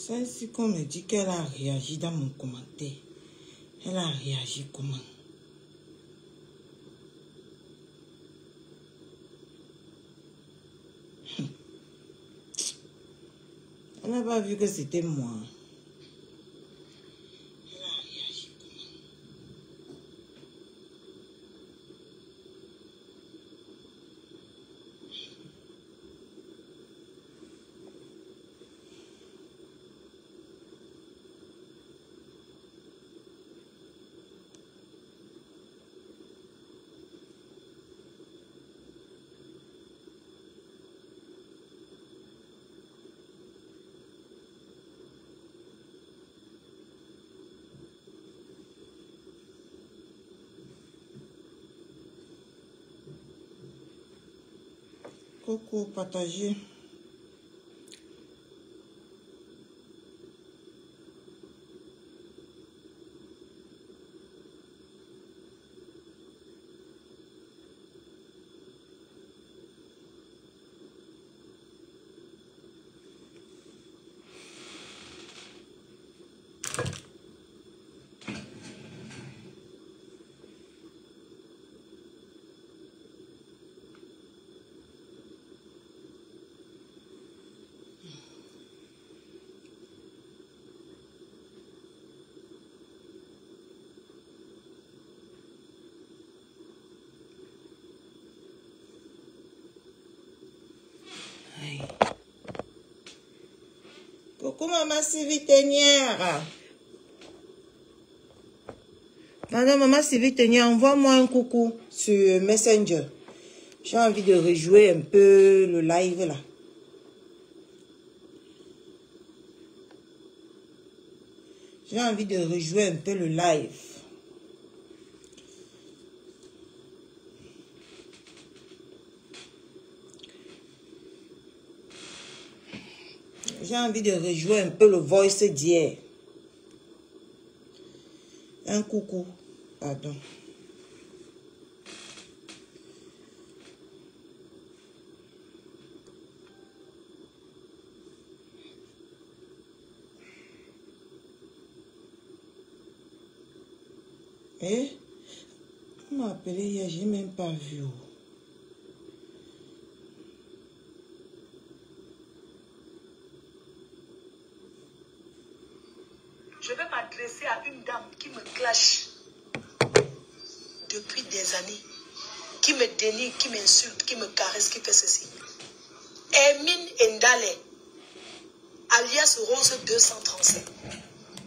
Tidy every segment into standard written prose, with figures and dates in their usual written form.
Ça, c'est qu'on me dit qu'elle a réagi dans mon commentaire. Elle a réagi comment? Elle n'a pas vu que c'était moi. Elle a réagi comment? Coucou, partagez. Coucou maman Sylvie-Tenière. Madame maman Sylvie-Tenière, envoie-moi un coucou sur Messenger. J'ai envie de rejouer un peu le live là. J'ai envie de rejouer un peu le live. J'ai envie de rejouer un peu le voice d'hier. Un coucou. Pardon. Eh? On m'a appelé hier, j'ai même pas vu. Je vais m'adresser à une dame qui me clash depuis des années, qui me dénigre, qui m'insulte, qui me caresse, qui fait ceci. Hermine Ndale, alias Rose 237.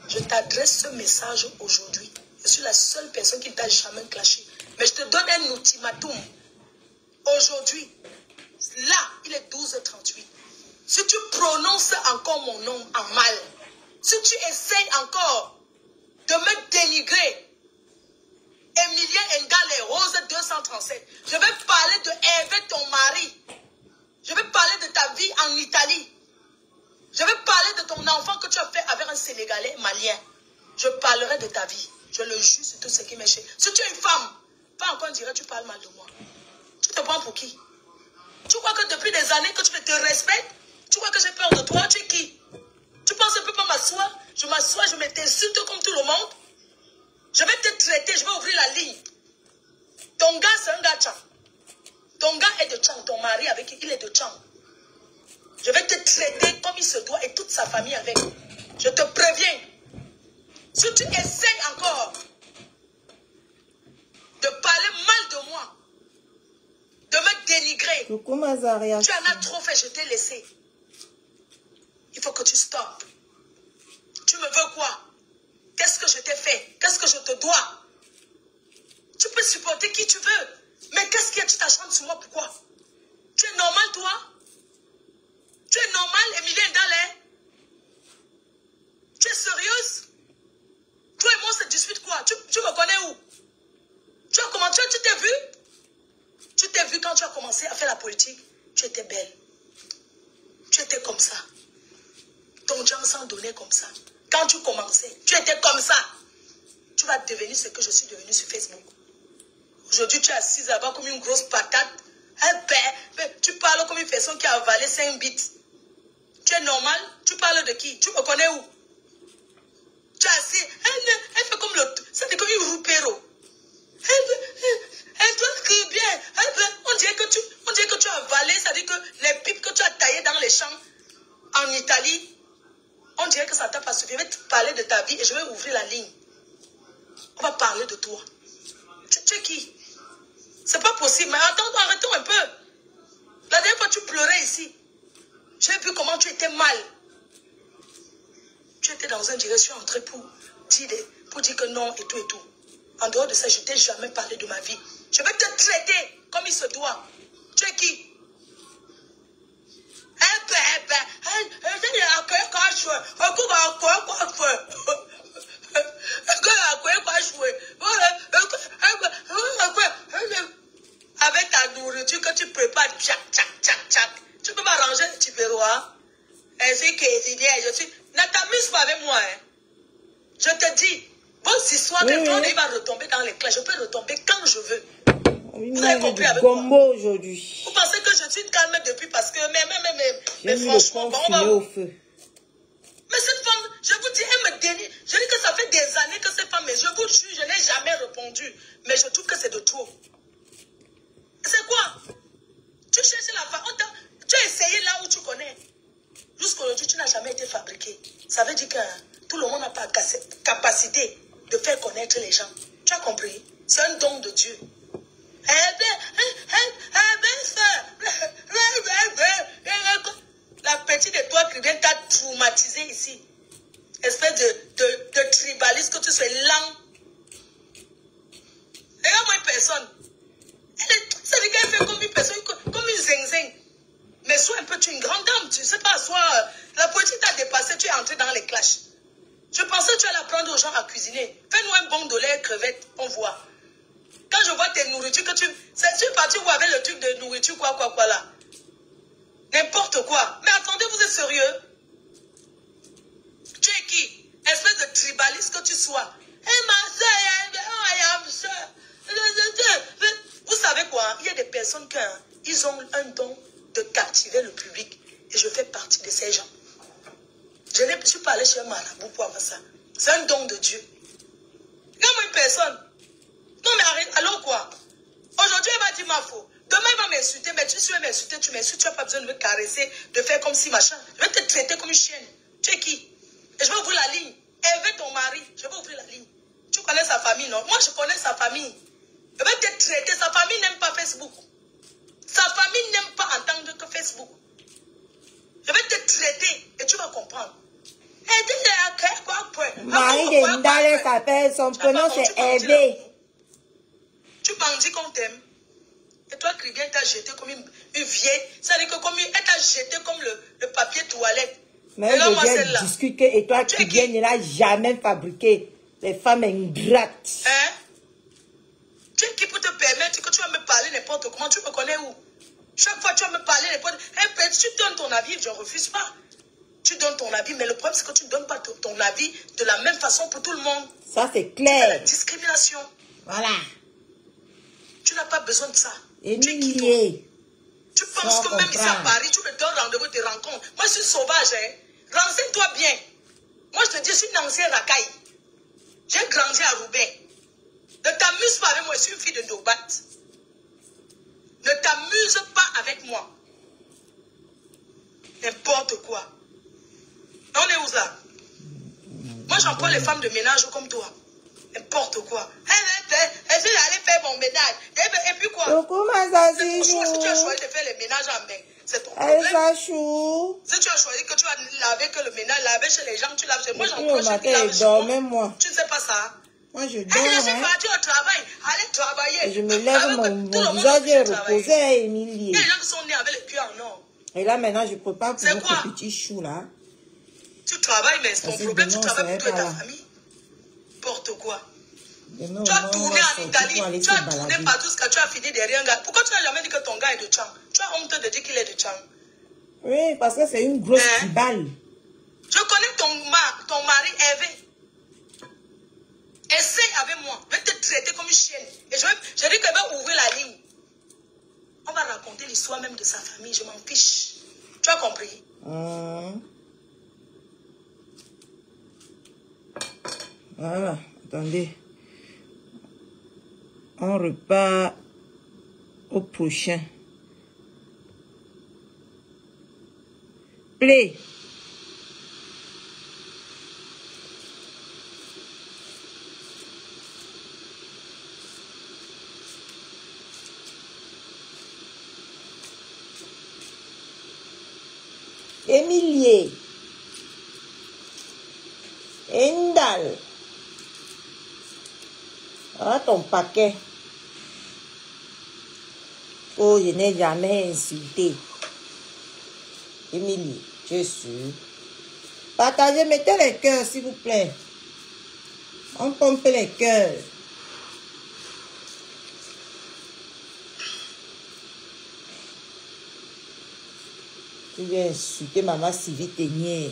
Je t'adresse ce message aujourd'hui. Je suis la seule personne qui t'a jamais clashé. Mais je te donne un ultimatum. Aujourd'hui, là, il est 12h38. Si tu prononces encore mon nom en mal, si tu essayes encore de me dénigrer, Emilien Ndale, Rose 237, je vais parler de Hervé, ton mari. Je vais parler de ta vie en Italie. Je vais parler de ton enfant que tu as fait avec un Sénégalais malien. Je parlerai de ta vie. Je le jure sur tout ce qui m'est cher. Si tu es une femme, pas encore dire tu parles mal de moi. Tu te prends pour qui? Tu crois que depuis des années que tu te respectes? Tu crois que j'ai peur de toi? Tu es qui? Tu penses que je ne peux pas m'asseoir? Je m'assois, je m'insulte comme tout le monde. Je vais te traiter, je vais ouvrir la ligne. Ton gars, c'est un gars Tchang. Ton gars est de Tchang, ton mari avec qui il est de Tchang. Je vais te traiter comme il se doit et toute sa famille avec. Je te préviens. Si tu essayes encore de parler mal de moi, de me dénigrer, Coucou Mazaria. tu en as trop fait, je t'ai laissé. Il faut que tu stoppes. Tu me veux quoi? Qu'est-ce que je t'ai fait? Qu'est-ce que je te dois? Tu peux supporter qui tu veux. Mais qu'est-ce qu'il y a? Tu t'acharnes sur moi, pourquoi? Tu es normal, toi? Tu es normal, Emilien Ndale? Tu es sérieuse? Toi et moi, on se dispute quoi? Tu me connais où? Tu as commencé, tu t'es vu? Tu t'es vu quand tu as commencé à faire la politique? Tu étais belle. Tu étais comme ça. Ton genre s'en donnait comme ça. Quand tu commençais, tu étais comme ça. Tu vas devenir ce que je suis devenue sur Facebook. Aujourd'hui, tu es assise là-bas comme une grosse patate. Tu parles comme une personne qui a avalé 5 bits. Tu es normal? Tu parles de qui? Tu me connais où? Tu as assez. Elle fait comme le... C'est comme une roupéro. Elle doit que bien. On dirait que tu as avalé, c'est-à-dire que les pipes que tu as taillées dans les champs en Italie, on dirait que ça t'a pas suffi. Je vais te parler de ta vie et je vais ouvrir la ligne. On va parler de toi. Tu es qui? C'est pas possible. Mais attends, arrêtons un peu. La dernière fois, tu pleurais ici. J'ai vu comment tu étais mal. Tu étais dans une direction entrée pour dire que non et tout et tout. En dehors de ça, je ne t'ai jamais parlé de ma vie. Je vais te traiter comme il se doit. Tu es qui? Avec ta nourriture que tu prépares, tchac, tchac, tchac, tchac. Tu peux m'arranger le tupéroir. Je suis... Ne t'amuse pas avec moi. Hein. Je te dis, vos histoires de temps, il va retomber dans les classes. Je peux retomber quand je veux. Vous avez compris avec moi aujourd'hui. Vous pensez que je suis calme depuis parce que... Mais franchement, bon, on va... au feu. Mais cette femme, je vous dis, elle me dénie. Je dis que ça fait des années que cette femme... Mais je vous jure, je n'ai jamais répondu. Mais je trouve que c'est de trop. C'est quoi? Tu cherches la femme. Tu as essayé là où tu connais. Jusqu'aujourd'hui, tu n'as jamais été fabriqué. Ça veut dire que tout le monde n'a pas capacité de faire connaître les gens. Tu as compris? C'est un don de Dieu. La petite étoile qui vient t'a traumatisé ici. Espèce de tribaliste que tu sois lent. Regarde-moi une personne. Ça veut dire qu'elle fait comme une personne, comme une zing-zing. Mais soit un peu, tu es une grande dame, tu sais pas, soit la politique t'a dépassé, tu es entré dans les clashs. Je pensais que tu allais apprendre aux gens à cuisiner. Fais-nous un bon de lait, crevettes, on voit. Quand je vois tes nourritures, que tu es parti où avec le truc de nourriture, quoi là. N'importe quoi. Mais attendez, vous êtes sérieux? Tu es qui? Espèce de tribaliste que tu sois. Vous savez quoi? Il y a des personnes qui ont un don de captiver le public. Et je fais partie de ces gens. Je ne suis pas allé chez un marabout pour avoir ça. C'est un don de Dieu. Regarde-moi une personne. Non mais arrête, alors quoi? Aujourd'hui, elle va dire ma faute. Demain, elle va m'insulter. Mais tu veux m'insulter, tu m'insultes. Tu n'as pas besoin de me caresser, de faire comme si machin. Je vais te traiter comme une chienne. Tu es qui? Et je vais ouvrir la ligne. Avec ton mari, je vais ouvrir la ligne. Tu connais sa famille, non? Moi, je connais sa famille. Je vais te traiter. Sa famille n'aime pas Facebook. Sa famille n'aime pas entendre que Facebook. Je vais te traiter et tu vas comprendre. Marie de Ndale s'appelle, son prénom c'est Hervé. Tu bandis qu'on t'aime. Et toi, Cribien, t'a jeté comme une vieille. Ça veut dire que comme elle t'a jeté comme le papier toilette. Mais je discute que et toi, Cribien ne l'a jamais fabriqué. Les femmes ingrates. Hein? Tu es qui pour te permettre que tu vas me parler n'importe comment? Tu me connais où? Chaque fois tu vas me parler n'importe... tu donnes ton avis, je ne refuse pas. Tu donnes ton avis, mais le problème c'est que tu ne donnes pas ton avis de la même façon pour tout le monde. Ça c'est clair. C'est la discrimination. Voilà. Tu n'as pas besoin de ça. Et tu es qui toi? Tu penses que même ici à Paris, tu me donnes rendez-vous, tes rencontres. Moi je suis sauvage, hein. Renseigne-toi bien. Moi je te dis, je suis une ancienne racaille. J'ai grandi à Roubaix. Ne t'amuse pas avec moi, je suis une fille de Nobat. Ne t'amuse pas avec moi. N'importe quoi. On est où ça? Moi j'emploie les femmes de ménage comme toi. N'importe quoi. Elle dit d'aller faire mon ménage. Et puis quoi? C'est ton choix si tu as choisi de faire les ménages en main. C'est ton problème. Si tu as choisi que tu vas laver que le ménage, laver chez les gens, tu laves chez moi. J'emploie chez qui lave chez moi. Tu ne sais pas ça? Moi, je dors, je suis partie au travail. Allez travailler. Et je me lève, mon visage est reposé à Émilie. Il y a des gens qui sont nés avec le cul en or. Et là, maintenant, je prépare pour notre petit chou, là. Tu travailles, mais ton problème, tu travailles pour toi et ta famille. N'importe quoi. Tu as tourné en Italie, tu as tourné partout jusqu'à tu as fini derrière un gars. Pourquoi tu n'as jamais dit que ton gars est de Tchang? Tu as honte de dire qu'il est de Tchang. Oui, parce que c'est une grosse balle. Je connais ton mari, Hervé. Essaye avec moi. Je vais te traiter comme une chienne. Et je dis qu'elle va ouvrir la ligne. On va raconter l'histoire même de sa famille. Je m'en fiche. Tu as compris? Voilà, attendez. On repart au prochain. Play. Emilie. Endal. Ah, ton paquet. Oh, je n'ai jamais insulté. Emilie, je suis. Partagez, mettez les cœurs, s'il vous plaît. On pompe les cœurs. Tu viens insulter maman Sylvie Ténière.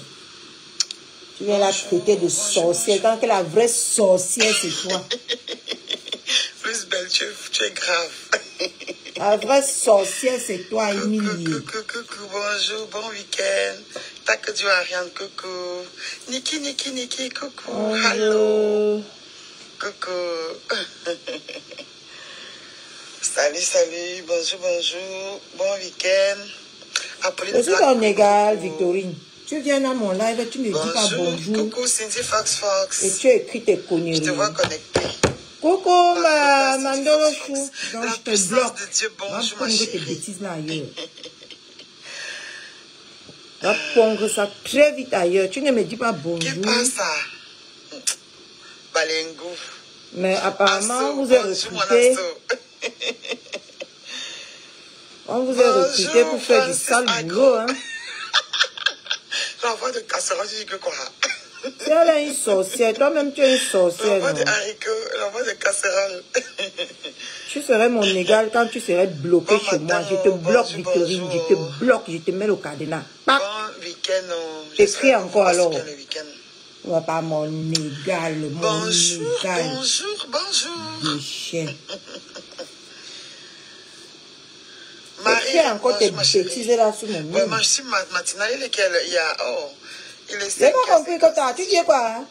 Tu viens la traiter de sorcière. Quand que la vraie sorcière, c'est toi. Plus belle, tu es grave. La vraie sorcière, c'est toi, Emilie. Coucou, bonjour, bon week-end. T'as que du Ariane, coucou. Niki, coucou. Hello. Coucou. Salut, bonjour. Bon week-end. Je suis ton égal, Victorine. Tu viens dans mon live, tu ne dis pas bonjour. Coucou, Cindy Fox. Et tu écris tes conneries. Je te vois connecté. Coucou, ma Mandolo Chou. Donc, je te bloque. De Dieu, bonjour, ma chérie. tes bêtises là ailleurs. Tu vas pondre ça très vite ailleurs. Tu ne me dis pas bonjour. Qu'est-ce que ça? Balengo. Mais apparemment, vous êtes recruté. On vous a recruté pour faire du sale boulot, hein. L'envoi de casserole, tu dis que quoi? Tu es une sorcière. Toi-même, tu es une sorcière, L'envoi non? de haricots, l'envoi de casserole. Tu serais mon égal quand tu serais bloqué chez moi. Je te bloque, Victorine. Je te bloque. Je te mets au cadenas. Bon week-end. Écris encore alors. Bien le week-end. On va pas mon égal. Mon égal. Bonjour. De chien. Marie, Écris encore tes bêtises là sur mon nom. Ouais, moi, je suis matinale, lequel il y a. Oh, il est. J'ai pas compris que toi, tu dis quoi? Hein?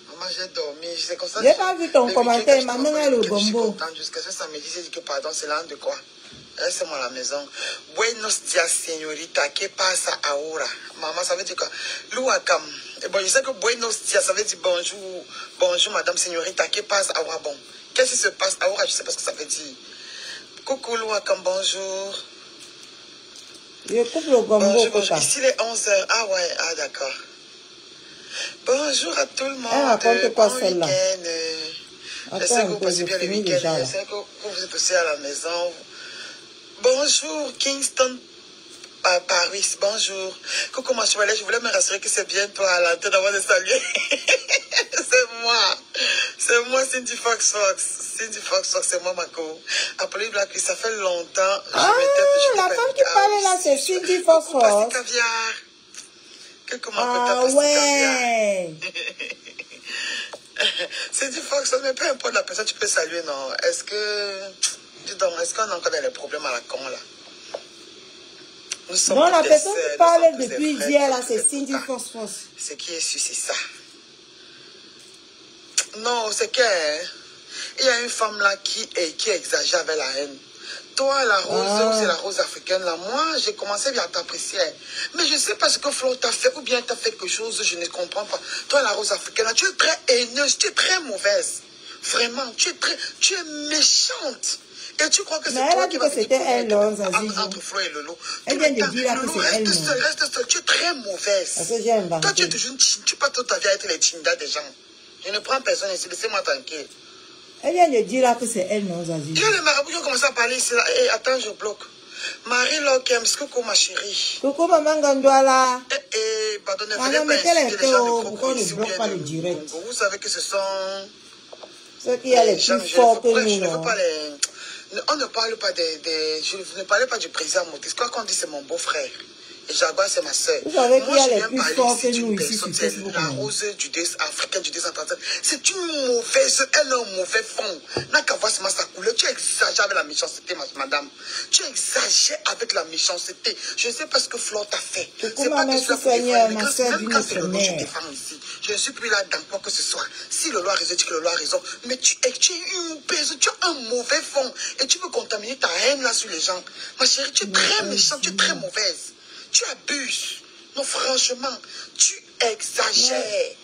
Maman, j'ai dormi. C'est comme ça. J'ai pas vu ton commentaire. Maman a le Je suis gombo. contente jusqu'à ce samedi. J'ai dit que pardon, c'est l'an de quoi? Laisse-moi à la maison. Buenos dias, señorita. Que pasa ahora? Maman, ça veut dire quoi? Louakam. Bon, je sais que buenos dias, ça veut dire bonjour. Bonjour, madame, señorita. Que pasa ahora? Bon. Qu'est-ce qui se passe ahora? Je sais pas ce que ça veut dire. Coucou, Louakam, bonjour. Je coupe le gombo. Bonjour. Ici, les 11h. Ah ouais, ah d'accord. Bonjour à tout le monde. Raconte quoi celle-là? Je sais que vous passez bien le week-end. Je sais que vous êtes aussi à la maison. Bonjour, Kingston, Paris. Bonjour. Coucou, ma chevalier. Je voulais me rassurer que c'est bien toi à l'antenne avant de saluer. C'est moi, Cindy Fox. Cindy Fox, c'est moi, Mako. Appelez Black, ça fait longtemps. Ah, la femme qui parle là, c'est Cindy Fox. Caviar. Ah ouais. Cindy Fox, mais peu importe la personne, tu peux saluer, non? Est-ce que... Dis donc, est-ce qu'on a encore des problèmes à la con, là? Nous sommes non, la personne qui parle depuis hier, là, c'est Cindy Fox. Ce qui est sûr, c'est ça. Non, c'est que... Il y a une femme là qui exagère avec la haine. Toi, la rose, c'est la rose africaine là. Moi, j'ai commencé bien à t'apprécier. Mais je ne sais pas ce que Flo t'a fait ou bien t'as fait quelque chose, je ne comprends pas. Toi, la rose africaine là, tu es très haineuse, tu es très mauvaise. Vraiment, tu es méchante. Et tu crois que c'est toi qui vas c'était elle, entre Flo et Lolo. Elle vient de dire que c'est elle. Reste seul, tu es très mauvaise. Toi, tu es toujours, tu passes toute ta vie à être les Tinda des gens. Je ne prends personne ici, laissez-moi tranquille. Elle vient de dire là que c'est elle, non, Zazie. Il y a les marabouts qui ont commencé à parler ici. Là. Hey, attends, je bloque. Marie Lokem, coucou ma chérie. Coucou maman Gandoala. Pardonnez, venez pas insulter les gens de Coco ici. Vous savez que ce sont... Ceux qui ont les plus forts que nous, non? On ne parle pas je ne parlais pas du président Motis. Quoi qu'on dit, c'est mon beau-frère. Et Jaguar, c'est ma soeur. Vous savez qu'il y a les viens plus parler forts ici que nous d'une ici sur personne, c'est Facebook. la rose africaine du 237. C'est une mauvaise, elle a un mauvais fond. N'a qu'à voir seulement sa couleur. Tu exagères avec la méchanceté, madame. Tu exagères avec la méchanceté. Je ne sais pas ce que Flore t'a fait. C'est pas que ça pour défendre. Même quand c'est Lolo, tu défends ici. Je ne suis plus là dans quoi que ce soit. Si Lolo a raison, dis que Lolo a raison. Mais tu es une personne, tu as un mauvais fond. Et tu veux contaminer ta haine là sur les gens. Ma chérie, tu es très méchante, tu es très mauvaise. Tu abuses. Non, franchement, tu exagères.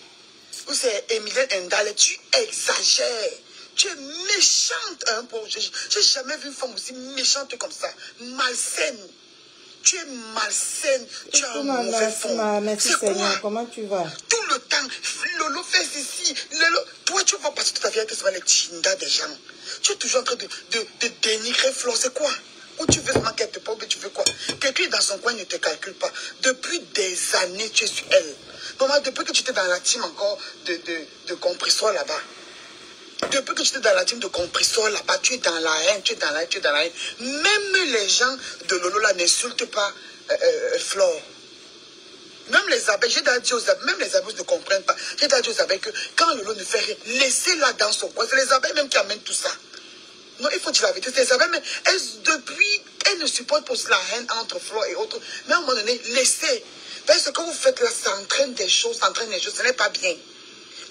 Ou c'est Emilienne Ndale, tu exagères. Tu es méchante. Hein, j'ai jamais vu une femme aussi méchante comme ça. Malsaine. Tu es malsaine. Tu as un mauvais fond. Merci Seigneur, comment tu vas? Tout le temps, Lolo fait ceci. Lolo, toi, tu vas passer toute ta vie avec les chindas des gens. Tu es toujours en train de dénigrer Flore. C'est quoi? Ou tu veux seulement qu'elle te parle, tu veux quoi? Quelqu'un dans son coin ne te calcule pas. Depuis des années, tu es sur elle. Maman, depuis que tu étais dans la team encore de compresseur là-bas. Depuis que tu étais dans la team de compresseur là-bas, tu es dans la haine, tu es dans la haine, tu es dans la haine. Même les gens de Lolo là n'insultent pas Flore. Même les abeilles, j'ai dit aux abeilles, même les abeilles ne comprennent pas. J'ai dit aux abeilles que quand Lolo ne fait rien, laissez-la dans son coin. C'est les abeilles même qui amènent tout ça. Non, il faut dire la vérité. C'est les abeilles, mais depuis, elles ne supportent pas la haine entre Flore et autres. Mais à un moment donné, laissez. Parce que ce que vous faites là, ça entraîne des choses, ce n'est pas bien.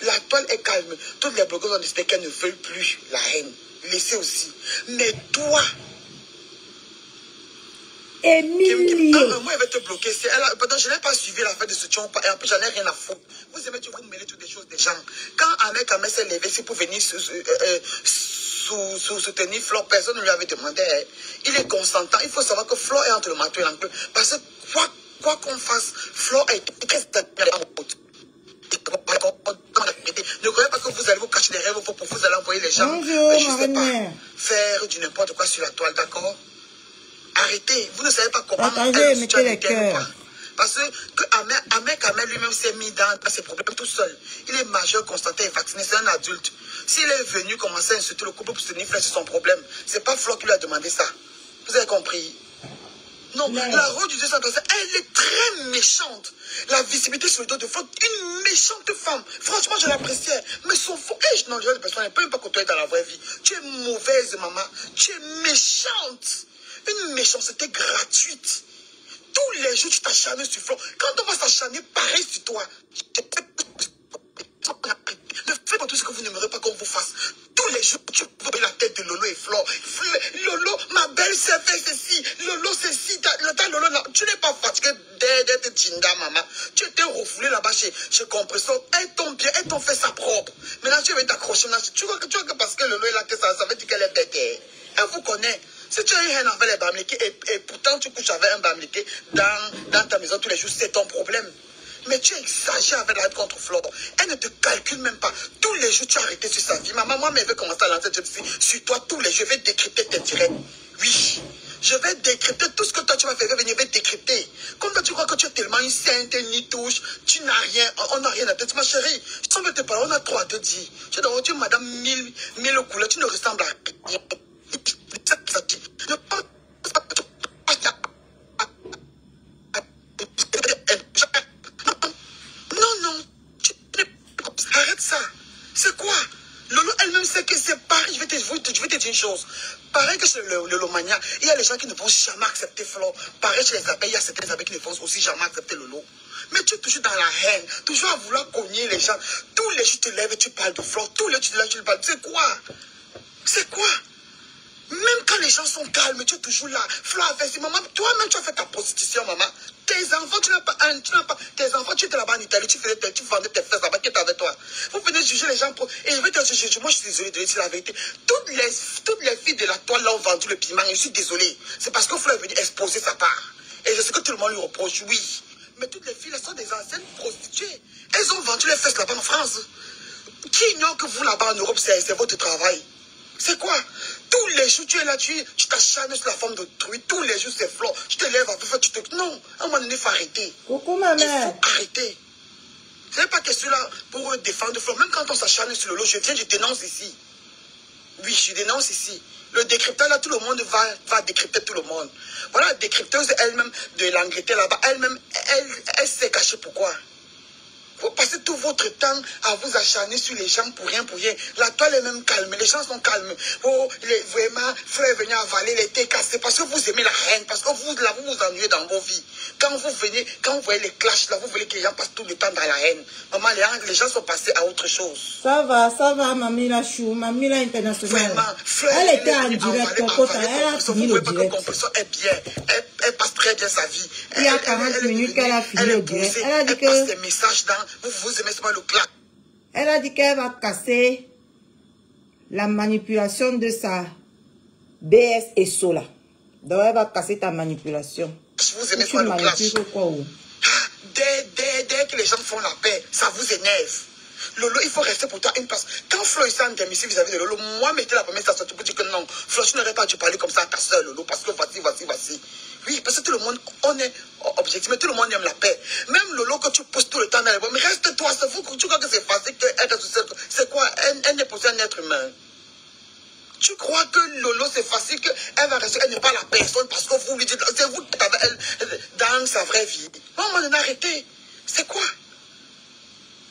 La toile est calme. Toutes les blogueuses ont décidé qu'elles ne veulent plus la haine. Laissez aussi. Mais toi, Émilie. moi, elle va te bloquer. Je n'ai pas suivi la fête de ce tchon. Et en plus, j'en ai rien à foutre. Vous aimez, vous mêlez toutes les choses des gens. Quand Ahmed s'est levé, c'est pour venir soutenir Flore, personne ne lui avait demandé. Il est consentant. Il faut savoir que Flore est entre le marteau et l'enclume. Parce que quoi qu'on fasse, Flore est en route. Ne croyez pas que vous allez vous cacher derrière vos pour vous allez envoyer les gens. Bonjour, je sais pas, faire du n'importe quoi sur la toile, d'accord? Arrêtez. Vous ne savez pas comment mettez les cœurs. Parce que Ahmed lui-même s'est mis dans ses problèmes tout seul. Il est majeur, Constantin est vacciné, c'est un adulte. S'il est venu commencer à insulter le couple pour soutenir Flore, c'est son problème. C'est pas Flore qui lui a demandé ça. Vous avez compris? Non, la rose du 237, elle est très méchante. La visibilité sur le dos de Flore, une méchante femme. Franchement, je l'appréciais. Mais son faux, je n'en dirais de personne, elle ne peut même pas côtoyer dans la vraie vie. Tu es mauvaise, maman. Tu es méchante. Une méchanceté gratuite. Tous les jours, tu t'acharnes sur Flore. Quand on va s'acharner, pareil sur toi. Ne faites pas tout ce que vous n'aimerez pas qu'on vous fasse. Tous les jours, tu vois la tête de Lolo et Flore. Lolo, ma belle sœur fait ceci. Lolo, ceci. Lolo, tu n'es pas fatigué d'être Tinda, maman. Tu étais refoulé là-bas chez Compressor. Elles t'ont bien, elles t'ont fait ça propre. Maintenant, tu vas t'accrocher. Tu vois que parce que Lolo est là, que ça veut dire qu'elle est bête. Elle vous connaît. Si tu as eu un envers les Bamileke et pourtant tu couches avec un Bamileke dans ta maison tous les jours, c'est ton problème. Mais tu exagères avec la haine contre Flore. Elle ne te calcule même pas. Tous les jours, tu as arrêté sur sa vie. Ma maman m'avait commencé à lancer sur toi tous les jours. Je vais décrypter tes directs. Oui. Je vais décrypter tout ce que toi tu m'as fait venir. Je vais décrypter. Comme toi tu crois que tu es tellement une sainte, une touche. Tu n'as rien. On n'a rien à tête. Ma chérie, si on veut te parler, on a trop à te dire. Tu es madame mille couleurs. Tu ne ressembles à rien. Non, arrête ça. C'est quoi? Lolo elle-même sait que c'est pareil. Je vais te dire une chose. Pareil que chez le Lomania, il y a les gens qui ne vont jamais accepter Flore. Pareil chez les abeilles, il y a certaines abeilles qui ne vont aussi jamais accepter Lolo. Mais tu es toujours dans la haine, toujours à vouloir cogner les gens. Tous les jours tu te lèves et tu parles de Flore. Tous les jours tu te lèves et tu parles. C'est quoi? C'est quoi? Même quand les gens sont calmes, tu es toujours là. Flore a fait si maman, toi-même tu as fait ta prostitution, maman. Tes enfants, tu n'as pas. Tes enfants, tu étais là-bas en Italie, tu vendais tes fesses là-bas, qui est avec toi. Vous venez juger les gens et je vais te juger. Moi, je suis désolée de dire la vérité. Toutes les filles de la toile là ont vendu le piment. Je suis désolée. C'est parce que Flore est venu exposer sa part. Et je sais que tout le monde lui reproche, oui. Mais toutes les filles, elles sont des anciennes prostituées. Elles ont vendu les fesses là-bas en France. Qui ignore que vous là-bas en Europe, c'est votre travail? C'est quoi? Tous les jours, tu es là, tu t'acharnes sur la forme d'autrui. Tous les jours, c'est Flore. Tu te lèves à peu près, non, à un moment donné, il faut arrêter. Coucou, ma mère. Il faut arrêter. Ce n'est pas que cela pour défendre Flore. Même quand on s'acharne sur le lot, je dénonce ici. Oui, je dénonce ici. Le décrypteur, là, tout le monde va décrypter tout le monde. Voilà, la décrypteuse elle-même de l'Angleterre là-bas, elle-même, elle s'est cachée. Pourquoi? Vous passez tout votre temps à vous acharner sur les gens pour rien, pour rien. La toile est même calme, les gens sont calmes. Oh, vraiment, frère est venu avaler les thés cassés parce que vous aimez la haine, parce que vous vous ennuyez dans vos vies. Quand vous venez, quand vous voyez les clashs, là, vous voulez que les gens passent tout le temps dans la haine. Maman, les gens sont passés à autre chose. Ça va, Mamila Chou, Mamila International. Vraiment, frère, elle était en direct, Cocotte, elle a fini le direct. Compresseur est bien, elle passe très bien sa vie. Il y a 40 minutes qu'elle a fini le direct. Elle a dit que... passe des messages dans... Vous aimez seulement le clap. Elle a dit qu'elle va casser la manipulation de sa BS et Sola. Donc elle va casser ta manipulation. Vous aimez seulement le clash. Dès que les gens font la paix, ça vous énerve. Lolo, il faut rester pour toi une place. Quand Flo s'est endormi vis-à-vis de Lolo, moi, mettez la première station pour dire que non, Flo, tu n'aurais pas dû parler comme ça à ta soeur, Lolo, parce que voici. Oui, parce que tout le monde, on est objectif, mais tout le monde aime la paix. Même Lolo, que tu pousses tout le temps dans les bois, mais reste-toi, c'est vous, tu crois que c'est facile qu'être c'est quoi? Elle n'est pas un être humain. Tu crois que Lolo, c'est facile qu'elle va rester, elle n'est pas la personne parce que vous lui dites, c'est vous qui êtes avec elle dans sa vraie vie. À un moment donné, arrêtez. C'est quoi?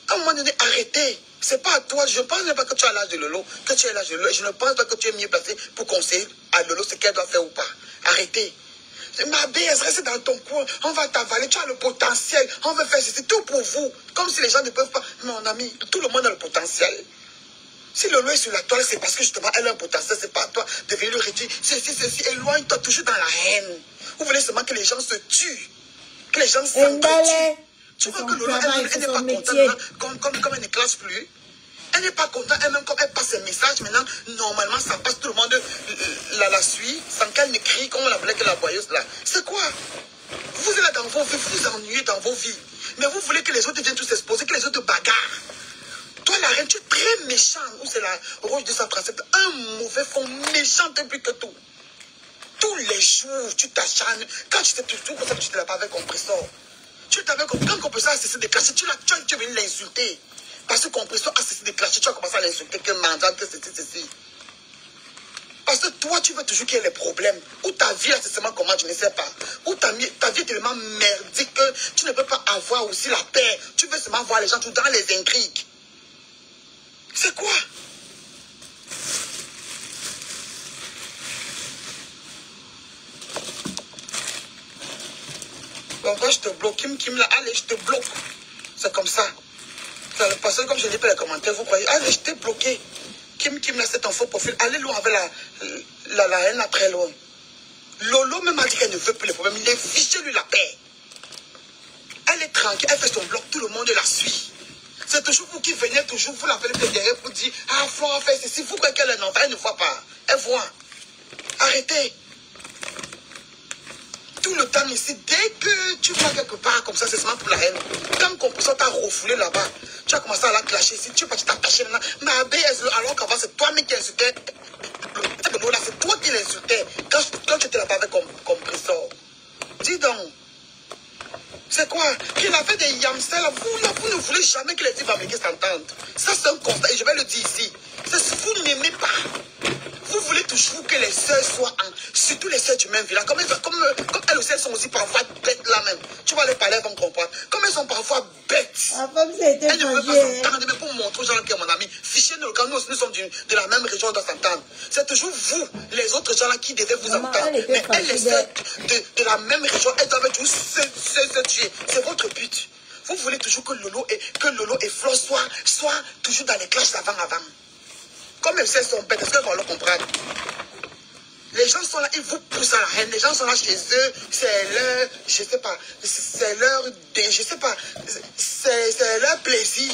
À un moment donné, arrêtez. C'est pas à toi. Je ne pense pas que tu as l'âge de Lolo, que tu es l'âge de Lolo. Je ne pense pas que tu es mieux placé pour conseiller à Lolo ce qu'elle doit faire ou pas. Arrêtez. Ma BS, reste dans ton coin. On va t'avaler. Tu as le potentiel. On veut faire ceci. Tout pour vous. Comme si les gens ne peuvent pas. Mon ami, tout le monde a le potentiel. Si Lolo est sur la toile, c'est parce que justement, elle a un potentiel. C'est pas à toi de venir lui redire. Ceci. Éloigne-toi toujours dans la haine. Vous voulez seulement que les gens se tuent. Que les gens s'entretuent. Tu vois que Lolo, elle n'est pas contente comme elle ne classe plus. Elle n'est pas contente, elle-même, comme elle passe ses messages, maintenant, normalement, ça passe, tout le monde la suit, sans qu'elle ne crie, comme on l'appelait que la boyeuse là. C'est quoi? Vous êtes là dans vos vies, vous vous ennuyez dans vos vies. Mais vous voulez que les autres viennent tous s'exposer, que les autres bagarrent. Toi, la reine, tu es très méchant. Ou c'est la Roche de sa princesse, un mauvais fond, méchante plus que tout. Tous les jours, tu t'acharnes. Quand tu t'es toujours comme ça, tu ne l'as pas avec compresseur. Tu t'avais compris, quand compresseur a cessé de clasher, tu es venu l'insulter. Parce que compresseur a cessé de clasher, tu as commencé à l'insulter, que mandat, que ceci. Parce que toi, tu veux toujours qu'il y ait les problèmes. Ou ta vie, là, c'est seulement comment, je ne sais pas. Ou ta vie est tellement merdique que tu ne peux pas avoir aussi la paix. Tu veux seulement voir les gens tout dans les intrigues. C'est quoi? Donc, quand je te bloque, Kim, là, allez, je te bloque. C'est comme ça. Parce que comme je dis pas les commentaires, vous croyez, allez, je t'ai bloqué. Kim, là, c'est un faux profil. Allez loin avec la haine là, très loin. Lolo même a dit qu'elle ne veut plus les problèmes. Il est fiché, lui, la paix. Elle est tranquille, elle fait son bloc, tout le monde la suit. C'est toujours vous qui venez, toujours, vous l'appelez derrière pour dire, ah, Flora fait ceci. Vous croyez qu'elle est un enfant, elle ne voit pas. Elle voit. Arrêtez. Tout le temps ici, dès que tu vas quelque part comme ça, c'est seulement pour la haine. Quand compresseur t'a refoulé là-bas, tu as commencé à la clasher ici, tu es parti t'attacher maintenant. Mais ABS, alors qu'avant c'est toi-même qui insultais. C'est toi qui l'insultais quand tu étais là-bas avec compresseur. Dis donc. C'est quoi? Qu'il a fait des yamsters là, vous ne voulez jamais que les types américains s'entendent. Ça c'est un constat, et je vais le dire ici. Vous n'aimez pas. Vous voulez toujours que les sœurs soient surtout les sœurs du même village. Comme elles aussi, elles sont aussi parfois bêtes là-même. Tu vas les parler, elles vont comprendre. Comme elles sont parfois bêtes. Elles ne veulent pas s'entendre, mais pour montrer aux gens qui est mon ami. Fichez-nous, quand nous sommes de la même région, on doit s'entendre. C'est toujours vous, les autres gens là, qui devaient vous entendre. Mais elles, les sœurs de la même région, elles doivent toujours se tuer. C'est votre but. Vous voulez toujours que Lolo et Flo soient toujours dans les clashs avant. Comme elles sont bêtes, est-ce qu'elles vont le comprendre? Les gens sont là, ils vous poussent à la haine. Les gens sont là chez eux, c'est leur, je sais pas, c'est leur, je sais pas, c'est leur plaisir.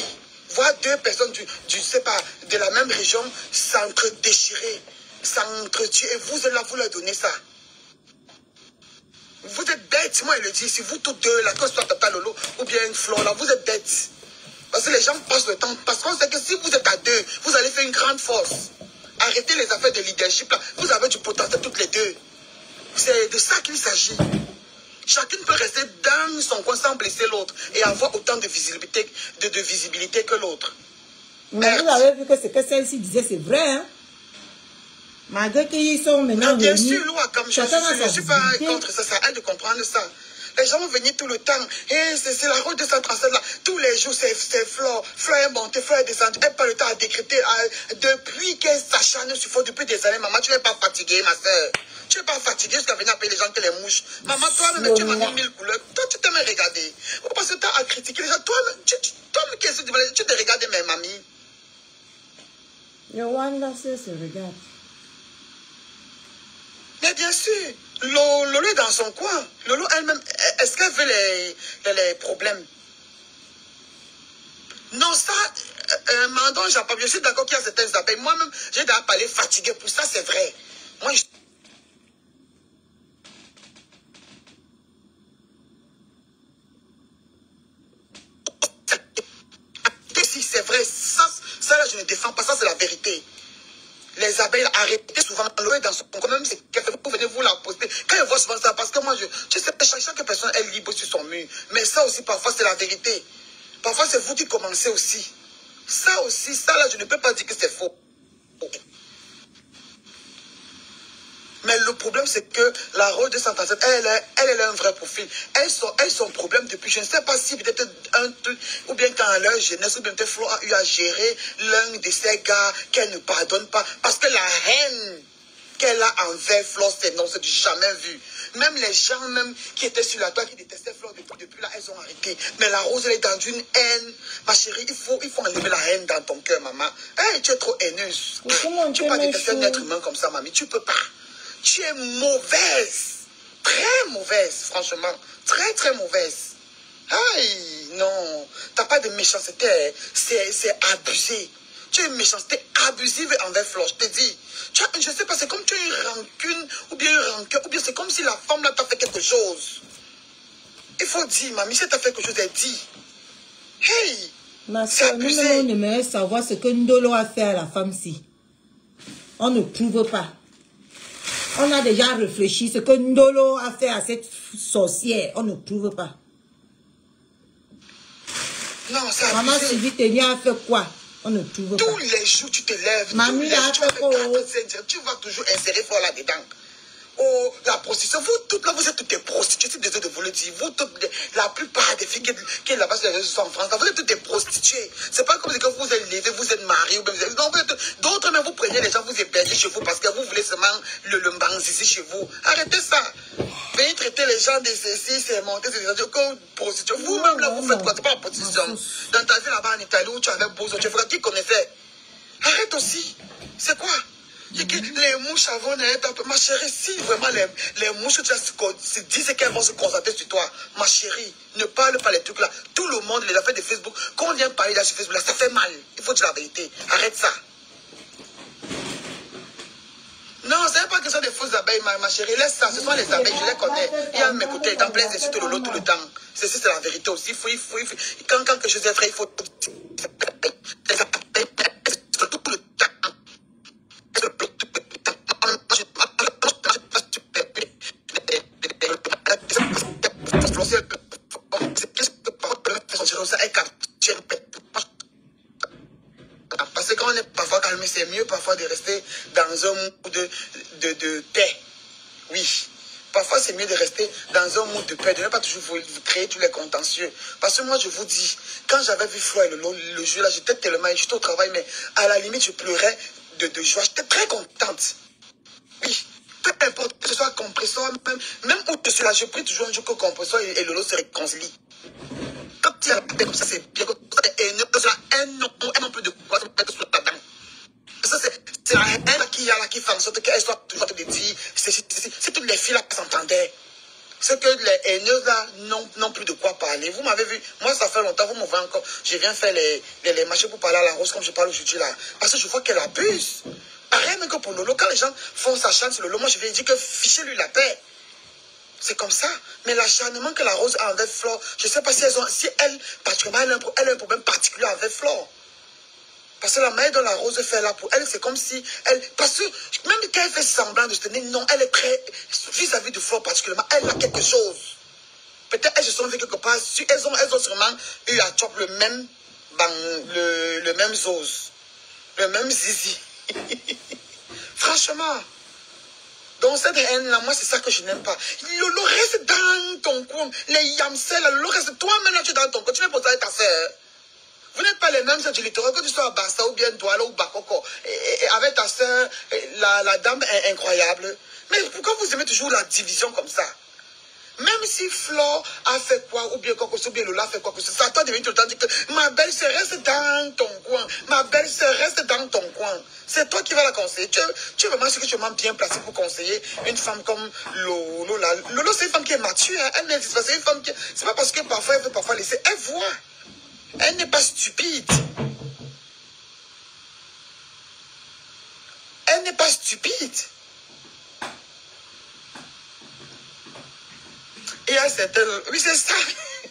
Voir deux personnes je sais pas, de la même région s'entre-déchirer, s'entretuer. Et vous êtes là, vous leur donnez ça. Vous êtes bêtes, moi je le dis. Si vous toutes deux, là, que ce soit Tata Lolo ou bien une Flore, là, vous êtes bêtes. Parce que les gens passent le temps. Parce qu'on sait que si vous êtes à deux, vous allez faire une grande force. Arrêtez les affaires de leadership là. Vous avez du potentiel toutes les deux. C'est de ça qu'il s'agit. Chacune peut rester dans son coin sans blesser l'autre et avoir autant de visibilité, que l'autre. Mais vous avez vu que ce que celle-ci disait, c'est vrai, hein? Malgré qu'ils sont maintenant bien venus, sûr, loi, comme je ne suis pas contre ça, c'est à elle de comprendre ça. Les gens vont venir tout le temps. Et c'est la route de 237 là. Tous les jours, c'est Flore. Flore est montée, Flore est descendue. Elle n'a pas le temps à décréter. Depuis qu'elle s'acharne sur Flore, depuis des années, maman, tu n'es pas fatiguée, ma soeur. Tu n'es pas fatiguée jusqu'à venir appeler les gens que les mouches. Maman, toi-même, tu m'as mis 1000 couleurs. Toi, tu t'aimes regarder. Parce que tu as à critiquer les gens. Toi-même, qu'est-ce que tu te regardes, mes mamies. Le Rwanda, c'est ce regard. Mais bien sûr, Lolo est dans son coin. Lolo elle-même, est-ce qu'elle veut les problèmes? Non, ça, Mandon, je suis d'accord qu'il y a certains appels. Moi-même, j'ai d'ailleurs parlé fatigué pour ça, c'est vrai. Moi, si c'est vrai, ça là, je ne défends pas, ça c'est la vérité. Les abeilles, arrêtez souvent l'eau dans son coin, même si vous venez vous la poster. Quand je vois souvent ça, parce que moi, je sais que chaque personne est libre sur son mur. Mais ça aussi, parfois, c'est la vérité. Parfois, c'est vous qui commencez aussi. Ça aussi, ça là, je ne peux pas dire que c'est faux. Mais le problème, c'est que la Rose 237, elle a un vrai profil. Elle son problème depuis, je ne sais pas si peut-être un truc, ou bien quand leur jeunesse, ou bien peut-être Flo a eu à gérer l'un de ces gars qu'elle ne pardonne pas. Parce que la haine qu'elle a envers Flo, c'est non, c'est du jamais vu. Même les gens même qui étaient sur la toile, qui détestaient Flo depuis là, elles ont arrêté. Mais la Rose, elle est dans une haine. Ma chérie, il faut enlever la haine dans ton cœur, maman. Hey, tu es trop haineuse. Tu peux pas détester un être humain comme ça, mamie. Tu peux pas. Tu es mauvaise. Très mauvaise, franchement. Très, très mauvaise. Aïe, non. T'as pas de méchanceté. C'est abusé. Tu as une méchanceté abusive envers Flo. Je te dis. Je sais pas, c'est comme tu as une rancune, ou bien une rancœur, ou bien c'est comme si la femme là t'a fait quelque chose. Il faut dire, mamie, si t'as fait quelque chose, elle dit. Hey! Ma soeur, nous on aimerait savoir ce que Ndolo a fait à la femme-ci. On ne prouve pas. On a déjà réfléchi ce que Ndolo a fait à cette sorcière. On ne prouve pas. Non, ça a Maman Sylvie Ténia a fait quoi? On ne trouve pas. Tous les jours, tu te lèves. Mamie, tu vas toujours insérer fort là-dedans. Oh, la prostitution, vous toutes là, vous êtes toutes des prostituées, je suis désolé de vous le dire. Vous toutes, la plupart des filles qui là-bas sur les réseaux sociaux en France, vous êtes toutes des prostituées. C'est pas comme si vous êtes levés, vous êtes mariés, ou bien vous êtes... Non, d'autres, mais vous prenez les gens, vous hébergez chez vous parce que vous voulez seulement le mbanzizi chez vous. Arrêtez ça. Venez traiter les gens de ceci, c'est monter, c'est des comme prostituées. Vous-même là, vous faites quoi? C'est pas la prostitution. Dans ta vie là-bas en Italie où tu avais Bozo, tu fais qui connaissait? Arrête aussi. C'est quoi? Les mouches avant, ma chérie, si vraiment les mouches que tu as se disent qu'elles vont se concentrer sur toi, ma chérie, ne parle pas les trucs là. Tout le monde, les affaires de Facebook, quand on vient parler là sur Facebook, là, ça fait mal. Il faut dire la vérité. Arrête ça. Non, ce n'est pas que ce sont des fausses abeilles, ma chérie. Laisse ça, ce sont les abeilles, je les connais. Il y a m'écouter, dans plein d'insultes Lolo tout le temps. C'est la vérité aussi. Il faut. Quand quelque chose est vrai, il faut. Les abeilles, tout le temps. Parce que quand on est parfois calmé, c'est mieux parfois de rester dans un mood de paix. Oui. Parfois, c'est mieux de rester dans un mood de paix, de ne pas toujours vous créer tous les contentieux. Parce que moi, je vous dis, quand j'avais vu Flo et le jeu là, j'étais tellement, j'étais au travail, mais à la limite, je pleurais de joie. J'étais très contente. Oui. Peu importe que ce soit compresseur, même où je suis là, je prie toujours un jour que compresseur et Lolo se réconcilient. Quand il y a la paix comme ça, c'est bien. Quand il y a un nom plus de quoi, ça peut être sur la dame. Ça, c'est la haine qui fait en sorte qu'elle soit toujours en train de dire, c'est toutes les filles là qui s'entendaient. C'est que les haineuses là n'ont plus de quoi parler. Vous m'avez vu, moi ça fait longtemps, vous me voyez encore, je viens faire les marchés pour parler à la Rose comme je parle aujourd'hui là. Parce que je vois qu'elle abuse. Pareil même que pour Lolo, quand les gens font sa chance sur Lolo, moi je vais dire que fichez-lui la paix. C'est comme ça. Mais l'acharnement que la Rose a envers Flore, je ne sais pas si elle, particulièrement, elle a un problème particulier avec Flore. Parce que la manière dont la Rose fait là pour elle, c'est comme si elle... Parce que même quand elle fait semblant de se tenir, non, elle est très... Vis-à-vis de Flore particulièrement, elle a quelque chose. Peut-être elles se sont vues quelque part. Elles ont sûrement eu à chop le même zose. Le même zizi. Franchement. Donc cette haine-là, moi, c'est ça que je n'aime pas. Lolo reste dans ton coin. Les yamsels, Lolo reste toi-même là, tu es dans ton coin. Tu n'es pas avec ta soeur. Vous n'êtes pas les mêmes sœurs du littoral, que tu sois à Bassa ou bien Douala ou Bakoko. Et avec ta soeur, la dame est incroyable. Mais pourquoi vous aimez toujours la division comme ça? Même si Flo a fait quoi, ou bien Coco, ou bien Lola a fait quoi que ce soit, toi, de venir tout le temps dire que ma belle-sœur reste dans ton coin. Ma belle-sœur reste dans ton coin. C'est toi qui vas la conseiller. Tu es vraiment sûr que tu es vraiment bien placé pour conseiller une femme comme Lolo. Lolo, c'est une femme qui est mature. Hein? Elle n'existe pas. C'est une femme qui. C'est pas parce que parfois elle veut parfois laisser. Elle voit. Elle n'est pas stupide. Elle n'est pas stupide. Il y a certaines, oui c'est ça,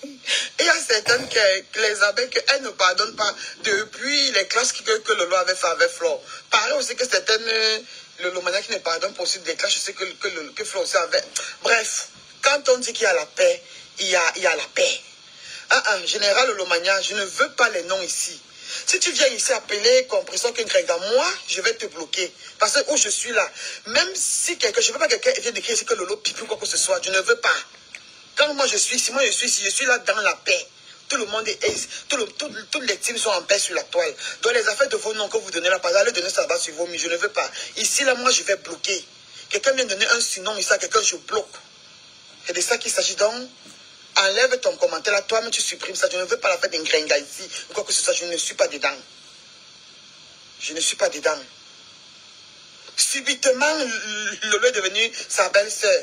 il y a certaines que les abeilles qu'elles ne pardonnent pas depuis les classes que Lolo avait fait avec Flo. Pareil aussi que certaines, le Lomania qui ne pardonne pas aussi des classes, je sais que Flo aussi avait. Bref, quand on dit qu'il y a la paix, il y a la paix. Général Lomania, je ne veux pas les noms ici. Si tu viens ici appeler compression Kingrega, moi, je vais te bloquer. Parce que où je suis là, même si je ne veux pas que quelqu'un vienne d'écrire ici que Lolo pipe ou quoi que ce soit, je ne veux pas. Quand moi je suis ici, je suis là dans la paix. Tout le monde toutes les teams sont en paix sur la toile. Donc les affaires de vos noms que vous donnez là, par exemple, allez donner ça bas sur vos, mais je ne veux pas. Ici, là, moi, je vais bloquer. Quelqu'un vient donner un surnom ici à quelqu'un, je bloque. C'est de ça qu'il s'agit. Donc, enlève ton commentaire là, toi-même tu supprimes ça. Je ne veux pas la fête d'un gringa ici. Ou quoi que ce soit, je ne suis pas dedans. Je ne suis pas dedans. Subitement, Lolo est devenu sa belle-sœur.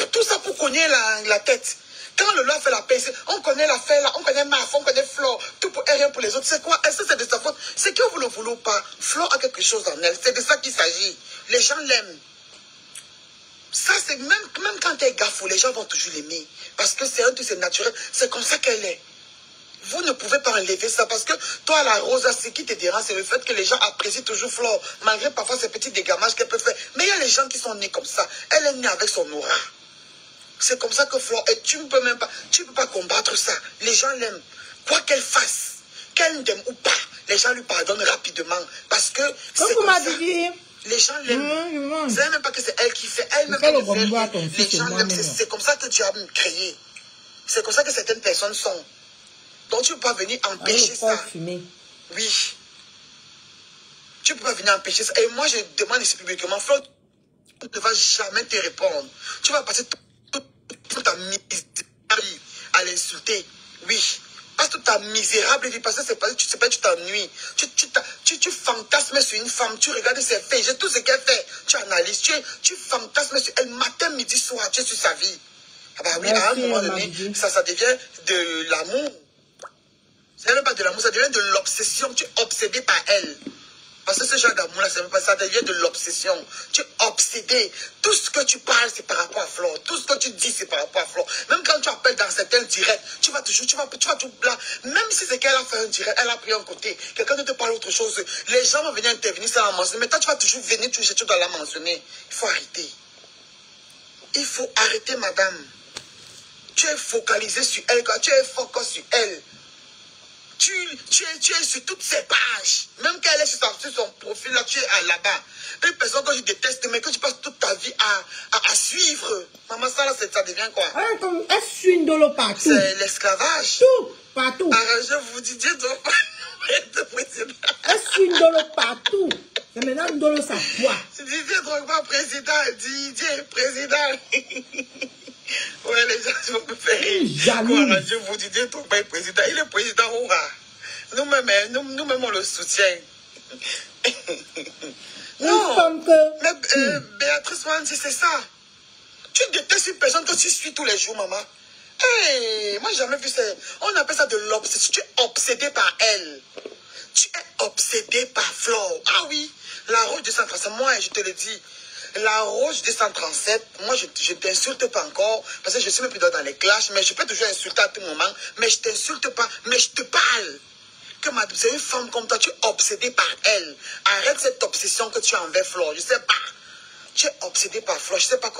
Tout ça pour cogner la tête. Quand Lolo a fait la paix, on connaît l'affaire là, on connaît Maf, on connaît Flo, tout pour elle, rien pour les autres. C'est quoi? Est-ce que c'est de sa faute? C'est que vous ne le voulez pas. Flo a quelque chose en elle. C'est de ça qu'il s'agit. Les gens l'aiment. Ça, c'est même quand elle est gaffou, les gens vont toujours l'aimer. Parce que c'est un truc, c'est naturel. C'est comme ça qu'elle est. Vous ne pouvez pas enlever ça parce que toi, la Rosa, ce qui te dérange, c'est le fait que les gens apprécient toujours Flore, malgré parfois ces petits dégamages qu'elle peut faire. Mais il y a les gens qui sont nés comme ça. Elle est née avec son aura. C'est comme ça que Flore, et tu ne peux pas combattre ça. Les gens l'aiment. Quoi qu'elle fasse, qu'elle n'aime ou pas, les gens lui pardonnent rapidement. Parce que c'est comme ça. Les gens l'aiment. C'est même pas que c'est elle qui fait. Elle-même, elle fait. Les gens l'aiment. C'est comme ça que tu as créé. C'est comme ça que certaines personnes sont. Donc tu ne peux pas venir empêcher ça. Oui. Tu ne peux pas venir empêcher ça. Et moi, je demande ici publiquement, Flo, tu ne vas jamais te répondre. Tu vas passer toute ta misérable à l'insulter. Oui. Passe toute ta misérable vie, parce que c'est pas tu sais pas, tu t'ennuies. Tu fantasmes sur une femme, tu regardes ses faits, tout ce qu'elle fait, tu analyses, tu fantasmes sur elle matin, midi, soir, tu es sur sa vie. Ah bah oui, à un moment donné, ça devient de l'amour. Ce n'est même pas de l'amour, ça devient de l'obsession. Tu es obsédé par elle. Parce que ce genre d'amour-là, ça devient de l'obsession. Tu es obsédé. Tout ce que tu parles, c'est par rapport à Flore. Tout ce que tu dis, c'est par rapport à Flore. Même quand tu appelles dans certains directs, tu vas tout là. Même si c'est qu'elle a fait un direct, elle a pris un côté. Quelqu'un ne te parle autre chose. Les gens vont venir intervenir sans la mentionner. Mais toi, tu vas toujours venir, tu dois la mentionner. Il faut arrêter. Il faut arrêter, madame. Tu es focalisé sur elle, tu es focus sur elle. Tu es sur toutes ses pages. Même quand elle est sur son profil, là, tu es là-bas. Une personne que je déteste, mais que tu passes toute ta vie à suivre. Maman, ça, là, ça devient quoi? Elle suit Ndolo partout. C'est l'esclavage. Tout, partout. Je vous dis, Dieu doit président. Elle suit Ndolo partout. C'est maintenant Ndolo sa foi. Didier Drogba, président. Didier, président. Ouais, les gens vont me faire rire. Je vous dis, Didier Drogba est président. Il est président, hurrah. Nous-mêmes, on le soutient. Non, mais Béatrice Manzi, c'est ça. Tu détestes une personne que tu suis tous les jours, maman. Hey, moi, j'ai jamais vu ça. On appelle ça de l'obsession. Tu es obsédé par elle. Tu es obsédé par Flore. Ah oui, la Roche 237, moi, je te le dis. La Roche 237, moi, je ne t'insulte pas encore, parce que je suis même plus dans les clashs, mais je peux toujours insulter à tout moment, mais je ne t'insulte pas, mais je te parle. C'est une femme comme toi, tu es obsédé par elle. Arrête cette obsession que tu as envers Flore. Je ne sais pas. Tu es obsédé par Flore. Je ne sais pas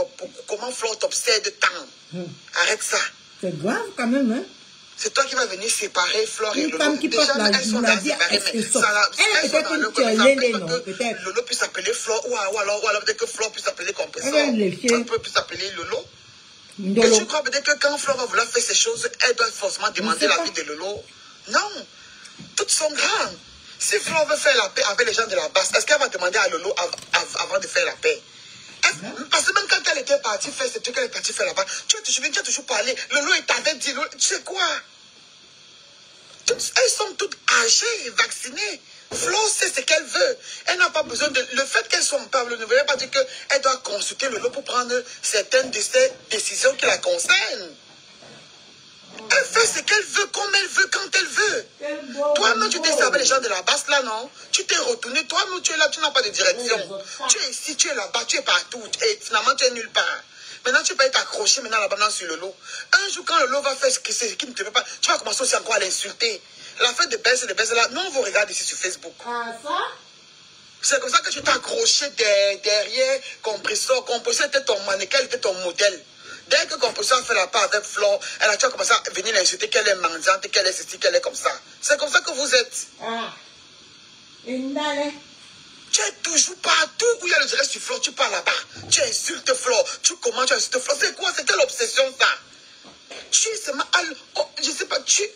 comment Flore t'obsède tant. Arrête ça. C'est grave quand même, hein? C'est toi qui vas venir séparer Flore et Une Lolo. femme qui porte la elles sont maladie, séparées, mais elle est peut-être une que non, peut-être. Lolo puisse s'appeler Flore, ou alors peut-être que Flore puisse s'appeler Compressor. Peut puisse s'appeler Lolo. Et tu crois peut-être que quand Flore va vouloir faire ces choses, elle doit forcément demander l'avis de Lolo? Non. Toutes sont grandes. Si Flore veut faire la paix avec les gens de la base, est-ce qu'elle va demander à Lolo avant de faire la paix? Parce que même quand elle était partie faire ce truc qu'elle est partie faire là-bas, tu as toujours parlé. Lolo t'avait dit, tu sais quoi? Elles sont toutes âgées, vaccinées. Flo sait ce qu'elle veut. Elle n'a pas besoin de... Le fait qu'elle soit en parle ne veut pas dire qu'elle doit consulter Lolo pour prendre certaines de ses décisions qui la concernent. Elle fait ce qu'elle veut, comme elle veut, quand elle veut. Toi-même, tu t'es servi les gens de la base, là, non? Tu t'es retourné. Toi-même, tu es là, tu n'as pas de direction. Tu es ici, tu es là-bas, tu es partout. Et finalement, tu es nulle part. Maintenant, tu peux être accroché maintenant là-bas sur Lolo. Un jour, quand Lolo va faire ce qui ne te plaît pas, tu vas commencer aussi encore à l'insulter. La fête de baisse là, nous, on vous regarde ici sur Facebook. Ah, ça? C'est comme ça que tu t'es accroché derrière Compressor. Compressor était ton mannequin, était ton modèle. Dès que Compressor a fait la part avec Flore, elle a commencé à venir l'insulter qu'elle est mendiante, qu'elle est ceci, qu'elle est comme ça. C'est comme ça que vous êtes. Ah. Indale. Tu es toujours partout où il y a le direct sur Flore, tu pars là-bas. Tu insultes Flore. Tu commences, tu insultes Flore. C'est quoi? C'est quelle obsession ça? Tu es seulement je sais pas, tu es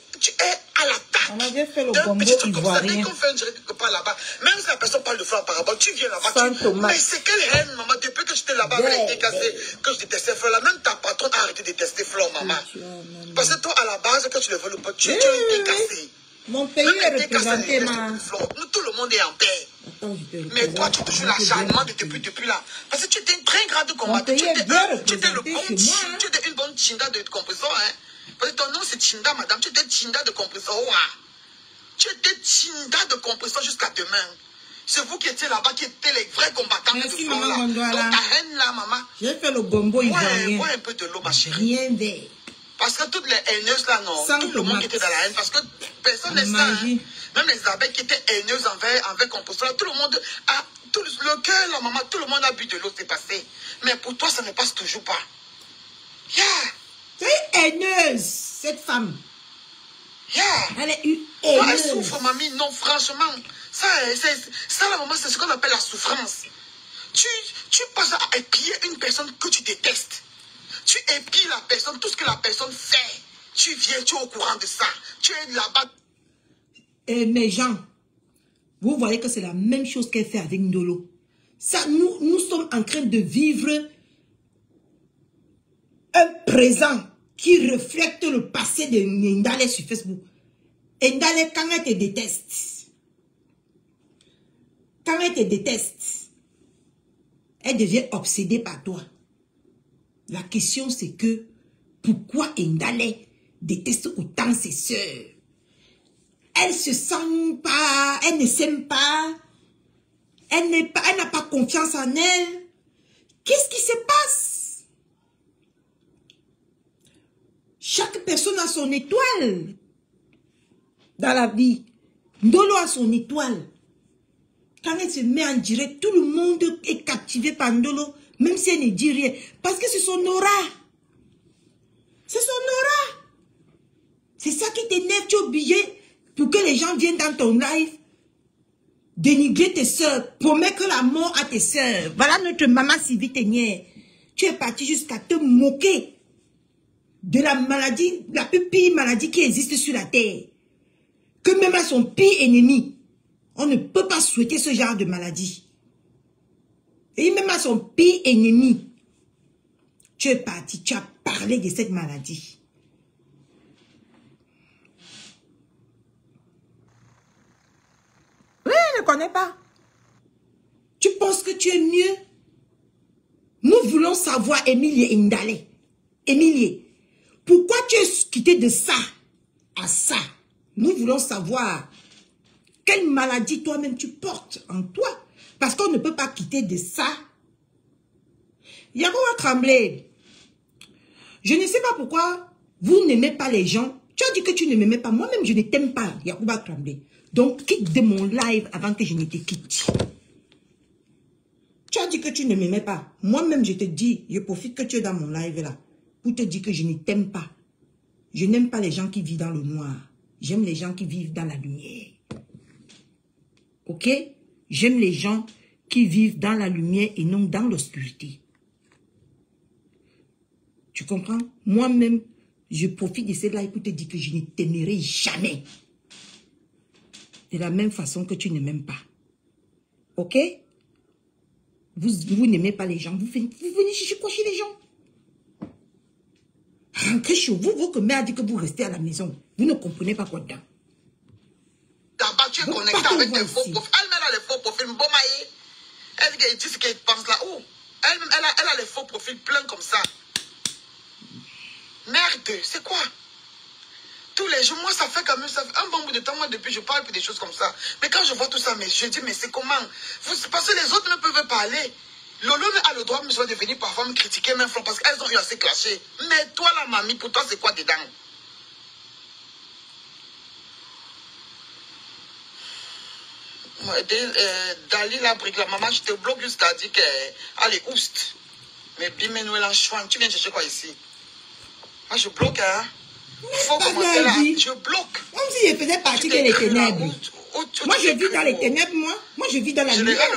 à la table. On avait fait le bombo ivoirien. Dès qu'on fait un direct quelque part là-bas, même si la personne parle de Flore en parabole, tu viens là-bas. Mais c'est quelle haine, maman, depuis que j'étais là-bas avec les thés cassés, que je détestais Flore là, même ta patronne a arrêté de détester Flore, maman. Parce que toi, à la base, que tu le veux ou pas, tu es une thé cassée. Mon pays est représenté, ma... Nous, tout le monde est en paix. Mais toi, tu es toujours l'acharnement depuis là. Parce que tu étais une très grande combattante. Tu étais le bon tu étais une bonne Chinda de Compressor, hein. Parce que ton nom c'est Chinda, madame. Tu étais Chinda de Compressor. Tu étais Chinda de Compressor jusqu'à demain. C'est vous qui étiez là-bas, qui étiez les vrais combattants de Flore là. Donc ta haine là, maman. J'ai fait le bombo ivoirien. Bois un peu de l'eau, ma chérie. Rien vert. Parce que toutes les haineuses là, non. Tout le monde qui était dans la haine. Parce que personne n'est ça. Hein. Même les abeilles qui étaient haineuses envers Compressor, tout le monde a. Le cœur, la maman, tout le monde a bu de l'eau, c'est passé. Mais pour toi, ça ne passe toujours pas. Yeah. C'est haineuse, cette femme. Yeah. Elle est haineuse. Elle souffre, mamie. Non, franchement. Ça, la maman, c'est ce qu'on appelle la souffrance. Tu passes à épier une personne que tu détestes. Tu épies la personne, tout ce que la personne fait. Tu viens, tu es au courant de ça. Tu es là-bas. Et mes gens, vous voyez que c'est la même chose qu'elle fait avec Ndolo. Ça, nous sommes en train de vivre un présent qui reflète le passé de Ndale sur Facebook. Ndale, quand elle te déteste, elle devient obsédée par toi. La question c'est que, pourquoi Ndale déteste autant ses sœurs? Elle se sent pas, elle ne s'aime pas, elle n'a pas confiance en elle. Qu'est-ce qui se passe? Chaque personne a son étoile dans la vie. Ndolo a son étoile. Quand elle se met en direct, tout le monde est captivé par Ndolo, même si elle ne dit rien. Parce que c'est son aura. C'est son aura. C'est ça qui t'énerve, tu es obligé, pour que les gens viennent dans ton live, dénigrer tes soeurs, promettre la mort à tes soeurs. Voilà notre maman Sylvie Ténière. Tu es parti jusqu'à te moquer de la maladie, la plus pire maladie qui existe sur la terre. Que même à son pire ennemi, on ne peut pas souhaiter ce genre de maladie. Et même à son pire ennemi, tu es parti, tu as parlé de cette maladie. Oui, je ne connais pas. Tu penses que tu es mieux? Nous voulons savoir, Emilie Ndale. Emilie, pourquoi tu es quitté de ça à ça? Nous voulons savoir quelle maladie toi-même tu portes en toi. Parce qu'on ne peut pas quitter de ça. Yacouba Tremblay, je ne sais pas pourquoi vous n'aimez pas les gens. Tu as dit que tu ne m'aimais pas. Moi-même, je ne t'aime pas, Yacouba Tremblay. Donc, quitte de mon live avant que je ne te quitte. Tu as dit que tu ne m'aimais pas. Moi-même, je te dis, je profite que tu es dans mon live là, pour te dire que je ne t'aime pas. Je n'aime pas les gens qui vivent dans le noir. J'aime les gens qui vivent dans la lumière. Ok? J'aime les gens qui vivent dans la lumière et non dans l'obscurité. Tu comprends? Moi-même, je profite de cela pour te dire que je ne t'aimerai jamais. De la même façon que tu ne m'aimes pas. Ok? Vous n'aimez pas les gens. Vous venez chercher quoi chez les gens? Rentrez chez vous. Votre mère dit que vous restez à la maison. Vous ne comprenez pas quoi dedans. D'abord, tu es connecté avec des faux profils. Elle-même a les faux profils. Mbomaye. Elle dit ce qu'elle pense là. Oh. Elle a les faux profils pleins comme ça. Merde, c'est quoi? Tous les jours, moi, ça fait quand même un bon bout de temps, moi, depuis, je parle plus des choses comme ça. Mais quand je vois tout ça, mais je dis, mais c'est comment? Parce que les autres ne peuvent parler. Lolo a le droit de venir parfois me critiquer, même parce qu'elles ont eu assez clashé. Mais toi, la mamie, pour toi, c'est quoi dedans? Dali, la brique, la maman, je te bloque jusqu'à dire qu'elle est oust. Mais Bimeno et la chouane, tu viens chercher quoi ici? Moi, je bloque, hein? Faut commencer là. Je bloque. Comme si je faisais partie des ténèbres. Moi, je vis dans les ténèbres, moi. Moi, je vis dans la lumière. Je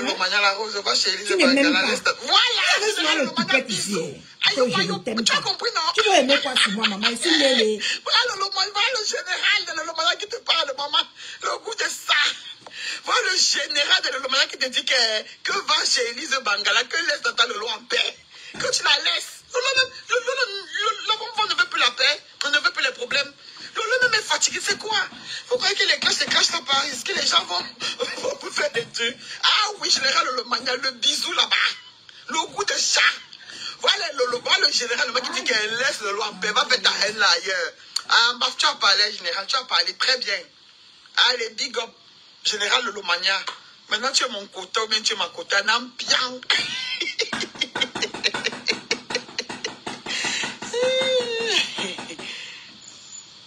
tu n'es même pas. Voilà, laisse-moi le coupette ici. Tu as compris, non? Tu veux aimer quoi sur moi, maman? Ici, les... Voilà le général de l'Olomana qui te parle, maman. Le goût de ça. Voilà le général de l'Olomana qui te dit que va chez Elise Bangala, que laisse Tata Lolo en paix. Que tu la laisses. L'enfant ne veut plus la paix, ne veut plus les problèmes. Le même est fatigué, c'est quoi? Vous croyez que les clashs à Paris, est-ce que les gens vont faire des trucs? Ah oui, général le mania, le bisou là-bas, le goût de chat. Voilà le général, le mec qui dit qu'elle laisse le loi en paix, va faire ta haine là ailleurs. Ah, bah, tu as parlé, général, tu as parlé très bien. Allez, big up, général le mania. Maintenant tu es mon côté, ou bien tu es ma côté, un bien.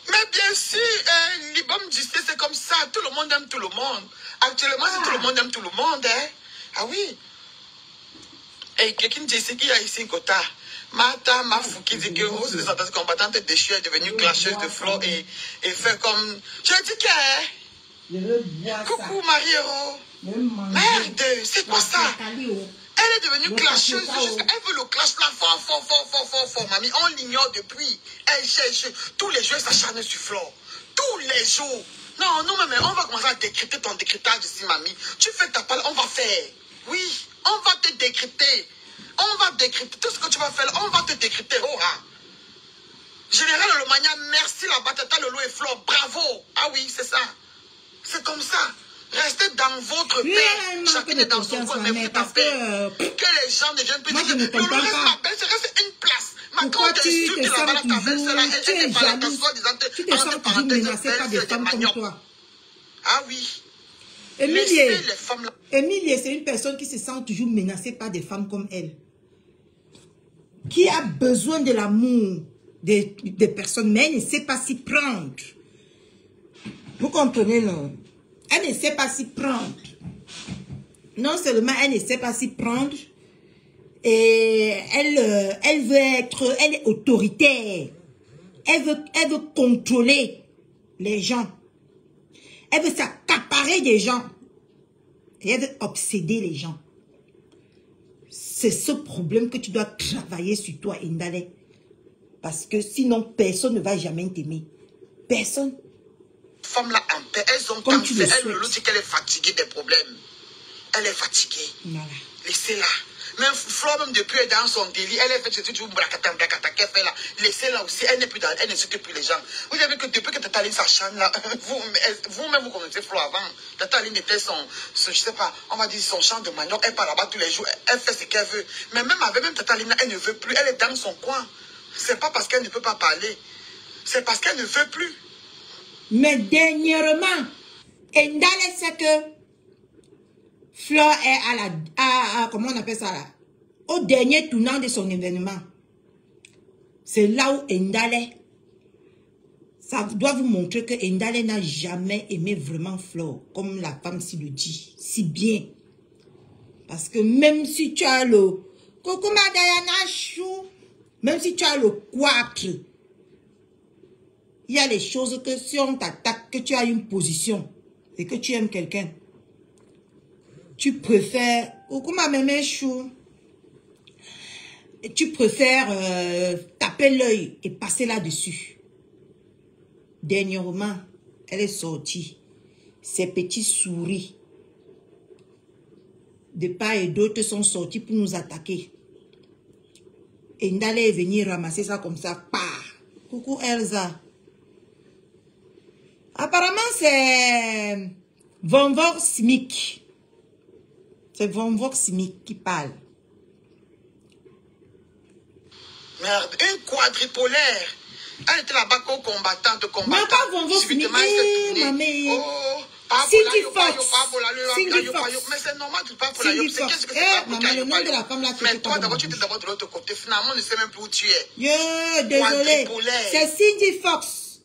Mais bien sûr, l'Ibom Justice, c'est comme ça. Tout le monde aime tout le monde. Actuellement, c'est tout le monde aime tout le monde. Hein? Ah oui. Et quelqu'un dit ici qu'il y a ici un quota. Mata Mafou qui dit que Rose des attaques combattantes déchues est devenue clasheuse de flow et fait comme. Je dis que. Coucou Marie-Héros. Merde, c'est quoi ça? Elle est devenue clasheuse. Elle veut le clash là fort. Mamie, on l'ignore depuis. Elle cherche. Tous les jours, elle s'acharne sur Flore. Tous les jours. Non, mais on va commencer à décrypter ton décryptage ici, mamie. Tu fais ta parole, on va faire. Oui, on va te décrypter. On va décrypter. Tout ce que tu vas faire, on va te décrypter. Oh, ah. Général Lomania, merci la batata, le loup et Flore. Bravo. Ah oui, c'est ça. C'est comme ça. Restez dans votre paix. Chacun est dans son coin, mais parce que les gens ne viennent plus dire que le reste m'appelle, c'est reste une place. Ma quand tu te sens toujours, tu es jalouse, tu te sens toujours menacée par des femmes comme toi. Ah oui. Emilie, c'est une personne qui se sent toujours menacée par des femmes comme elle. Qui a besoin de l'amour des personnes, mais elle ne sait pas s'y prendre. Vous comprenez, non? Elle ne sait pas s'y prendre. Non seulement elle ne sait pas s'y prendre, et elle est autoritaire. Elle veut contrôler les gens. Elle veut s'accaparer des gens. Et elle veut obséder les gens. C'est ce problème que tu dois travailler sur toi, Indale. Parce que sinon, personne ne va jamais t'aimer. Personne. Femme là en paix, elles ont tant fait. Elle me dit qu'elle est fatiguée des problèmes. Elle est fatiguée. Voilà. Laissez-la. Même Flore, même depuis, elle est dans son délit. Elle est fait toujours bracata qu'elle fait là. Laissez-la aussi. Elle n'est plus dans. Elle ne s'occupe plus les gens. Vous savez que depuis que Tata Aline s'acharne là, vous-même vous connaissez Flore avant. Tata Aline était je sais pas, on va dire son champ de manioc. Elle part là-bas tous les jours. Elle fait ce qu'elle veut. Mais même avec Tata Aline, elle ne veut plus. Elle est dans son coin. C'est pas parce qu'elle ne peut pas parler. C'est parce qu'elle ne veut plus. Mais dernièrement, Indale sait que Flore est comment on appelle ça là? Au dernier tournant de son événement. C'est là où Indale, ça doit vous montrer que Indale n'a jamais aimé vraiment Flore, comme la femme s'y le dit, si bien. Parce que même si tu as le Kokuma Diana Chou, même si tu as le 4, Il y a les choses que si on t'attaque, que tu as une position et que tu aimes quelqu'un, tu préfères... Coucou ma mémé chou. Tu préfères taper l'œil et passer là-dessus. Dernièrement, elle est sortie. Ses petits souris de part et d'autre sont sortis pour nous attaquer. Et Ndale est venir ramasser ça comme ça. Bah. Coucou Elsa. Apparemment, c'est Vonvor Simic. C'est Vonvor Simic qui parle. Merde, une quadripolaire. Elle était là-bas comme combattante, Mais pas Vonvor Simic. Mamé. Cindy Fox. Cindy Fox. Mais c'est normal, tu parles pour la Yop. C'est qu'est-ce que c'est? Maman, le nom de la femme là, mais toi, d'abord, tu étais d'abord de l'autre côté. Finalement, on ne sait même plus où tu es. Désolé. C'est Cindy Fox.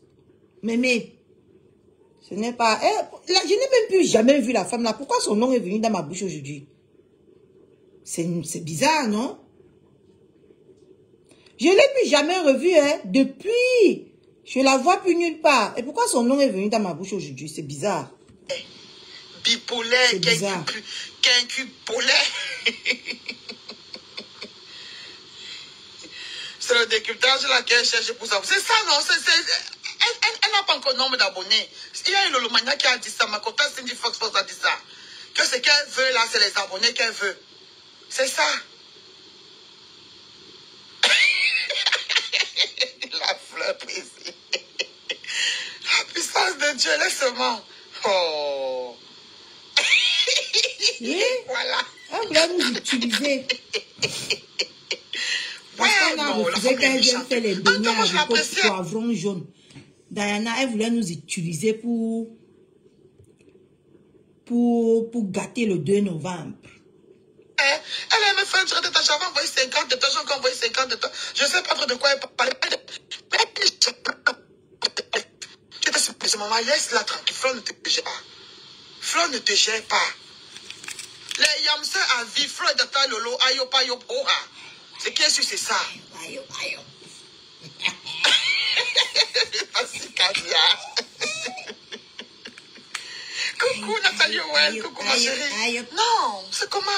Mémé. Ce n'est pas... je n'ai même plus jamais vu la femme là. Pourquoi son nom est venu dans ma bouche aujourd'hui? C'est bizarre, non? Je ne l'ai plus jamais revue, hein. Depuis, je la vois plus nulle part. Et pourquoi son nom est venu dans ma bouche aujourd'hui? C'est bizarre. Bipolaire, quinquipolaire. C'est le décryptage là qu'elle cherche pour ça. C'est ça, non? Elle n'a pas encore nombre d'abonnés. Il y a une Lolomania qui a dit ça. Ma copine Cindy Fox a dit ça. Que ce qu'elle veut là, c'est les abonnés qu'elle veut. C'est ça. La fleur brisée. La puissance de Dieu, laisse-moi. Oh. Oui? Voilà. Elle voulait nous utiliser. Parce qu'on a refusé qu'elle vienne faire les beignets avec le poivron jaune. Diana, elle voulait nous utiliser pour gâter le 2 novembre. Elle aime faire un truc de ta j'avais envoyé 50 de toi, j'ai envoyé 50 de toi. Je ne sais pas trop de quoi elle parle. Je maman, laisse-la tranquille. Flo ne te gère pas. Flo ne te gère pas. Les yamsers à vie, Flo et Data Lolo, ayop, ayop, oha. Ce qui est sûr, c'est ça. Ayop, ayop. Coucou Nathalie Owell, coucou ma chérie. Non, c'est comment?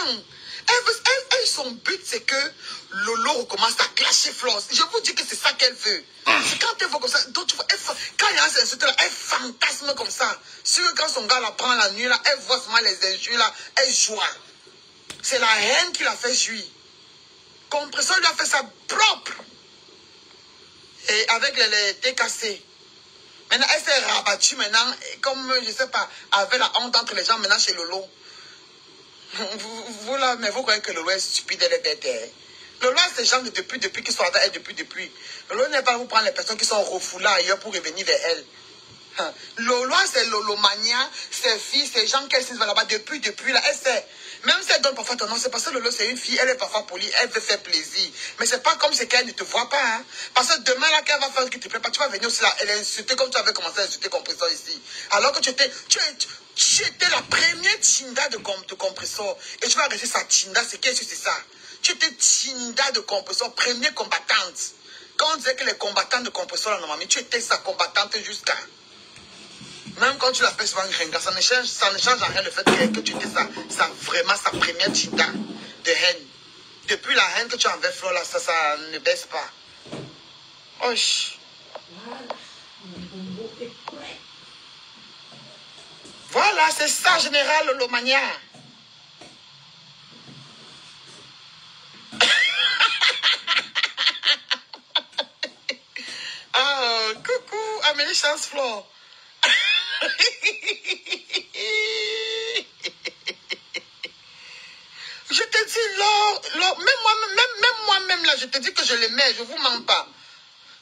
Elle, son but, c'est que Lolo recommence à clasher Floss. Je vous dis que c'est ça qu'elle veut. C'est quand elle voit comme ça, donc tu vois, quand il y a un insulte là, elle fantasme comme ça. Sur quand son gars la prend la nuit là, elle voit seulement les injures là, elle joue. C'est la haine qui l'a fait jouir. Compresseur lui a fait ça propre. Et avec les TKC. Maintenant, elle s'est rabattue maintenant, comme, je sais pas, avec la honte entre les gens maintenant chez Lolo. Vous là, mais vous croyez que Lolo est stupide, elle est bête. Lolo, c'est gens depuis qu'ils sont avec elle, depuis. Lolo n'est pas vous prendre les personnes qui sont refoulées ailleurs pour revenir vers elle. Lolo, c'est Lolomania, ses filles, ces gens qu'elle s'est là-bas depuis là, elle sait. Même si elle donne parfois ton nom, c'est parce que Lolo, c'est une fille, elle est parfois polie, elle veut faire plaisir. Mais c'est pas comme c'est qu'elle ne te voit pas, hein. Parce que demain, là, qu'elle va faire ce qui te plaît pas, tu vas venir aussi là, elle est insultée comme tu avais commencé à insulter Compresseur ici. Alors que tu étais la première Tinda de Compresseur. Et tu vas rester sa Tinda, c'est qu'est-ce que c'est ça? Tu étais Tinda de Compresseur, première combattante. Quand on disait que les combattants de Compresseur, là, normalement, tu étais sa combattante jusqu'à... Même quand tu l'appelles souvent Renga, ça ne change en rien le fait que tu étais vraiment sa première Tinda de haine. Depuis la haine que tu as envers Flo, là, ça ne baisse pas. Osh. Voilà, c'est ça, Général Lolomania. Ah, coucou, Amélie Chance Flo. Je te dis, même moi-même là, je te dis que je l'aimais, je vous mens pas.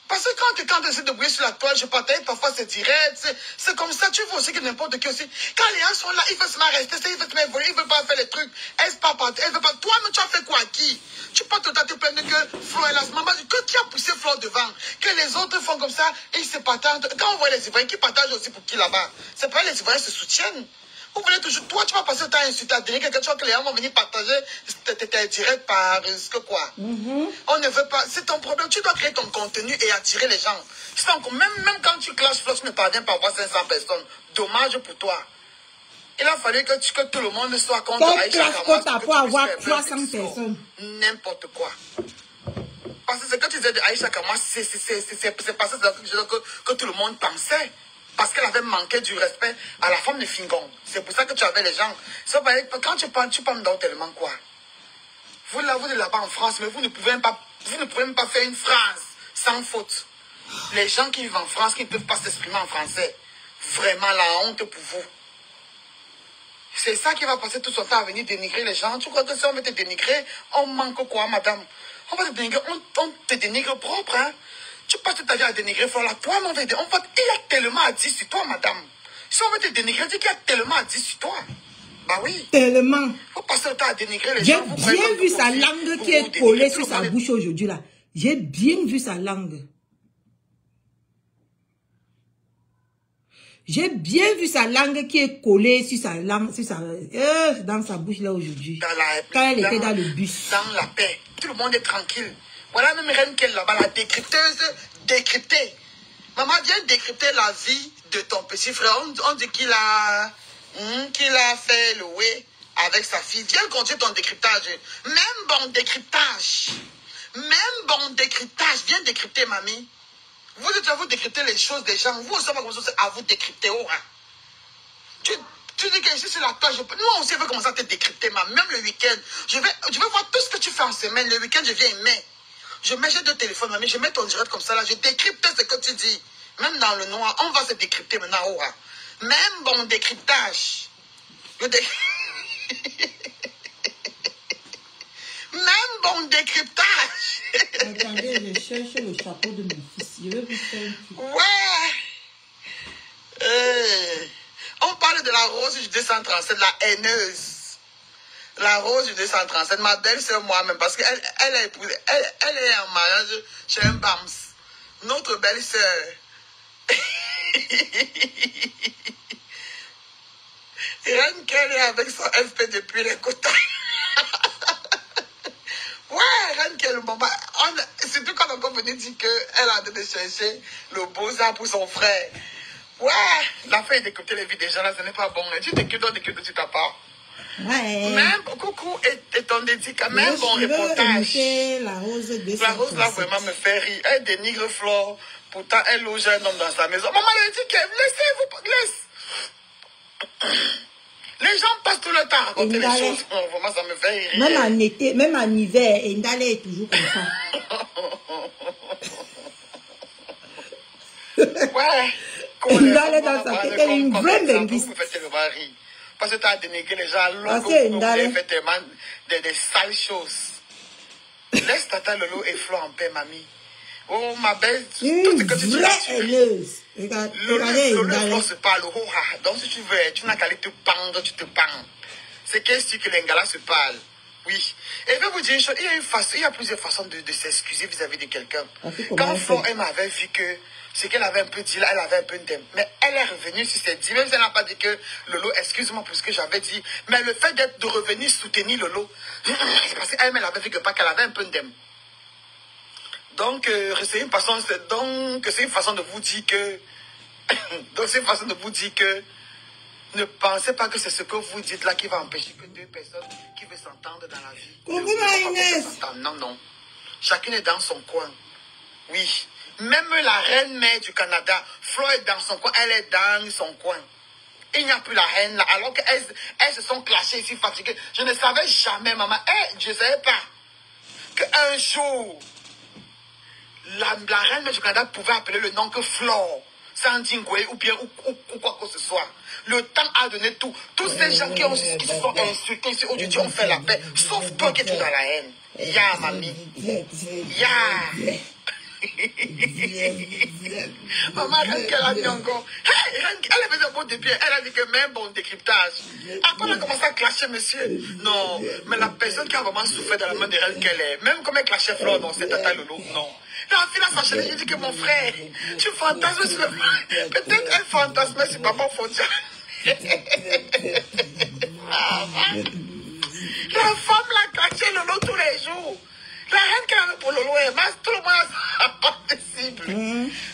Parce que quand quelqu'un essaie de briller sur la toile, je partage parfois c'est direct, c'est comme ça, tu vois aussi que n'importe qui aussi. Quand les gens sont là, ils veulent se rester, ils veulent se évoluer, ils veulent pas faire les trucs, elle veut pas, toi, mais tu as fait quoi à qui? Tu peux te plaindre que Flo est là, maman, que qui a poussé Flo devant? Que les autres font comme ça, et ils se partagent. Quand on voit les Ivoiriens qui partagent aussi pour qui là-bas? C'est pas les Ivoiriens se soutiennent. Vous voulez toujours, toi, tu vas passer le temps à insulter, à dire quelque chose que les gens vont venir partager tes directs par ce que quoi. On ne veut pas, c'est ton problème. Tu dois créer ton contenu et attirer les gens. Même quand tu clashes, Floss ne parvient pas à voir 500 personnes. Dommage pour toi. Il a fallu que tout le monde soit contre Aïcha Kamas pour avoir 300 personnes. N'importe quoi. Parce que ce que tu disais de Aïcha Kamas, c'est passé que tout le monde pensait. Parce qu'elle avait manqué du respect à la femme de Fingon. C'est pour ça que tu avais les gens. Quand tu parles dans tellement quoi. Vous êtes là-bas en France, mais vous ne pouvez même pas faire une phrase sans faute. Les gens qui vivent en France, qui ne peuvent pas s'exprimer en français. Vraiment la honte pour vous. C'est ça qui va passer tout son temps à venir dénigrer les gens. Tu crois que si on veut te dénigrer, on manque quoi, madame? On va te dénigrer, on te dénigre propre, hein? Tu passes toute ta vie à dénigrer, voilà, toi, il y a tellement à dire sur toi, madame. Si on veut te dénigrer, dis qu'il y a tellement à dire sur toi. Bah oui. Tellement. Faut passer le temps à dénigrer les gens. J'ai bien vu sa langue qui est collée sur sa bouche aujourd'hui, là. J'ai bien vu sa langue. J'ai bien vu sa langue qui est collée sur sa langue, dans sa bouche là aujourd'hui. Quand elle était dans le bus. Dans la paix. Tout le monde est tranquille. Voilà même Reine qu'elle là-bas, la décrypteuse décryptée. Maman, viens décrypter la vie de ton petit frère. On dit qu'il a fait le way avec sa fille. Viens continuer ton décryptage. Même bon décryptage. Viens décrypter, mamie. Vous êtes à vous décrypter les choses des gens. Vous ne savez pas comment c'est à vous décrypter. Oh, hein. Tu dis que je suis sur la toile. Nous aussi, on veut commencer à te décrypter, même le week-end. Je vais voir tout ce que tu fais en semaine. Le week-end, je viens aimer. J'ai deux téléphones, mamie. Je mets ton direct comme ça, là. Je décrypte ce que tu dis. Même dans le noir, on va se décrypter maintenant. Oh, hein. Même bon décryptage. Même bon décryptage. Attendez, je cherche le chapeau de mon fils. Je vais vous faire un truc. Ouais. On parle de la rose du 237, la haineuse. La rose du 237, ma belle-sœur moi-même, parce qu'elle est en mariage chez un BAMS. Notre belle-sœur. Reine qu'elle est avec son FP depuis les quotas. Ouais, Reine qu'elle est maman. Surtout quand on est venu dire qu'elle a de chercher le beau-ça pour son frère. Ouais, la fille d'écouter les vies des gens là, ce n'est pas bon. Tu t'écoutes, on t'écoute sur ta part. Ouais. Même, coucou, et ton dédicat, même bon reportage. La rose là vraiment me fait rire. Elle dénigre Flore, pourtant elle loge un homme dans sa maison. Maman elle dit que laisse. Les gens passent tout le temps à raconter les choses. Oh, vraiment ça me fait rire. Même en été, même en hiver, Ndale est toujours comme ça. Ouais. Ndale dans sa tête, elle est une vraie linguiste. Parce que tu as dénigré les gens, l'autre, vous avez fait tellement des sales choses. Laisse Tata Lolo et Flo en paix, mamie. Oh, ma belle, tout ce que tu dis là, Lolo et Flo se parlent. Oh, donc si tu veux, tu n'as qu'à aller te pendre, tu te pends. C'est qu'est-ce que les gars-là se parlent. Oui. Et je vais vous dire une chose, il y a plusieurs façons de s'excuser vis-à-vis de quelqu'un. Quand Flo, elle m'avait vu que ce qu'elle avait un peu dit là, elle avait un peu de... Mais elle est revenue sur ses dits. Même si elle n'a pas dit que Lolo, excuse-moi pour ce que j'avais dit. Mais le fait de revenir soutenir Lolo, c'est parce qu'elle avait vu que pas qu'elle avait un peu de... Donc, c'est une façon de vous dire que... Donc, c'est une façon de vous dire que... Ne pensez pas que c'est ce que vous dites là qui va empêcher que deux personnes qui veulent s'entendre dans la vie. Coucou Inès. Non. Chacune est dans son coin. Oui. Même la reine mère du Canada, Flo est dans son coin, elle est dans son coin. Il n'y a plus la reine là, alors qu'elles se sont clashées ici, fatiguées. Je ne savais jamais, maman, je ne savais pas qu'un jour, la reine mère du Canada pouvait appeler le nom que Flo, Sandingwe ou bien ou quoi que ce soit. Le temps a donné tout. Tous ces gens qui se sont insultés ici aujourd'hui ont fait la paix, sauf toi qui es dans la haine. Ya, mamie. Ya. Maman, qu'elle a dit encore. Hey, elle avait un bon début. Elle a dit que même bon décryptage. Après, elle a commencé à clasher, monsieur. Non, mais la personne qui a vraiment souffert dans la main de elle qu'elle est, même comme elle clashait Flore, non, c'est Tata Lolo, non. La fille a s'enchaîné, j'ai dit que mon frère, tu fantasmes sur le... Peut-être elle fantasme sur Papa Fontia. La femme l'a caché Lolo tous les jours. La reine qui avait pour Lolo est masse, tout le monde n'a pas de cible.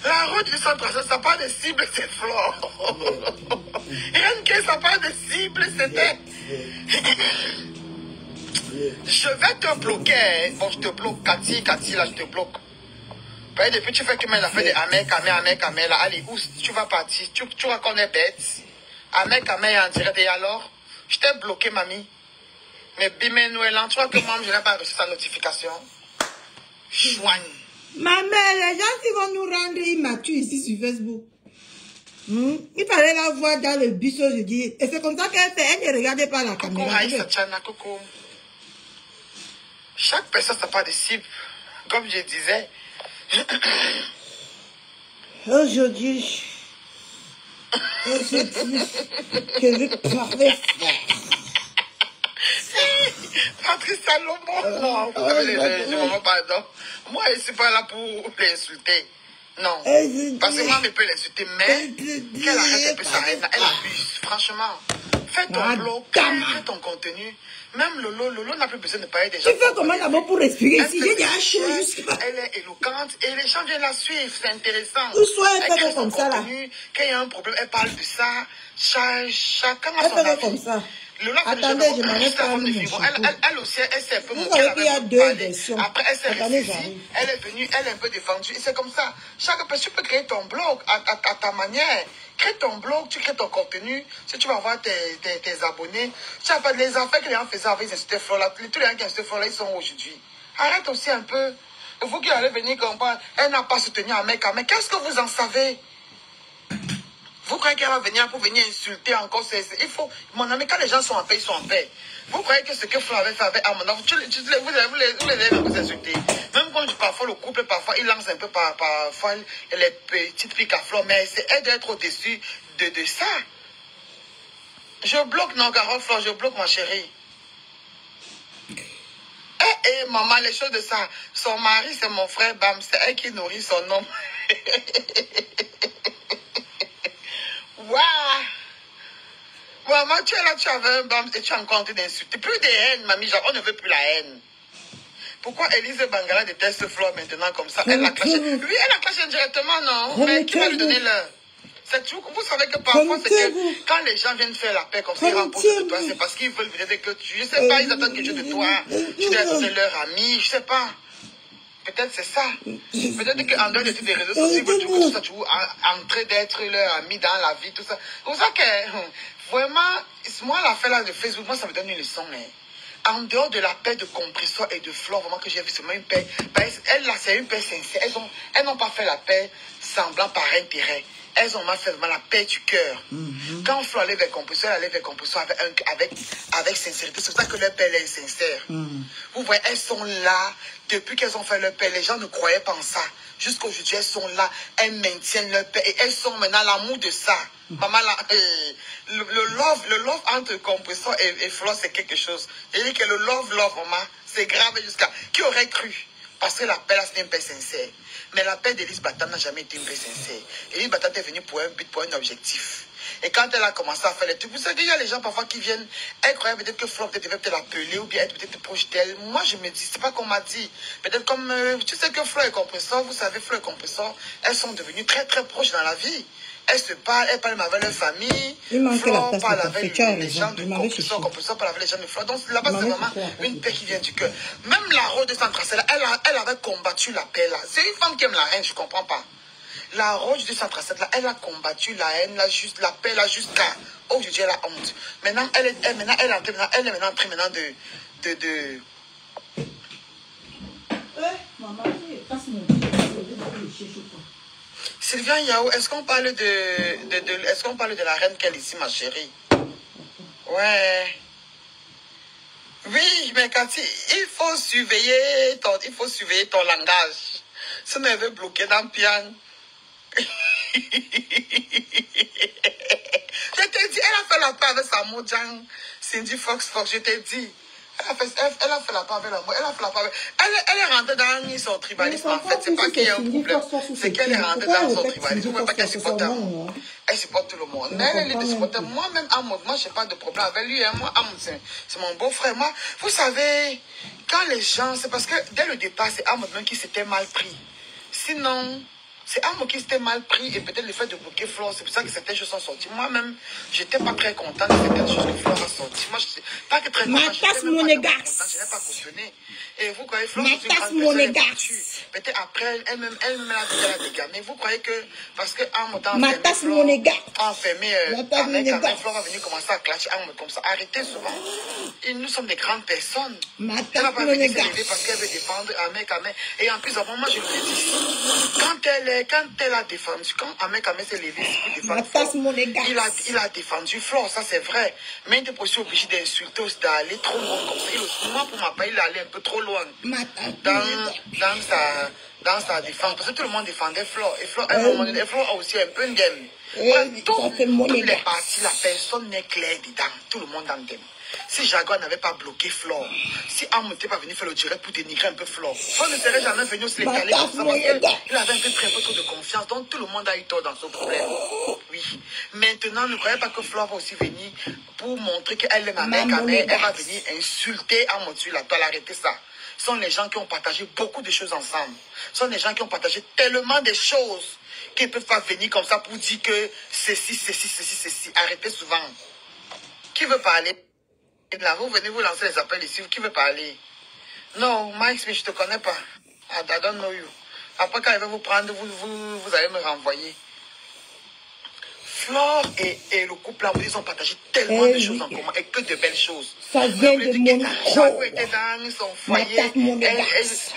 La route du centre, ça n'a pas de cible, c'est Flore. Reine qui n'a pas de cible, c'était... Je vais te bloquer. Bon, je te bloque. Cathy, là, je te bloque. Depuis tu fais que maintenant, fait des Amé, là. Allez, où tu vas partir? Tu racontes des bêtes. Amé, en direct. Et alors? Je t'ai bloqué, mamie. Mais Bimé Noëlan, tu vois que moi, je n'ai pas reçu sa notification. Chouane. Ma mère, les gens qui vont nous rendre immatures ici sur Facebook. Il fallait la voir dans le bus aujourd'hui. Et c'est comme ça qu'elle fait. Elle ne regardait pas la caméra. Coucou. Chaque personne n'a pas de cible. Comme je disais. Aujourd'hui, je vais parler fort. Patrice Salomon, non, vous avez les moments, pardon. Moi, je ne suis pas là pour l'insulter. Non. Parce que moi, je peux l'insulter, mais qu'elle arrête un peu sa haine. Elle abuse, franchement. Fais ton blog, fais ton contenu. Même Lolo n'a plus besoin de parler des gens. Tu fais comment d'abord pour respirer ici? J'ai déjà chaud jusqu'à... Elle est éloquente et les gens viennent la suivre, c'est intéressant. Ou soit elle fait comme ça là. Quand il y a un problème, elle parle de ça. Chacun a son avis. Elle fait comme ça. Attendez, je m'en ai pas elle aussi, elle s'est un peu montrée. Vous savez qu'il y a deux versions. Après, elle s'est réussie. Elle est venue, elle est un peu défendue. Et c'est comme ça. Chaque personne, tu peux créer ton blog à ta manière. Crée ton blog, tu crées ton contenu. Si tu vas avoir tes abonnés. Tu n'as pas les affaires que les gens faisaient avec ces fleurs là. Tous les gens qui ont ces fleurs là, ils sont aujourd'hui. Arrête aussi un peu. Vous qui allez venir comprendre, elle n'a pas soutenu un mec. Mais qu'est-ce que vous en savez? Vous croyez qu'elle va venir pour venir insulter encore? Il faut, mon ami, quand les gens sont en paix, ils sont en paix. Vous croyez que ce que Flo avait fait avec Amanda, vous les vous insulter. Même quand parfois le couple, parfois il lance un peu parfois les petites piques à Flo, mais elle doit être au-dessus de ça. Je bloque, non, Carole Flo, je bloque ma chérie. Et maman, les choses de ça, son mari c'est mon frère, bam, c'est elle qui nourrit son homme. Waouh! Maman, tu es là, tu avais un bam et tu as encore envie d'insulter. Plus de haine, mamie, genre, on ne veut plus la haine. Pourquoi Élise Bangala déteste Flore maintenant comme ça? Elle l'a clashé. Oui, elle l'a clashé directement, non? Mais qui va lui donner l'heure? Vous savez que parfois, c'est que quand les gens viennent faire la paix comme ça, ils remportent de toi, c'est parce qu'ils veulent peut-être que tu... Je sais pas, ils attendent quelque chose de toi. Tu dois être leur ami, je sais pas. Peut-être c'est ça. Peut-être qu'en dehors de tous les réseaux sociaux, tout ça, tu veux entrer d'être leur ami dans la vie, tout ça. C'est pour ça que, vraiment, moi, l'affaire là de Facebook, moi, ça me donne une leçon. En dehors de la paix de Compressor et de Flore, vraiment que j'ai vu, c'est une paix. Elle, là, c'est une paix sincère. Elles n'ont pas fait la paix semblant par intérêt. Elles ont fait vraiment la paix du cœur. Quand Flore allait vers Compressor, elle allait vers Compressor avec sincérité. C'est pour ça que leur paix est sincère. Vous voyez, elles sont là. Depuis qu'elles ont fait leur paix, les gens ne croyaient pas en ça. Jusqu'aujourd'hui, elles sont là. Elles maintiennent leur paix. Et elles sont maintenant l'amour de ça. Maman, là, le love entre Compressor et Flore, c'est quelque chose. J'ai dit que le love, maman, c'est grave jusqu'à... Qui aurait cru? Parce que la paix, là, c'est une paix sincère. Mais la paix d'Élise Batane n'a jamais été une paix sincère. Élise Batane est venue pour un but, pour un objectif. Et quand elle a commencé à faire les trucs, vous savez, il y a les gens parfois qui viennent, elle croyait peut-être que Flore devait peut-être l'appeler ou bien être peut-être proche d'elle. Moi, je me dis, c'est pas qu'on m'a dit. Peut-être comme, tu sais que Flore et Compressor, vous savez, Flore et Compressor, elles sont devenues très très proches dans la vie. Elles se parlent, elles parlent avec leur famille. Flore parle avec les gens de Compressor, Compressor parle avec les gens de Flore. Donc là-bas, c'est vraiment une paix qui vient du cœur. Même la Rose de Centracelle, elle avait combattu la paix là. C'est une femme qui aime la haine, je comprends pas. La Roche de 137, là, elle a combattu la haine, la paix, là, jusqu'à aujourd'hui, elle a honte. Maintenant, elle est maintenant en train de... Sylvain Yao, est-ce qu'on parle de la reine qu'elle ici, ma chérie? Ouais. Oui, mais Cathy, il faut surveiller ton langage. Sinon, elle veut bloquer dans le piano. Je t'ai dit, elle a fait la paix avec sa Mojang, Cindy Fox, je t'ai dit. Elle a fait la part avec l'amour. Elle a fait la part avec... Elle est rentrée dans son tribalisme. En fait, c'est pas qu'il y a un problème. C'est qu'elle est rentrée dans son tribalisme. Vous ne pouvez pas qu'elle supporte un monde. Elle supporte tout le monde. Mais elle est supportée. Moi-même, Ahmed, moi, je n'ai pas de problème avec lui. Moi, Ahmed, c'est mon beau-frère. Moi, vous savez, quand les gens... C'est parce que dès le départ, c'est Ahmed même qui s'était mal pris. Sinon... C'est Ahmed qui s'était mal pris et peut-être le fait de bloquer Flore, c'est pour ça que certaines choses sont sorties. Moi-même, j'étais pas très content de certaines choses que Flore a sorties. Moi, je sais pas que très content, je n'ai pas cautionné. Et vous croyez, Flore, c'est une grande personne, peut-être après, elle-même, elle a des gars. Mais vous croyez que, parce que Ahmed a enfermé Ahmed, Flore va venir commencer à clasher Ahmed comme ça. Arrêtez souvent. Et nous sommes des grandes personnes. Elle va pas venir s'élever parce qu'elle veut défendre Ahmed. Et en plus, avant moi, je le dis, quand elle a défendu, quand Ahmed s'est levé pour défendre Flore, il a défendu Flore, ça c'est vrai. Mais il était aussi obligé d'insulter, d'aller trop loin comme ça. Moi, pour ma part, il est allé un peu trop loin dans sa défense. Parce que tout le monde défendait Flore. Et Flore, à un moment donné, Flore a aussi un peu une game. Toutes les parties, la personne n'est claire dedans. Tout le monde en game. Si Jaguar n'avait pas bloqué Flore, si Ahmed n'était pas venu faire le direct pour dénigrer un peu Flore, Flore ne serait jamais venu se l'étaler comme ça parce qu'il avait un peu très peu trop de confiance. Donc tout le monde a eu tort dans ce problème. Oui. Maintenant, ne croyez pas que Flore va aussi venir pour montrer qu'elle aime Ahmed. Elle va venir insulter Ahmed sur la toile. Arrêtez ça. Ce sont les gens qui ont partagé beaucoup de choses ensemble. Ce sont les gens qui ont partagé tellement de choses qu'ils ne peuvent pas venir comme ça pour dire que ceci. Arrêtez souvent. Qui veut parler? Là, vous venez vous lancer les appels ici. Qui veut parler? Non, Mike Smith, je ne te connais pas. I don't know you. Après, quand il va vous prendre, vous allez me renvoyer. Flore et le couple, là, ils ont partagé tellement de choses en commun et que de belles choses. Ça vient de mon Jago était dans son foyer.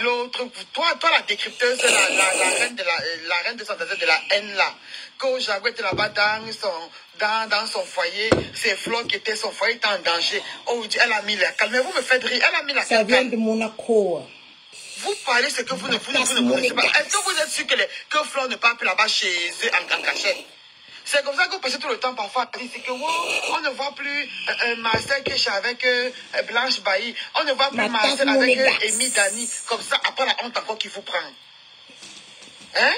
L'autre, toi, la décrypteuse, la reine de Santander de la haine, là. Quand Jago était là-bas dans son foyer, c'est Flore qui était, son foyer était en danger. Oh, elle a mis la calme. Mais vous me faites rire. Elle a mis la calme. Ça vient de Monaco. Vous parlez ce que vous ne connaissez pas. Est-ce que vous êtes sûr que Flore ne part plus là-bas chez eux en cachette? C'est comme ça que vous passez tout le temps parfois à dire que on ne voit plus Marcel qui est avec Blanche Bailly. On ne voit plus Marcel avec Amy Dani. Comme ça, après la honte encore qui vous prend. Hein?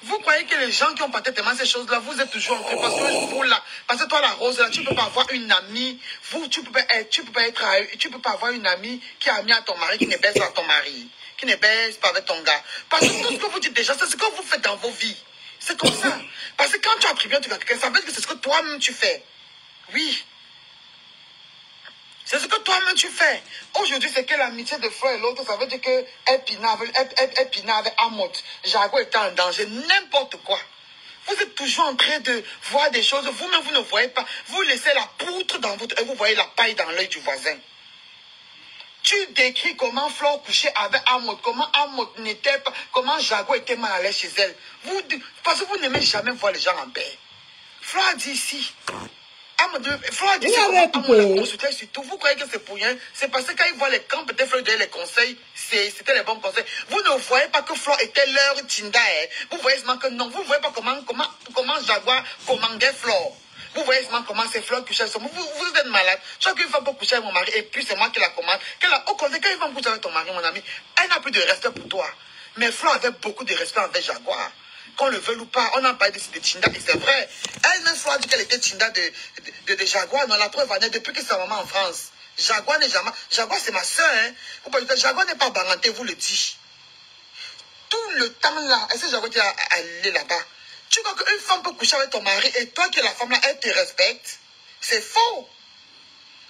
Vous croyez que les gens qui ont partagé tellement ces choses-là, vous êtes toujours en train parce que toi, la Rose, là, tu ne peux pas avoir une amie. Tu peux pas avoir une amie qui est amie à ton mari, qui ne baise pas ton mari, qui ne baise pas avec ton gars. Parce que tout ce que vous dites déjà, c'est ce que vous faites dans vos vies. C'est comme ça. Parce que quand tu attribues un truc à quelqu'un, ça veut dire que c'est ce que toi-même tu fais. Oui. C'est ce que toi-même tu fais. Aujourd'hui, c'est que l'amitié de Flore et l'autre, ça veut dire que Epina avec Ahmed. Jago était en danger. N'importe quoi. Vous êtes toujours en train de voir des choses. Vous-même, vous ne voyez pas. Vous laissez la poutre dans votre... Et vous voyez la paille dans l'œil du voisin. Tu décris comment Flore couchait avec Ahmed, comment Ahmed n'était pas, comment Jago était mal à l'aise chez elle. Parce que vous n'aimez jamais voir les gens en paix. Flore a dit ici. Flore a dit c'est comment Ahmed la consultait surtout. Vous croyez que c'est pour rien? C'est parce que quand ils voient les camps, peut-être Flore donnait les conseils, c'était les bons conseils. Vous ne voyez pas que Flore était leur Tinda. Vous voyez seulement que non. Vous ne voyez pas comment Jaguar commandait Flore. Vous voyez comment c'est Flore coucher avec son mari. Vous êtes malade. Chaque fois pour coucher avec mon mari, et puis c'est moi qui la commande. Au contraire, quand il va me coucher avec ton mari, mon ami, elle n'a plus de respect pour toi. Mais Flore avait beaucoup de respect envers Jaguar. Qu'on le veuille ou pas, on a parlé de Tinda, et c'est vrai. Elle-même, Flore a dit qu'elle était Tinda de Jaguar. Non, la preuve en est depuis que sa maman en France. Jaguar n'est jamais. Jaguar, c'est ma soeur, hein. Jaguar n'est pas baranté, vous le dites. Tout le temps là, est-ce que Jaguar était allé là-bas? Tu crois qu'une femme peut coucher avec ton mari et toi qui es la femme là, elle te respecte? C'est faux.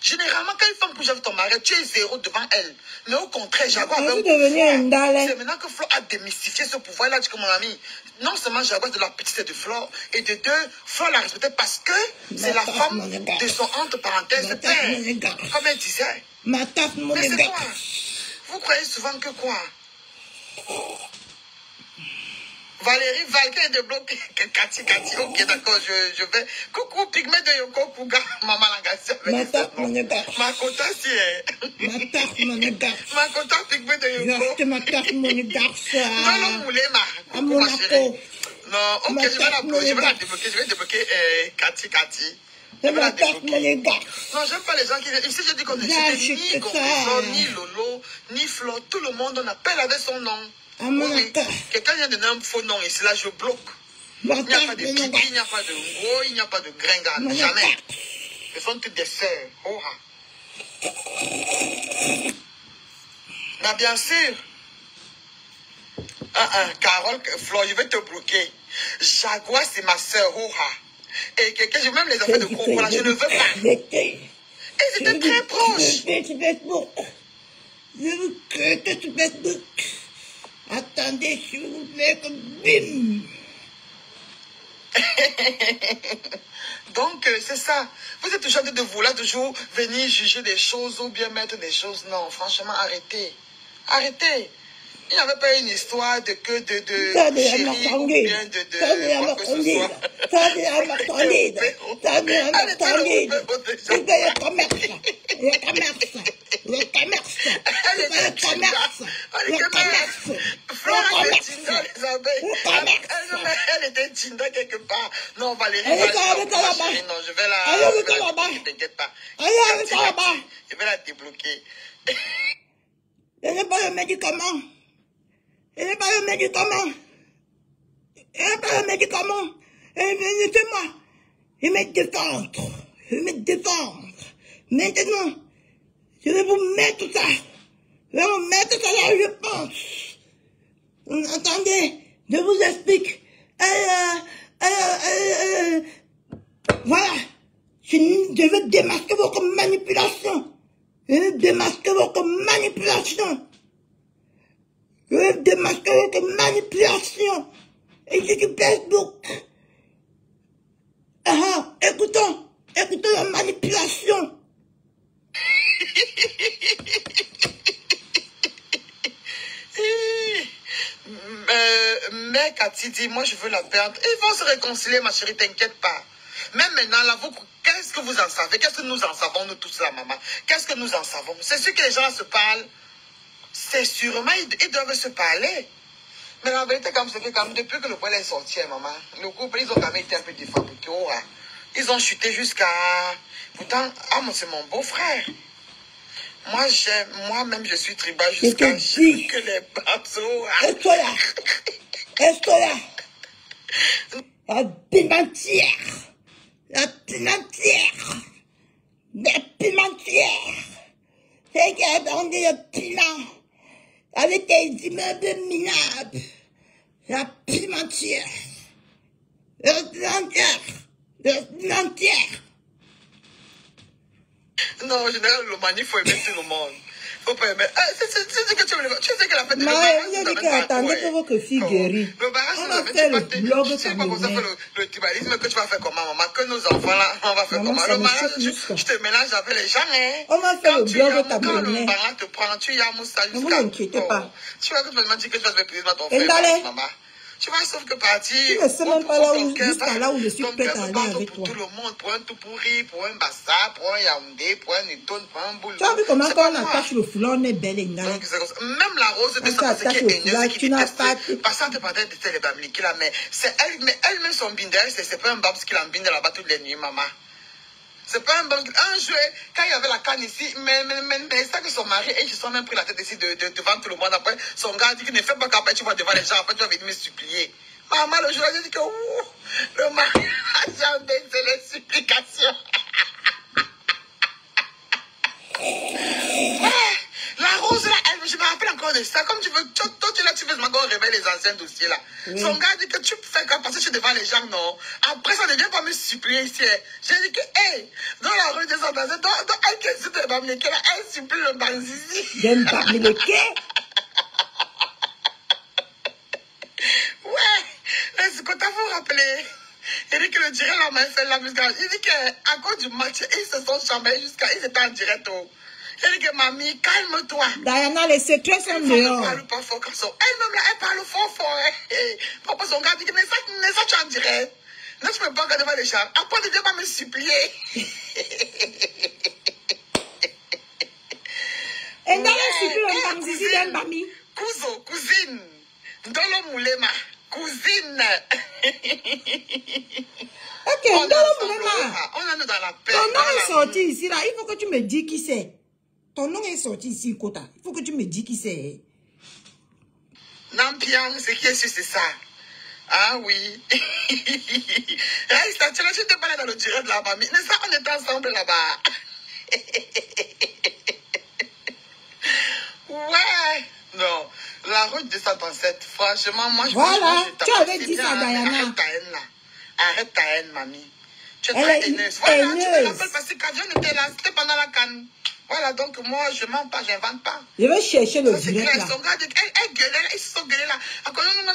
Généralement, quand une femme couche avec ton mari, tu es zéro devant elle. Mais au contraire, Jaguar avait un pouvoir. C'est maintenant que Flore a démystifié ce pouvoir-là, dit que mon ami, non seulement Jaguar de la petite de Flore, et de deux, Flore l'a respectée parce que c'est la femme de son entre parenthèses père. Comme elle disait. Mais c'est quoi? Vous croyez souvent que quoi? Valérie Valquin de bloc Kati, ok d'accord, je vais. Coucou, pygmée de Yoko Kuga, maman Langassi avec ma quota si ma quota pygmée de Yoko. Non, moulé ma. Non, ok, je vais la débloquer, Kati. Je vais la débloquer. Non, j'aime pas les gens qui... Ici, je dis qu'on est ni Gombison, ni Lolo, ni Flo. Tout le monde, on appelle avec son nom. Oui, quelqu'un vient de donner un faux nom ici, là, je bloque. Il n'y a pas de Bibi, il n'y a pas de Ngo, il n'y a pas de Gringa. Jamais. Ce sont toutes des sœurs. Oh, mais bien sûr. Carole, Flo, je vais te bloquer. Jaguar, c'est ma sœur. Oh, et quelqu'un, j'ai même les affaires de Coco, là, je ne veux pas. Et c'était très proche. Je veux que tu Facebook. Attendez, s'il vous plaît, comme bim. Donc, c'est ça. Vous êtes toujours en train de vouloir toujours venir juger des choses ou bien mettre des choses. Non, franchement, arrêtez. Arrêtez. Il n'y avait pas une histoire de que de chérie ou bien de quoi que ce soit. Elle était Tinda quelque part. Non, Valérie, non, je vais la... T'inquiète pas. Je vais la débloquer. Je n'ai pas le médicament. Je n'ai pas le médicament. Je n'ai pas le médicament. Laissez-moi. Je vais me défendre. Je vais me défendre. Maintenant, je vais vous mettre ça. Je vais vous mettre ça là où je pense. Attendez, je vous explique. Voilà. Je veux démasquer votre manipulation. Je veux démasquer votre manipulation. Je veux démasquer votre manipulation. Et c'est du Facebook. Écoutons la manipulation. Mais Cathy dit, moi je veux la perdre. Ils vont se réconcilier, ma chérie, t'inquiète pas. Même maintenant, là, qu'est-ce que vous en savez? Qu'est-ce que nous en savons, nous tous là, maman? Qu'est-ce que nous en savons? C'est sûr que les gens se parlent. C'est sûrement, ils doivent se parler. Mais la vérité, c'est que depuis que le poil est sorti, maman, le couple, ils ont quand même été un peu défabriqués. Ils ont chuté jusqu'à... Pourtant, c'est mon beau-frère. Moi-même, je suis tribal jusqu'à que les babos. Reste-toi là. Reste-toi là. La pimentière. La pimentière. La pimentière. C'est qui a vendu le piment avec des immeubles minables. La pimentière. La pimentière. La pimentière. Non, en général, le mani, il faut aimer tout le monde. Faut pas aimer. C'est ce que tu veux. Tu sais que la fête de l'embarras. Attendez que votre fille guérit. On va faire le blog. Tu sais pas comment ça fait le tribalisme que tu vas faire comment, maman? Que nos enfants là, on va faire comment? Le mariage, je te mélange avec les gens, hein. On va faire le blog quand le parent te prend, tu y as moussa jusqu'à. Ne vous inquiétez pas. Tu vas que tu vas me dire que tu vas faire plaisir à ton frère, maman. Tu vas sauf que partir. Tu ne sais même pas là où, jusqu'à là où je suis prête à aller avec toi. Pour tout le monde, pour un tout pourri, pour un bassa, pour un yaoundé, pour un étonne, pour un boulot. Tu as vu comment quand on attache le foulard, on est belle et même la rose de ça, c'est qui est haineuse, qui déteste. Passante peut-être de les babli là, mais c'est elle, mais elle-même son binder, c'est pas un babs qui l'embinde là-bas toutes les nuits, maman. C'est pas un bon. Un jour, quand il y avait la canne ici, mais c'est ça que son mari, et ils se sont même pris la tête ici devant tout le monde. Après, son gars dit qu'il ne fait pas qu'après tu vas devant les gens, après tu vas venir me supplier. Maman, le jour, j'ai dit que le mariage a baissé les supplications. La rose là, je me rappelle encore de ça. Comme tu veux, toi tu là, tu veux encore révéler les anciens dossiers là. Oui. Son gars dit que tu fais quand passer devant les gens, non. Après ça ne vient pas me supplier ici. J'ai dit que, hey, dans la rue des Andassés, dans un question de Bamileke là, elle supplie le Banzizi. J'aime Bamileke. Ouais, est-ce que t'as vous rappelé? Il dit que le direct la main fait la musique. Il dit qu'à cause du match, ils se sont chambés jusqu'à, ils étaient en direct. Elle dit que mamie, calme-toi. Diana, les secrets sont dehors. Elle parle pas fort comme ça. Elle-même, elle parle fort. Papa, son gars dit que, mais ça, tu es en direct. Là, tu ne peux pas regarder devant les gens. Après, tu ne viens pas me supplier. Et dans le supplier, on mamie. Cousine. Dans le moulema. Cousine. Ok, On est ensemble, vraiment. on est dans la paix. Ton nom est sorti ici, là. Il faut que tu me dis qui c'est. Ton nom est sorti ici, Kota. Il faut que tu me dis qui c'est. Nampiang, ce qui est sûr, c'est ça. Ah oui. Reste, tu te parlais dans le direct de la mamie. Mais ça, on est ensemble là-bas. Ouais. Non. La route 237, franchement, moi, Voilà, je tu avais dit ça, Diana. Arrête ta haine, là. Arrête ta haine, mamie. Tu es Elle très est haineuse. Voilà, tu te haineuse. rappelles parce que Kavion était là, c'était pendant la canne. Voilà, donc moi, je mens pas, j'invente pas. Je vais chercher le Ça, c'est direct, clair. là. Son gars, elle gueulait, ils se sont gueulés là. Encore, non.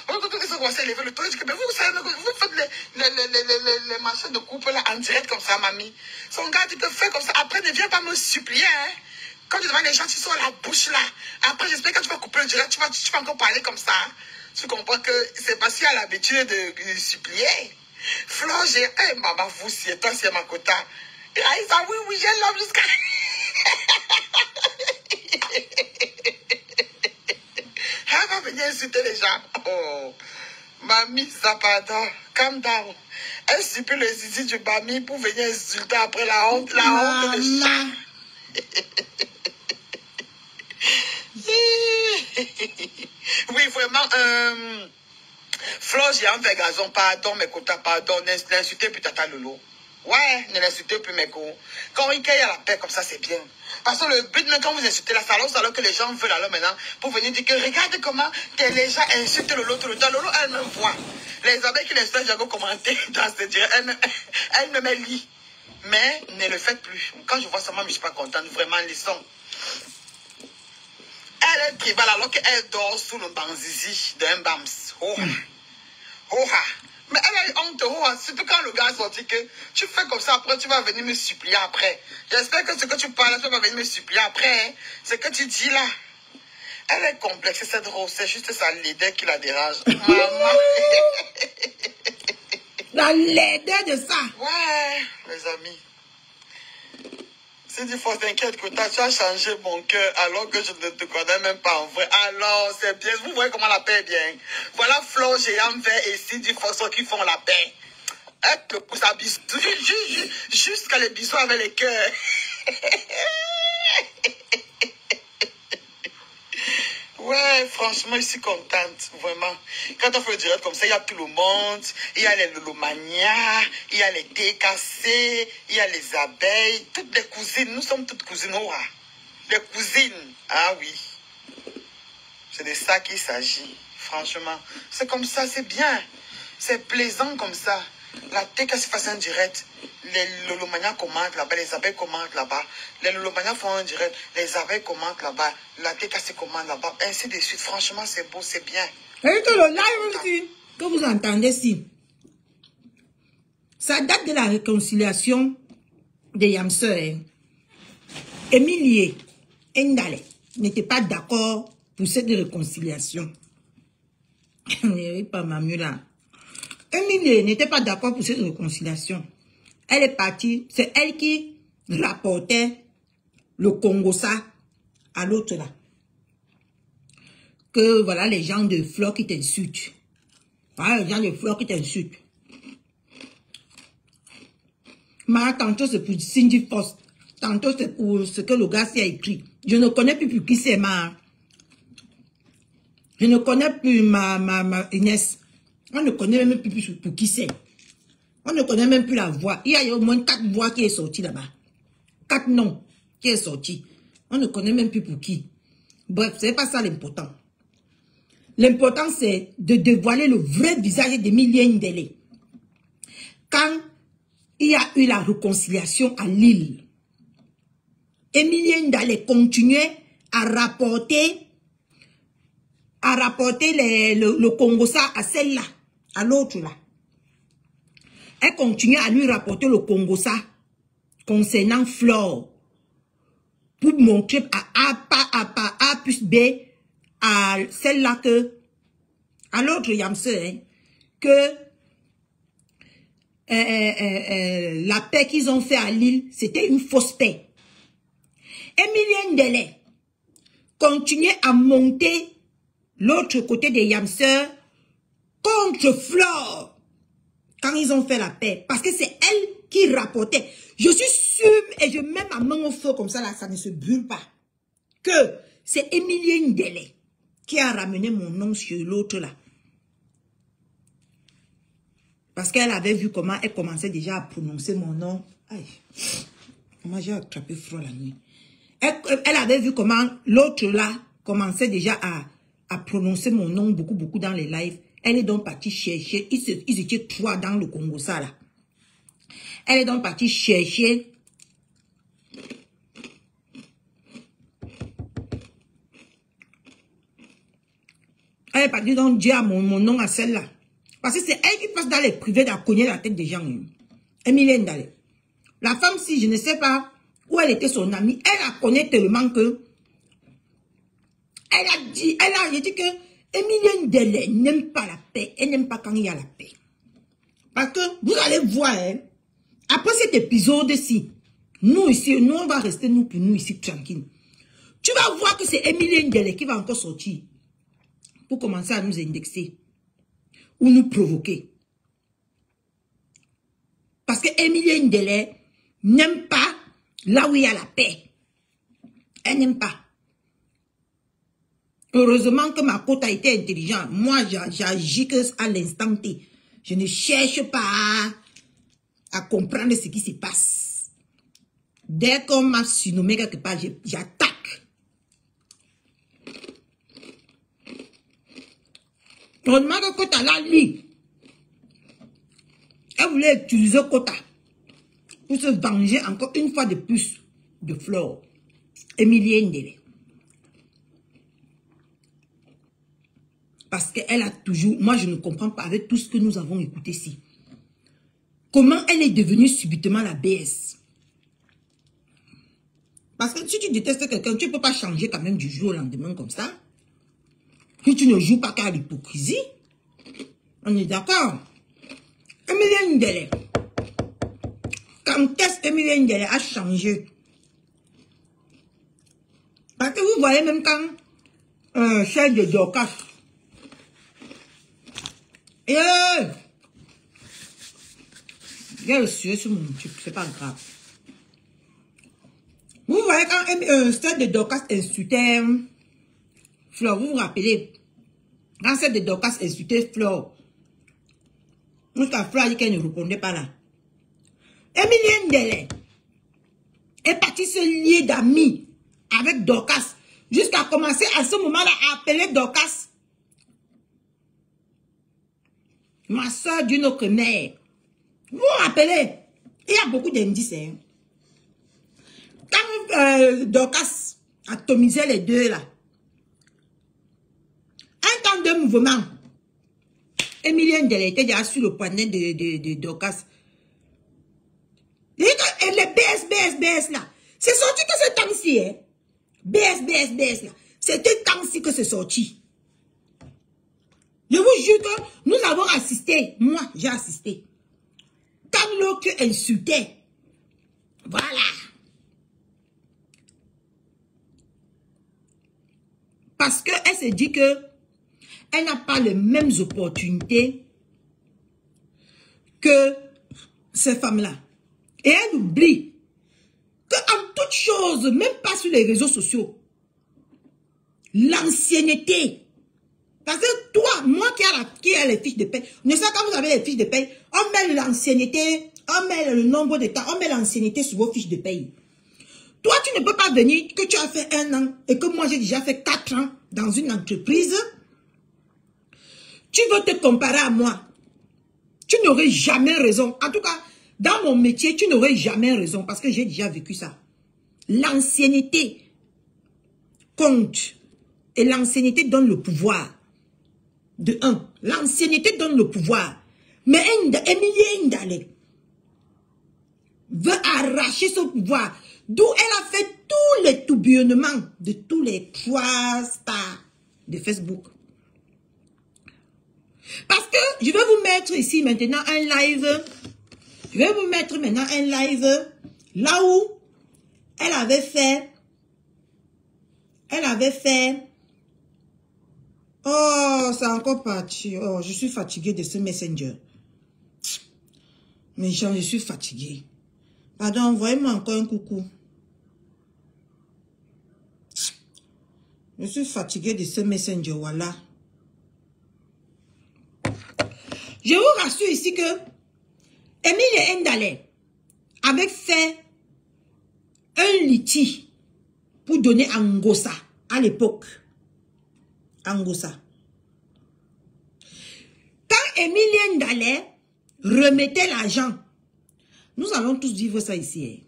Ils ont commencé à lever le ton. Mais vous savez, vous faites les machins de couple là en direct comme ça, mamie. Son gars, tu te fais comme ça. Après, ne viens pas me supplier, hein. Quand tu devant les gens, tu sors la bouche là. Après, j'espère que tu vas couper le direct, tu vas encore parler comme ça. Tu comprends que c'est parce qu'il a l'habitude de supplier. Flo, maman, vous, c'est toi, c'est ma quota. Et là, il dit, oui, j'ai l'homme jusqu'à... Elle va venir insulter les gens. Oh, mamie Zapata, calm down. Elle supplie le zizi du mamie pour venir insulter après la honte de chat. Oui, vraiment, Flo, j'ai envers gazon, pardon, mes quotas, pardon, n'insultez plus Tata Lolo. Ouais, ne l'insultez plus, mes gars. Quand il y a la paix comme ça, c'est bien. Parce que le but, même quand vous insultez la salon, c'est alors que les gens veulent alors maintenant pour venir dire que regarde comment les gens insultent Lolo tout le temps. Lolo, elle-même voit. Les abeilles qui l'insultent, j'ai commenté dans ce direct, elle me met lit. Mais ne le faites plus. Quand je vois ça, moi, je ne suis pas contente. Vraiment, laissons. Elle est tribale alors qu'elle dort sous le banzizi d'un bams. Mais elle a eu honte, surtout quand le gars a sorti que tu fais comme ça, après tu vas venir me supplier après. J'espère que ce que tu parles, tu vas venir me supplier après. Hein. Ce que tu dis là, elle est complexe, c'est drôle, c'est juste sa laideur qui la dérange. Maman. La laideur de ça. Ouais, les amis. Si tu faut t'inquiète que tu as changé mon cœur alors que je ne te connais même pas en vrai. Alors, c'est bien. Vous voyez comment la paix est bien. Voilà Flo, Géant Vert et Cindy Fosso qui font la paix. Elle te pousse à bisous. Jusqu'à les bisous avec les cœurs. Ouais, franchement, je suis contente, vraiment. Quand on fait le direct comme ça, il y a tout le monde. Il y a les Lolomania, il y a les DKC, il y a les abeilles, toutes les cousines. Nous sommes toutes cousines, les cousines. Ah oui. C'est de ça qu'il s'agit, franchement. C'est comme ça, c'est bien. C'est plaisant comme ça. La TKC fait un direct. Les Lolomania commentent là-bas, les abeilles commentent là-bas. Les Lolomania font un direct, les abeilles commentent là-bas. La TKC commande là-bas. Ainsi de suite. Franchement, c'est beau, c'est bien. Et que le live aussi, que vous entendez si, ça date de la réconciliation des Yamseurs. Emilie Ndale n'était pas d'accord pour cette réconciliation. Pas ma là. Emilie n'était pas d'accord pour cette réconciliation. Elle est partie, c'est elle qui rapportait le Congo-ça à l'autre là. Que voilà les gens de Flore qui t'insultent. Voilà les gens de Flore qui t'insultent. Mais tantôt c'est pour Cindy Foss. Tantôt c'est pour ce que le gars s'y a écrit. Je ne connais plus pour qui c'est ma. Je ne connais plus ma Inès. On ne connaît même plus pour qui c'est. On ne connaît même plus la voix. Il y a au moins 4 voix qui est sortie là-bas. 4 noms qui est sorti. On ne connaît même plus pour qui. Bref, c'est pas ça l'important. L'important, c'est de dévoiler le vrai visage d'Emilie Ndale. Quand il y a eu la réconciliation à Lille, Emilie Ndale continuait à rapporter le Congo-ça à celle-là, à l'autre là. Elle continuait à lui rapporter le Congo-ça concernant Flore pour montrer à A plus B à celle-là que, à l'autre Yamse, hein, que la paix qu'ils ont fait à Lille, c'était une fausse paix. Emilie Ndale continuait à monter l'autre côté des Yamseurs contre Flore. Quand ils ont fait la paix. Parce que c'est elle qui rapportait. Je suis sûre et je mets ma main au feu comme ça, là, ça ne se brûle pas. Que c'est Emilie Ndele qui a ramené mon nom sur l'autre là. Parce qu'elle avait vu comment elle commençait déjà à prononcer mon nom. Aïe, comment j'ai attrapé froid la nuit. Elle avait vu comment l'autre là commençait déjà à prononcer mon nom beaucoup dans les lives. Elle est donc partie chercher. Ils étaient 3 dans le Congo, ça là. Elle est donc partie chercher. Elle est partie donc dire mon nom à celle-là. Parce que c'est elle qui passe dans les privés à cogner la tête des gens. Emilie Ndale. La femme, si je ne sais pas où elle était son amie, elle la connaît tellement que elle a dit que Emilie Ndale n'aime pas la paix. Elle n'aime pas quand il y a la paix. Parce que vous allez voir, hein, après cet épisode-ci, nous ici, nous on va rester nous pour nous ici tranquilles. Tu vas voir que c'est Emilie Ndale qui va encore sortir pour commencer à nous indexer ou nous provoquer. Parce que Emilie Ndele n'aime pas là où il y a la paix. Elle n'aime pas. Heureusement que ma côte a été intelligente. Moi, j'agis à l'instant T. Je ne cherche pas à comprendre ce qui se passe. Dès qu'on m'a surnommé quelque part, j'attaque. Heureusement que Kota l'a lu. Elle voulait utiliser Kota pour se venger encore une fois de plus de Flore. Emilie Ndele. Parce qu'elle a toujours... Moi, je ne comprends pas avec tout ce que nous avons écouté ici. Comment elle est devenue subitement la BS? Parce que si tu détestes quelqu'un, tu ne peux pas changer quand même du jour au lendemain comme ça. Si tu ne joues pas qu'à l'hypocrisie, on est d'accord. Emilie Ndele. Quand est-ce qu'Emilie Ndele a changé? Parce que vous voyez même quand chef de Dorcas. Il y a le sujet sur mon truc, c'est pas grave. Vous voyez quand chef de Dorcas insultait Flore, vous vous rappelez? Quand chef de Dorcas insultait Flore, jusqu'à Flore dit qu'elle ne répondait pas là. Emilie Ndele est partie se lier d'amis avec Dorcas jusqu'à commencer à ce moment-là à appeler Dorcas ma soeur d'une autre mère. Vous vous rappelez? Il y a beaucoup d'indices. Hein? Quand Dorcas atomisait les deux là, un temps de mouvement, Emilie Ndele était déjà sur le poignet de Dorcas. Et les BS là, c'est sorti que c'est temps-ci. Hein? BS là, c'était temps-ci que c'est sorti. Je vous jure que nous avons assisté, moi j'ai assisté. Quand l'autre insultait, voilà. Parce qu'elle se dit que elle n'a pas les mêmes opportunités que ces femmes-là. Et elle oublie qu'en toute chose, même pas sur les réseaux sociaux, l'ancienneté. Parce que toi, moi qui a les fiches de paie, ne sais pas quand vous avez les fiches de paie, on met l'ancienneté, on met le nombre de temps, on met l'ancienneté sur vos fiches de paie. Toi, tu ne peux pas venir que tu as fait 1 an et que moi j'ai déjà fait 4 ans dans une entreprise. Tu veux te comparer à moi. Tu n'aurais jamais raison. En tout cas, dans mon métier, tu n'aurais jamais raison parce que j'ai déjà vécu ça. L'ancienneté compte et l'ancienneté donne le pouvoir. De 1, l'ancienneté donne le pouvoir. Mais Emilie Ndale veut arracher ce pouvoir. D'où elle a fait tous les tourbillonnements de tous les 3 stars de Facebook. Parce que je vais vous mettre ici maintenant un live. Je vais vous mettre maintenant un live là où elle avait fait. Oh, c'est encore parti. Oh, je suis fatiguée de ce messenger. Mes gens, je suis fatiguée. Pardon, envoyez-moi encore un coucou. Je suis fatiguée de ce messenger, voilà. Je vous rassure ici que Emile Ndale avait fait un litige pour donner à Ngosa à l'époque. Ngosa. Quand Emile Ndale remettait l'argent, nous allons tous vivre ça ici.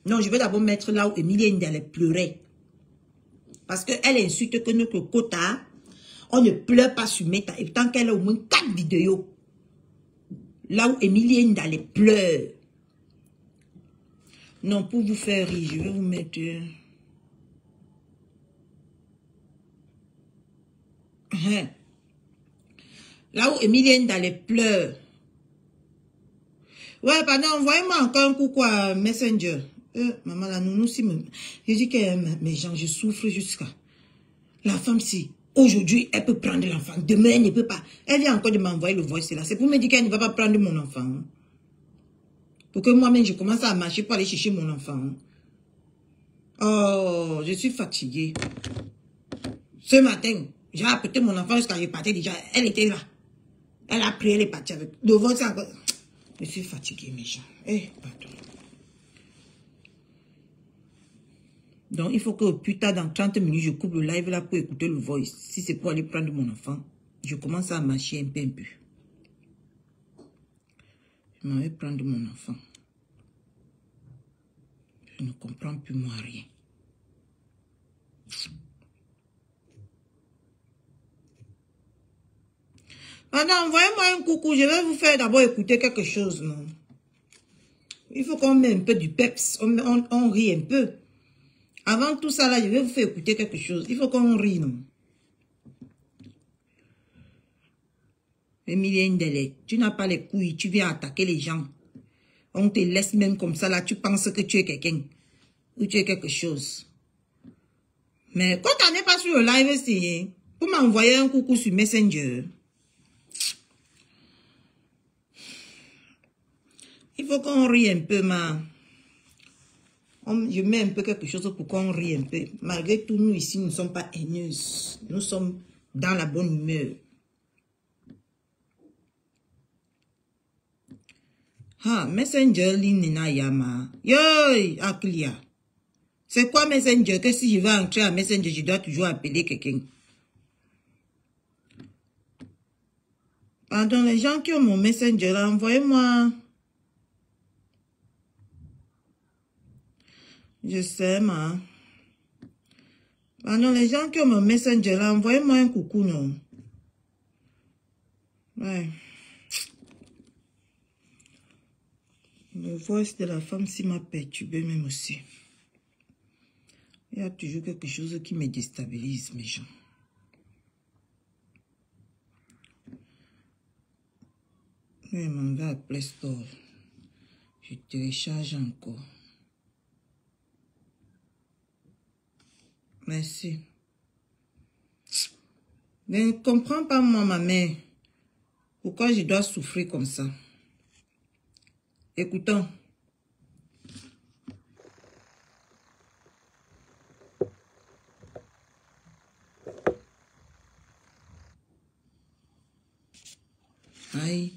Non, je vais d'abord mettre là où Emile Ndale pleurait. Parce qu'elle insulte que notre quota, on ne pleure pas sur Meta. Et tant qu'elle a au moins 4 vidéos. Là où Emile Ndale pleure. Non, pour vous faire rire, je vais vous mettre... Là où Emile Ndale pleure. Ouais, pardon, envoyez-moi encore un coucou à Messenger. Maman, la nounou, si... Je dis que mes gens, je souffre jusqu'à... La femme, si... Aujourd'hui, elle peut prendre l'enfant. Demain, elle ne peut pas. Elle vient encore de m'envoyer le voice là. C'est pour me dire qu'elle ne va pas prendre mon enfant. Hein. Pour que moi-même, je commence à marcher pour aller chercher mon enfant. Hein. Oh, je suis fatiguée. Ce matin, j'ai apporté mon enfant jusqu'à je partais déjà. Elle était là. Elle a pris, elle est partie avec. Le voice encore. Je suis fatiguée, mes gens. Pardon. Donc, il faut que plus tard, dans 30 minutes, je coupe le live là pour écouter le voice. Si c'est pour aller prendre mon enfant, je commence à marcher un peu. Je m'en vais prendre mon enfant. Je ne comprends plus moi rien. Maintenant, envoyez-moi un coucou. Je vais vous faire d'abord écouter quelque chose. Non? Il faut qu'on mette un peu du peps. On rit un peu. Avant tout ça, là, je vais vous faire écouter quelque chose. Il faut qu'on rie, non? Emile Ndale, tu n'as pas les couilles, tu viens attaquer les gens. On te laisse même comme ça, là, tu penses que tu es quelqu'un. Ou tu es quelque chose. Mais quand tu n'es pas sur le live ici, pour m'envoyer un coucou sur Messenger, il faut qu'on rie un peu, je mets un peu quelque chose pour qu'on rie un peu. Malgré tout, nous ici, nous ne sommes pas haineuses. Nous sommes dans la bonne humeur. Messenger, Linina Yama. Yoy, Aklia. C'est quoi Messenger? Que si je vais entrer à Messenger, je dois toujours appeler quelqu'un. Pardon, les gens qui ont mon Messenger, envoyez-moi. Je sais, Pardon, les gens qui ont mon Messenger, envoyez-moi un coucou, non? Ouais. Le voice de la femme si m'a perturbé même aussi. Il y a toujours quelque chose qui me déstabilise, mes gens. Je m'en vais à Play Store. Je télécharge encore. Merci. Je ne comprends pas, moi, ma mère. Pourquoi je dois souffrir comme ça? Écoutons. Aïe.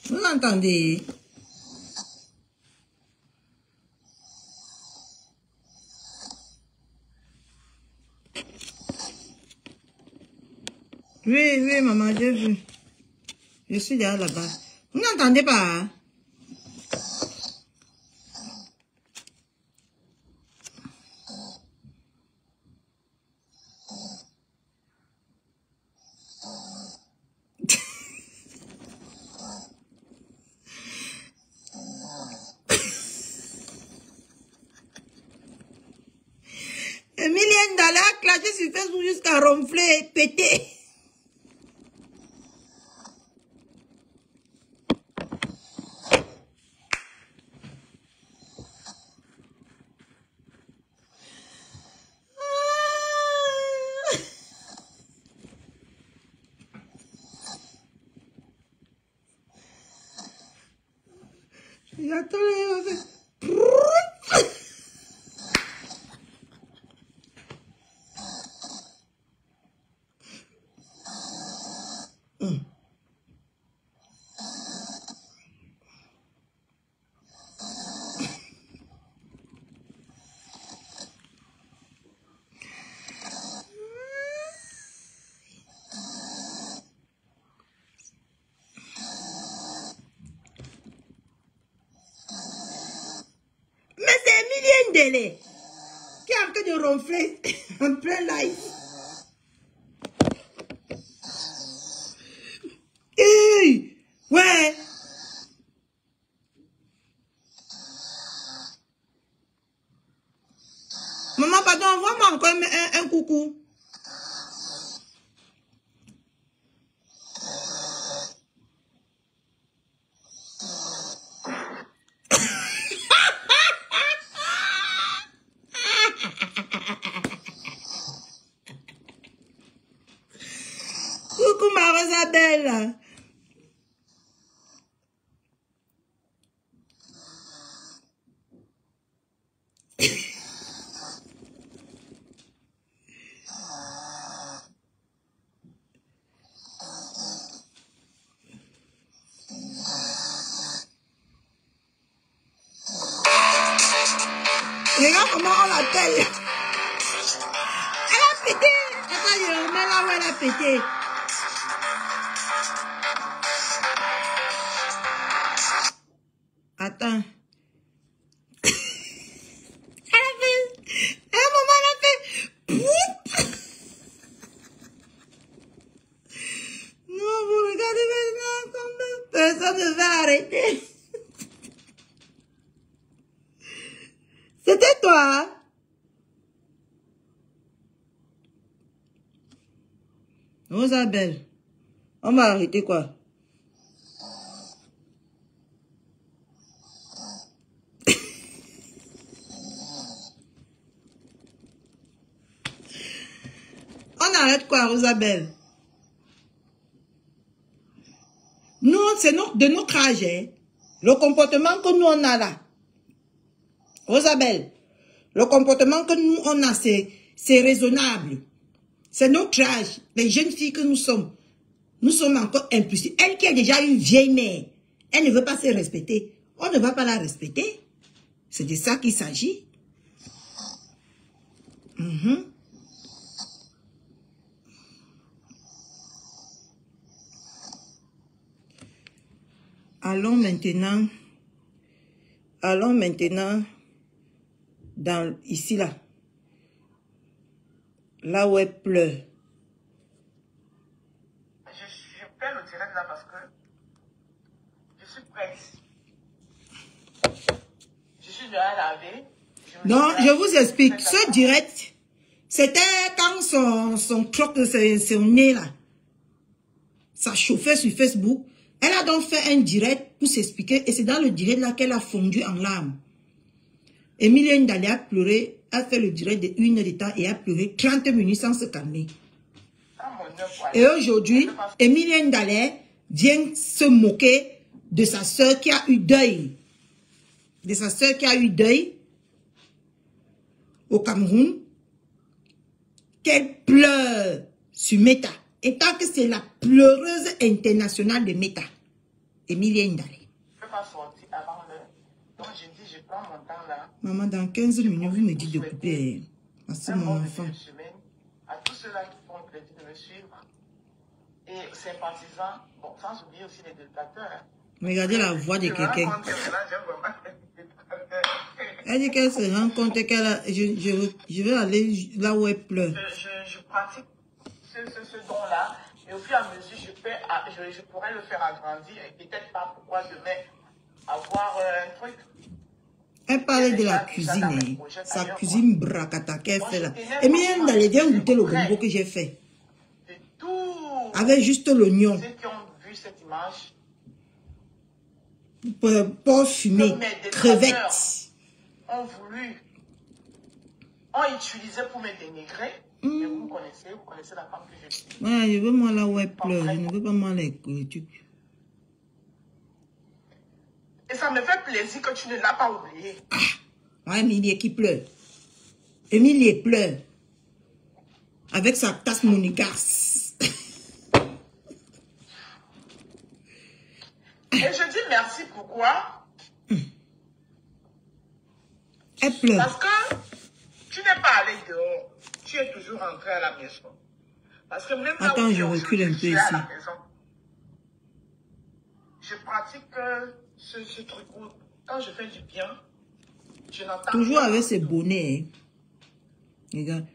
Vous entendez? Oui, maman, j'ai vu. Je suis déjà là-bas. Vous n'entendez pas? Hein? Emile Ndale a clashé sur Facebook jusqu'à ronfler et péter. J'attends les... Mais c'est Emilien Délé qui est en train de ronfler en plein live. Hey, ouais. Maman, pardon, envoie-moi encore un coucou. Coucou ma Rosabelle. Regarde comment on l'appelle. Elle a pété. Attends, je remets là où elle a pété. Attends. Elle a fait... À un moment, elle a fait... Non, vous regardez maintenant comme personne ne va arrêter. C'était toi? Rosabelle, on va arrêter quoi? On arrête quoi, Rosabelle? Nous, c'est de notre âge, hein? Le comportement que nous on a là. Rosabelle, le comportement que nous on a, c'est raisonnable. C'est notre âge. Les jeunes filles que nous sommes encore impulsives. Elle qui a déjà une vieille mère, elle ne veut pas se respecter. On ne va pas la respecter. C'est de ça qu'il s'agit. Allons maintenant dans ici là. Là où elle pleure. Je perds le direct là parce que je suis prête. Je suis déjà lavée. Non, je vous explique. Ce direct, c'était quand son troc, son nez là, ça chauffait sur Facebook. Elle a donc fait un direct pour s'expliquer. Et c'est dans le direct là qu'elle a fondu en larmes. Emilien Ndalé a pleuré, a fait le direct de 1 heure de temps et a pleuré 30 minutes sans se calmer. Et aujourd'hui, Emilien Ndalé vient se moquer de sa soeur qui a eu deuil. De sa soeur qui a eu deuil au Cameroun. Qu'elle pleure sur Meta. Et tant que c'est la pleureuse internationale de Meta. Emilien Ndalé. Je ne peux pas sortir avant l'heure. Donc je dis, je prends mon temps là. Maman, dans 15 minutes, vous me dites de couper. C'est mon enfant. À tous ceux-là qui font le plaisir de me suivre. Et sympathisants, bon, sans oublier aussi les détracteurs. Hein. Regardez la voix de quelqu'un. Elle dit qu'elle se rend compte qu'elle a... Je vais aller là où elle pleure. Je pratique ce don-là. Et au fur et à mesure, je pourrais le faire agrandir. Et peut-être pas pourquoi demain avoir un truc. Elle parlait de la cuisine. Hein. Sa cuisine bracata qu'elle fait là. Et bien, elle allait bien goûter le gombo que j'ai fait. Avec juste l'oignon. Ceux qui ont vu cette image. Porc fumé, crevettes. Ont utilisé pour me dénigrer. Et vous connaissez la femme que je suis. Ouais, je veux moi là où elle pleure. Je ne veux pas moi les trucs. Et ça me fait plaisir que tu ne l'as pas oublié. Ah, Emilie qui pleure. Emilie pleure. Avec sa tasse monégasque. Et je dis merci, pourquoi? Elle pleure. Parce que tu n'es pas allé dehors. Tu es toujours rentré à la maison. Parce que même là attends, où je recule un peu tu es ici. à la maison, je pratique ce truc où, quand je fais du bien, je n'entends toujours avec ses bonnets. Hein. Regarde.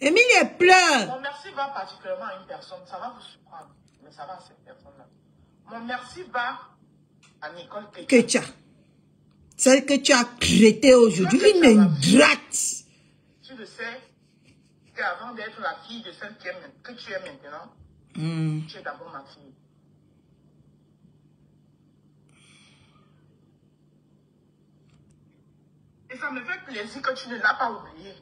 Emilie, elle pleure. Mon merci va particulièrement à une personne. Ça va vous surprendre. Mais ça va à cette personne-là. Mon merci va à Nicole Ketia. Celle que tu as traitée aujourd'hui. Une ingrate. Tu le sais qu'avant d'être la fille de celle que tu es maintenant, tu es d'abord ma fille. Et ça me fait plaisir que tu ne l'as pas oublié.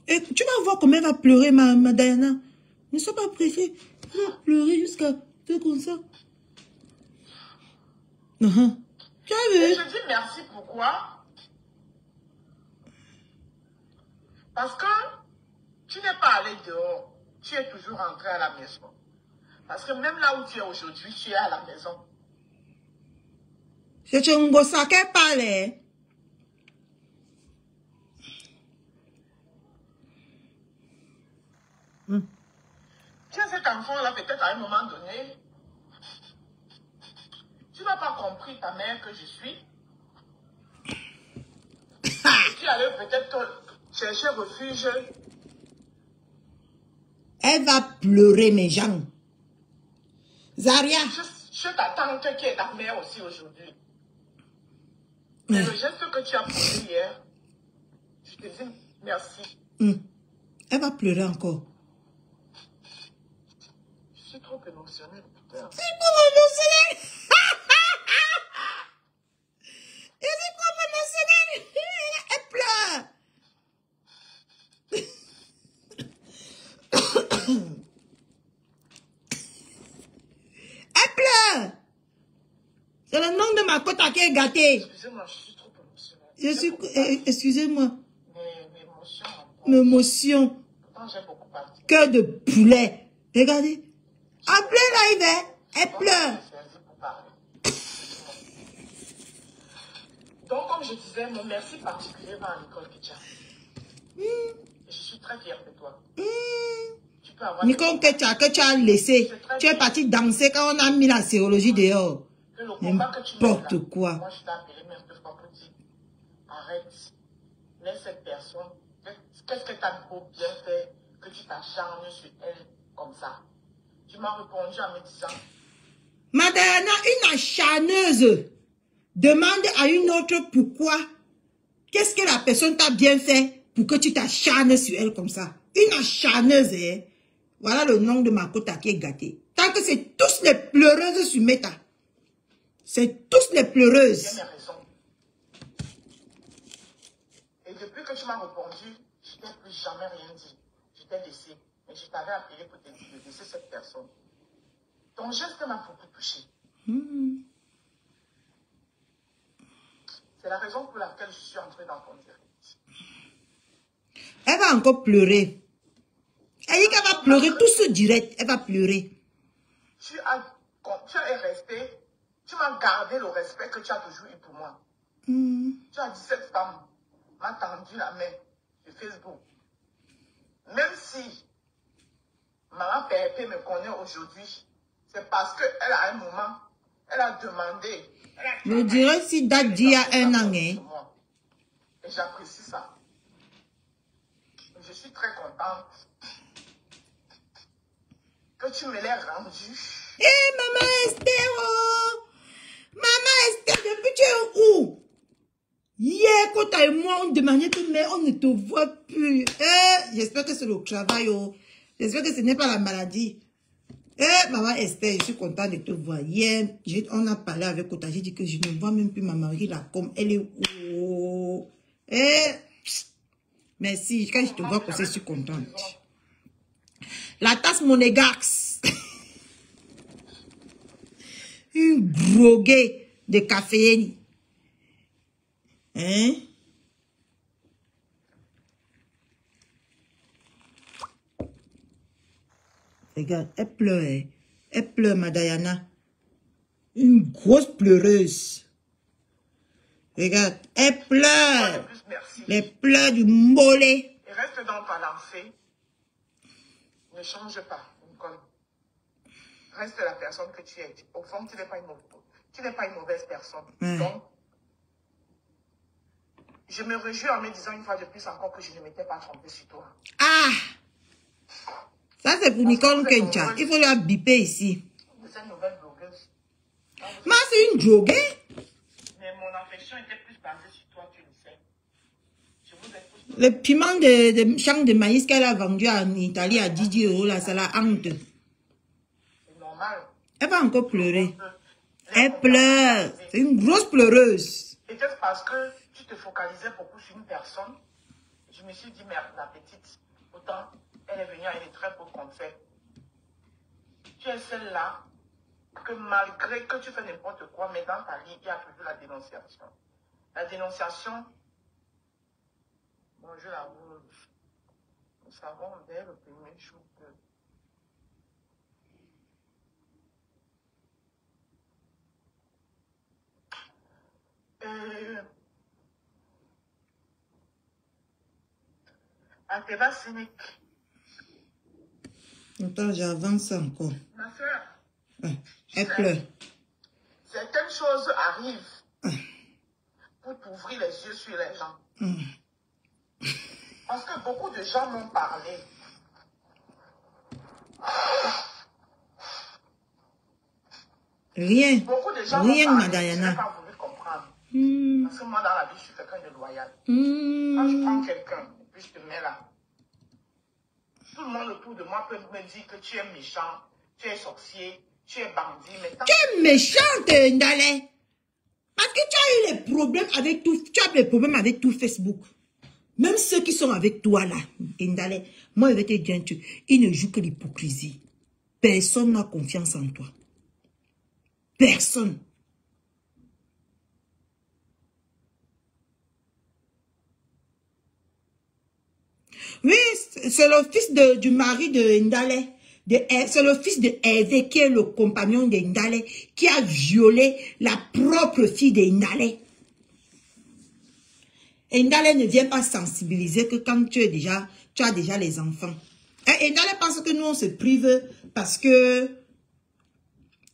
Et tu vas voir comment elle va pleurer, ma Diana. Ne sois pas pressée. Elle va pleurer jusqu'à tout comme ça. Tu as vu? Et je dis merci, pourquoi? Parce que tu n'es pas allé dehors. Tu es toujours rentré à la maison. Parce que même là où tu es aujourd'hui, tu es à la maison. C'est un gosse qu'elle parlait. Tu as cet enfant-là, peut-être à un moment donné, tu n'as pas compris ta mère que je suis. Et tu allais peut-être chercher refuge. Elle va pleurer, mes gens. Zaria. Je t'attends qui est ta mère aussi aujourd'hui. Mais le geste que tu as posé hier, je te dis merci. Elle va pleurer encore. Je suis trop émotionnelle, putain. C'est trop émotionnel. Je suis trop émotionnelle. Elle pleure. Elle pleure. C'est le nom de ma côte qui est gâté. Excusez-moi, je suis trop émotionnelle. Excusez-moi. Mes émotions. Pourtant, j'ai beaucoup parti. Cœur de poulet. Regardez. Elle pleure là, Yves. Elle pleure. Donc, comme je disais, mon merci particulier va à Nicole Ketia. Je suis très fière de toi. Tu peux avoir Nicole Ketia, que tu as laissé. Tu es parti danser quand on a mis la sérologie dehors. N'importe quoi. Moi, je t'ai appelé même deux fois pour dire, arrête. Laisse cette personne. Qu'est-ce que tu as bien fait que tu t'acharnes sur elle comme ça? Tu m'as répondu en me disant, Madame, une acharneuse demande à une autre pourquoi. Qu'est-ce que la personne t'a bien fait pour que tu t'acharnes sur elle comme ça? Une acharneuse, hein? Voilà le nom de ma côte qui est gâtée. Tant que c'est tous les pleureuses sur Meta. C'est tous les pleureuses. j'ai mes raisons. Et depuis que tu m'as répondu, je t'ai plus jamais rien dit. Je t'ai laissé. Mais je t'avais appelé pour te dire de laisser cette personne. Ton geste m'a beaucoup touché. C'est la raison pour laquelle je suis entrée dans ton direct. Elle va encore pleurer. Elle dit qu'elle va pleurer tout ce direct. Elle va pleurer. Tu es resté, tu m'as gardé le respect que tu as toujours eu pour moi. Tu as dit, cette femme m'a tendu la main sur Facebook. Même si Maman Pépé me connaît aujourd'hui, c'est parce qu'elle a un moment, elle a demandé. Je dirais si date d'il y a un an. Et j'apprécie ça. Je suis très contente que tu me l'aies rendu. Hé, maman Esther, oh! Maman Esther, depuis tu es où? Hier, quand tu et moi, on demandait que mais on ne te voit plus. J'espère que c'est le travail, oh. J'espère que ce n'est pas la maladie. Maman Esther, je suis contente de te voir. Hier, on a parlé avec Kota, j'ai dit que je ne vois même plus ma Marie là, comme elle est où? Merci, quand je te vois, je suis contente. La tasse monégax. Une droguée. de caféine. Hein? Regarde, elle pleure, ma Diana. Une grosse pleureuse. Regarde, elle pleure. Les pleurs du mollet. Et reste dans ta lancée. Ne change pas, Nicole. Reste la personne que tu es. Au fond, tu n'es pas une mauvaise personne. Donc, je me réjouis en me disant une fois de plus encore que je ne m'étais pas trompée sur toi. Ah! Ça, c'est pour Nicole Kencha. Il faut la biper ici. Vous êtes une nouvelle blogueuse. Moi, c'est une droguée. Mais mon affection était plus basée sur toi, tu le sais. Je vous ai plus... Le piment de champ de maïs qu'elle a vendu en Italie à 10 €, là, ça la hante. C'est normal. Elle va encore pleurer. Elle pleure. C'est une grosse pleureuse. Peut-être parce que tu te focalisais beaucoup sur une personne. Je me suis dit, merde, la petite, autant elle est venue à une très beau concert. Tu es celle-là que malgré que tu fais n'importe quoi, mais dans ta vie, il y a toujours la dénonciation. La dénonciation, bon, je l'avoue, nous savons dès le premier jour que Athéba cynique. Attends, j'avance encore. Ma soeur. Elle pleure. Certaines choses arrivent pour t'ouvrir les yeux sur les gens. Parce que beaucoup de gens m'ont parlé. Rien. Beaucoup de gens Rien, m'ont ma parlé. Je Diana. n'ai pas voulu comprendre. Parce que moi, dans la vie, je suis quelqu'un de loyal. Quand je prends quelqu'un, et puis je te mets là, tout le monde autour de moi peut me dire que tu es méchant, tu es sorcier, tu es bandit. Mais tant... Tu es méchante, Ndale. Parce que tu as eu les problèmes avec tout, tu as des problèmes avec tout Facebook. Même ceux qui sont avec toi là, Ndale, moi je vais te dire un truc, ils ne jouent que l'hypocrisie. Personne n'a confiance en toi. Personne. Oui, c'est le fils du mari de Ndale. C'est le fils de Hervé qui est le compagnon de Ndale qui a violé la propre fille de Ndale. Et Ndale ne vient pas sensibiliser que quand tu as déjà les enfants. Et Ndale pense que nous on se prive parce que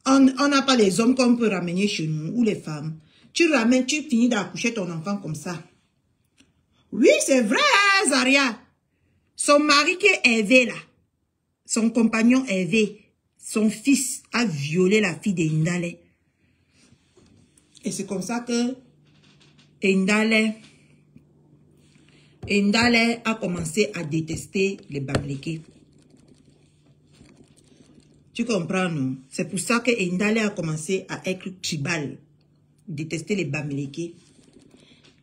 on n'a pas les hommes qu'on peut ramener chez nous ou les femmes. Tu finis d'accoucher ton enfant comme ça. Oui, c'est vrai, Zaria. Son mari qui est Hervé là, son compagnon Hervé, son fils a violé la fille de Ndale. Et c'est comme ça que Ndale a commencé à détester les Bamileke. Tu comprends, non? C'est pour ça que Ndale a commencé à être tribal, détester les Bamileke.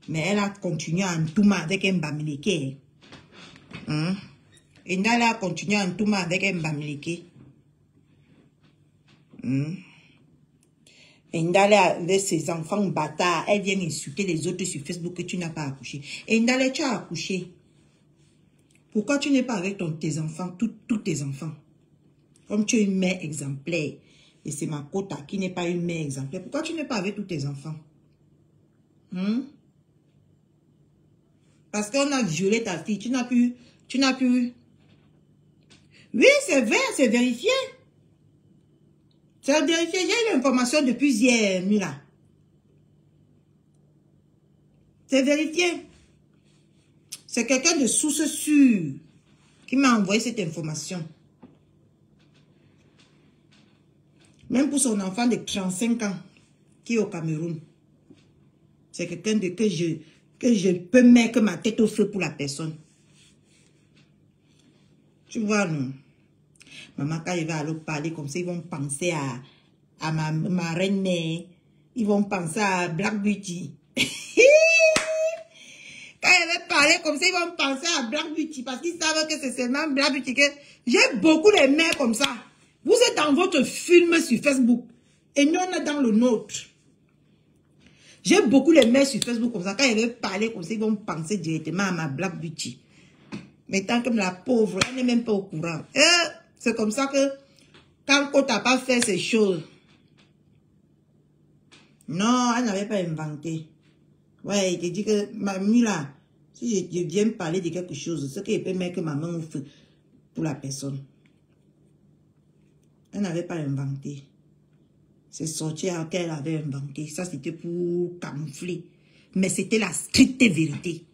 Mais elle a continué à entouma avec un Bamileke. Ndale a continué à entouma avec un Bamileke. Ndale avec ses enfants bâtards, elle vient insulter les autres sur Facebook que tu n'as pas accouché. Ndale, tu as accouché. Pourquoi tu n'es pas avec tes enfants, tous tes enfants? Comme tu es une mère exemplaire, et c'est ma quota qui n'est pas une mère exemplaire, pourquoi tu n'es pas avec tous tes enfants? Parce qu'on a violé ta fille, tu n'as pu... Oui, c'est vrai, c'est vérifié. C'est vérifié, j'ai eu l'information depuis hier, Mila. C'est vérifié. C'est quelqu'un de source sûre qui m'a envoyé cette information. Même pour son enfant de 35 ans qui est au Cameroun. C'est quelqu'un que je peux mettre ma tête au feu pour la personne. Tu vois, non? Maman, quand il va aller parler comme ça, ils vont penser à ma reine-mère. Ils vont penser à Black Beauty. Quand il va parler comme ça, ils vont penser à Black Beauty. Parce qu'ils savent que c'est seulement Black Beauty. J'ai beaucoup de mères comme ça. Vous êtes dans votre film sur Facebook. Et nous, on est dans le nôtre. J'ai beaucoup les mères sur Facebook comme ça. Quand ils veulent parler comme ça, ils vont penser directement à ma Black Beauty. Mais tant que la pauvre, elle n'est même pas au courant. C'est comme ça que quand tu n'as pas fait ces choses, non, elle n'avait pas inventé. Ouais, il te dit que, mamie là, si je viens parler de quelque chose, ce qu'il peut mettre que ma main fait pour la personne. Elle n'avait pas inventé. C'est sortir qu'elle avait inventé. Ça, c'était pour camoufler. Mais c'était la stricte vérité.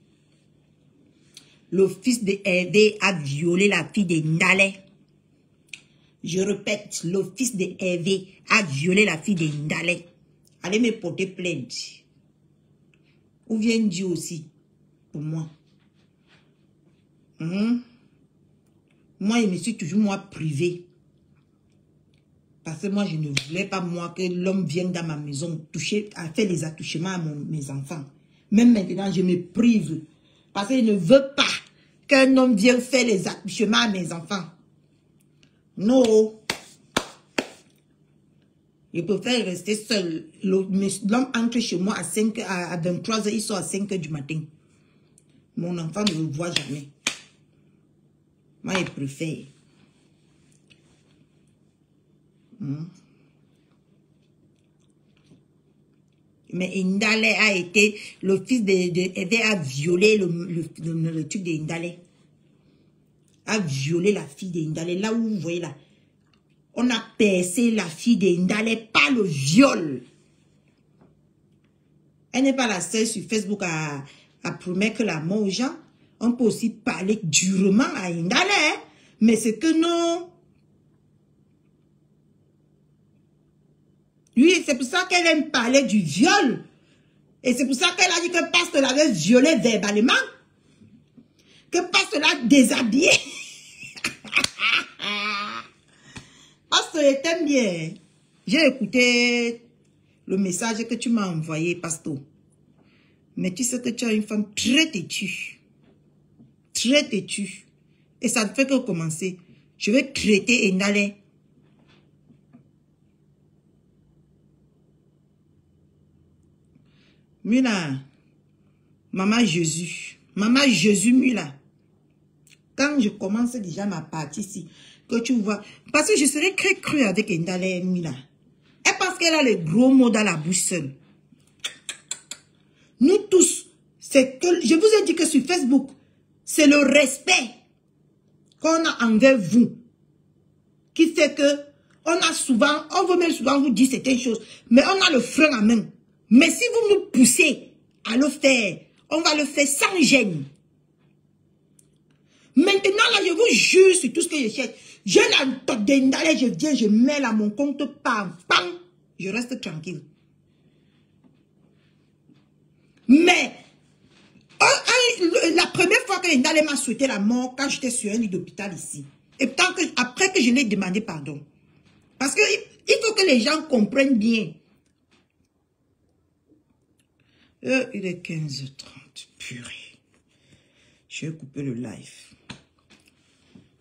Le fils de Hervé a violé la fille de Ndale. Je répète, le fils de Hervé a violé la fille de Ndale. Allez me porter plainte. Ou vient dire aussi, pour moi. Moi, je me suis toujours, moi, privé. Parce que moi, je ne voulais pas, moi, que l'homme vienne dans ma maison, toucher, à faire les attouchements à mes enfants. Même maintenant, je me prive. Parce que je ne veux pas qu'un homme vienne faire les attouchements à mes enfants. Non. Je préfère rester seul. L'homme entre chez moi à 23 h, il sort à 5 h du matin. Mon enfant ne le voit jamais. Moi, je préfère. Mais Ndale a été, le fils de a violé le truc de Ndale. A violé la fille de Ndale. Là où vous voyez là. On a percé la fille de Ndale par le viol. Elle n'est pas la seule sur Facebook à promettre la mort aux gens. On peut aussi parler durement à Ndale. Hein? Mais c'est que non. Oui, c'est pour ça qu'elle aime parler du viol. Et c'est pour ça qu'elle a dit que Pasteur l'avait violé verbalement. Que Pasteur l'a déshabillé. Pasteur, je t'aime bien. J'ai écouté le message que tu m'as envoyé, Pasteur. Mais tu sais que tu as une femme très têtue. Très têtue. Et ça ne fait que commencer. Je vais traiter Ndale. Mula, Maman Jésus, Mula. Quand je commence déjà ma partie ici, que tu vois, parce que je serais très cru avec Ndale Mula. Et parce qu'elle a les gros mots dans la bouche seule. Nous tous, c'est que, je vous ai dit que sur Facebook, c'est le respect qu'on a envers vous qui fait que on veut même souvent vous dire certaines choses, mais on a le frein à main. Mais si vous nous poussez à le faire, on va le faire sans gêne. Maintenant, là, je vous jure sur tout ce que je cherche. J'ai la tête d'Ndale, je viens, je mets là mon compte, pam, pam, je reste tranquille. Mais, la première fois que Ndale m'a souhaité la mort, quand j'étais sur un lit d'hôpital ici, et après que je l'ai demandé pardon. Parce que il faut que les gens comprennent bien. Il est 15h30, purée. Je vais couper le live.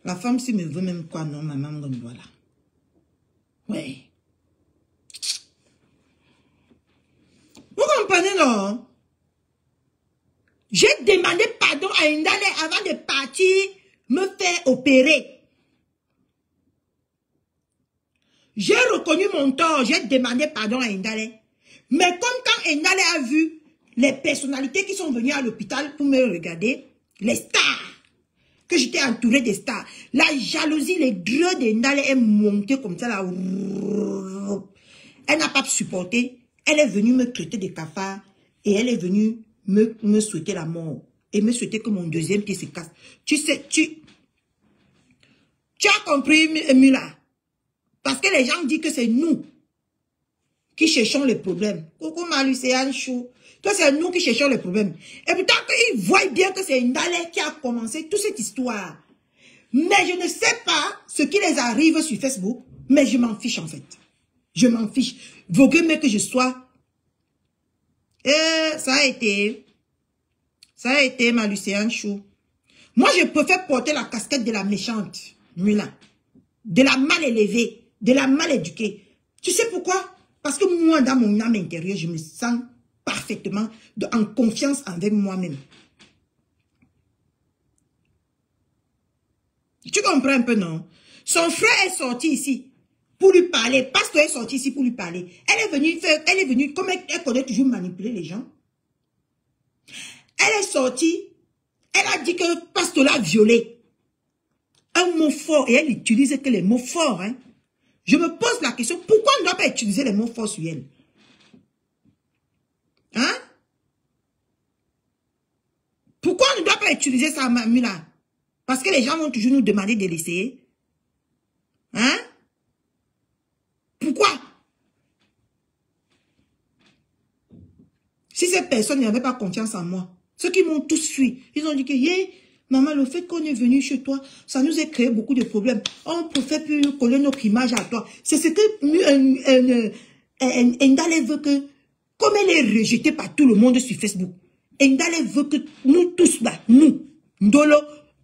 La femme, si me veut même quoi, non, maman, voilà. Ouais. Vous comprenez, non? J'ai demandé pardon à Ndale avant de partir me faire opérer. J'ai reconnu mon tort, j'ai demandé pardon à Ndale. Mais comme quand Ndale a vu les personnalités qui sont venues à l'hôpital pour me regarder, les stars, que j'étais entourée des stars, la jalousie, les dreux de Ndale est montée comme ça là. Elle n'a pas supporté. Elle est venue me traiter de cafard et elle est venue me souhaiter la mort et me souhaiter que mon deuxième pied se casse. Tu sais, tu as compris, Mula? Parce que les gens disent que c'est nous qui cherchons les problèmes. Coucou Malucéane Chou. Que c'est nous qui cherchons les problèmes. Et pourtant, ils voient bien que c'est Ndale qui a commencé toute cette histoire. Mais je ne sais pas ce qui les arrive sur Facebook. Mais je m'en fiche en fait. Je m'en fiche. Vaut mieux que je sois. Et ça a été Malucéane Chou. Moi, je préfère porter la casquette de la méchante. Mula. De la mal élevée. De la mal éduquée. Tu sais pourquoi? Parce que moi, dans mon âme intérieure, je me sens parfait. parfaitement, en confiance avec moi-même. Tu comprends un peu, non? Son frère est sorti ici pour lui parler. Pasteur est sorti ici pour lui parler. Elle est venue, comme elle connaît toujours manipuler les gens. Elle est sortie, elle a dit que Pasteur l'a violé. Un mot fort, et elle utilise que les mots forts. Hein. Je me pose la question, pourquoi on ne doit pas utiliser les mots forts sur elle? Hein? Pourquoi on ne doit pas utiliser ça, Mamula? Parce que les gens vont toujours nous demander de l'essayer. Hein? Pourquoi? Si ces personnes n'avaient pas confiance en moi, ceux qui m'ont tous fui, ils ont dit que, yeah, maman, le fait qu'on est venu chez toi, ça nous a créé beaucoup de problèmes. On préfère plus coller notre image à toi. C'est ce que Ndale veut que, comme elle est rejetée par tout le monde sur Facebook, Ndale veut que nous tous, là, nous, Ndolo,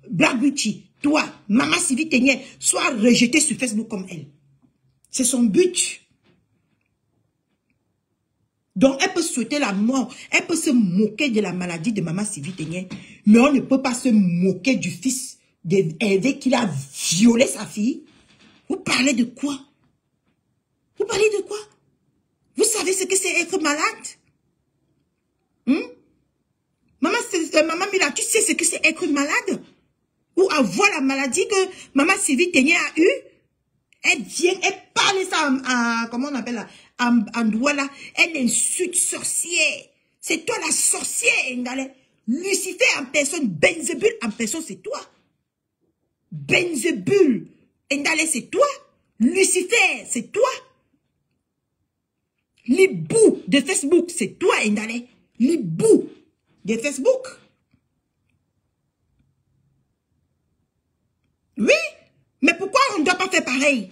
Blaguchi, toi, Maman Sylvie Ténier, soient rejetés sur Facebook comme elle. C'est son but. Donc, elle peut souhaiter la mort, elle peut se moquer de la maladie de Maman Sylvie Ténier, mais on ne peut pas se moquer du fils d'Hervé qui a violé sa fille. Vous parlez de quoi? Vous parlez de quoi? Vous savez ce que c'est être malade? Maman Mila, tu sais ce que c'est être malade? Ou avoir la maladie que Maman Sylvie Ténier a eue? Elle vient, elle parle ça comment on appelle là? En Douala, elle insulte sorcière. C'est toi la sorcière, Ndale. Lucifer en personne, Benzebul en personne, c'est toi. Benzebul, Ndale, c'est toi. Lucifer, c'est toi. L'hibou de Facebook, c'est toi, Ndale. L'hibou de Facebook. Oui, mais pourquoi on ne doit pas faire pareil?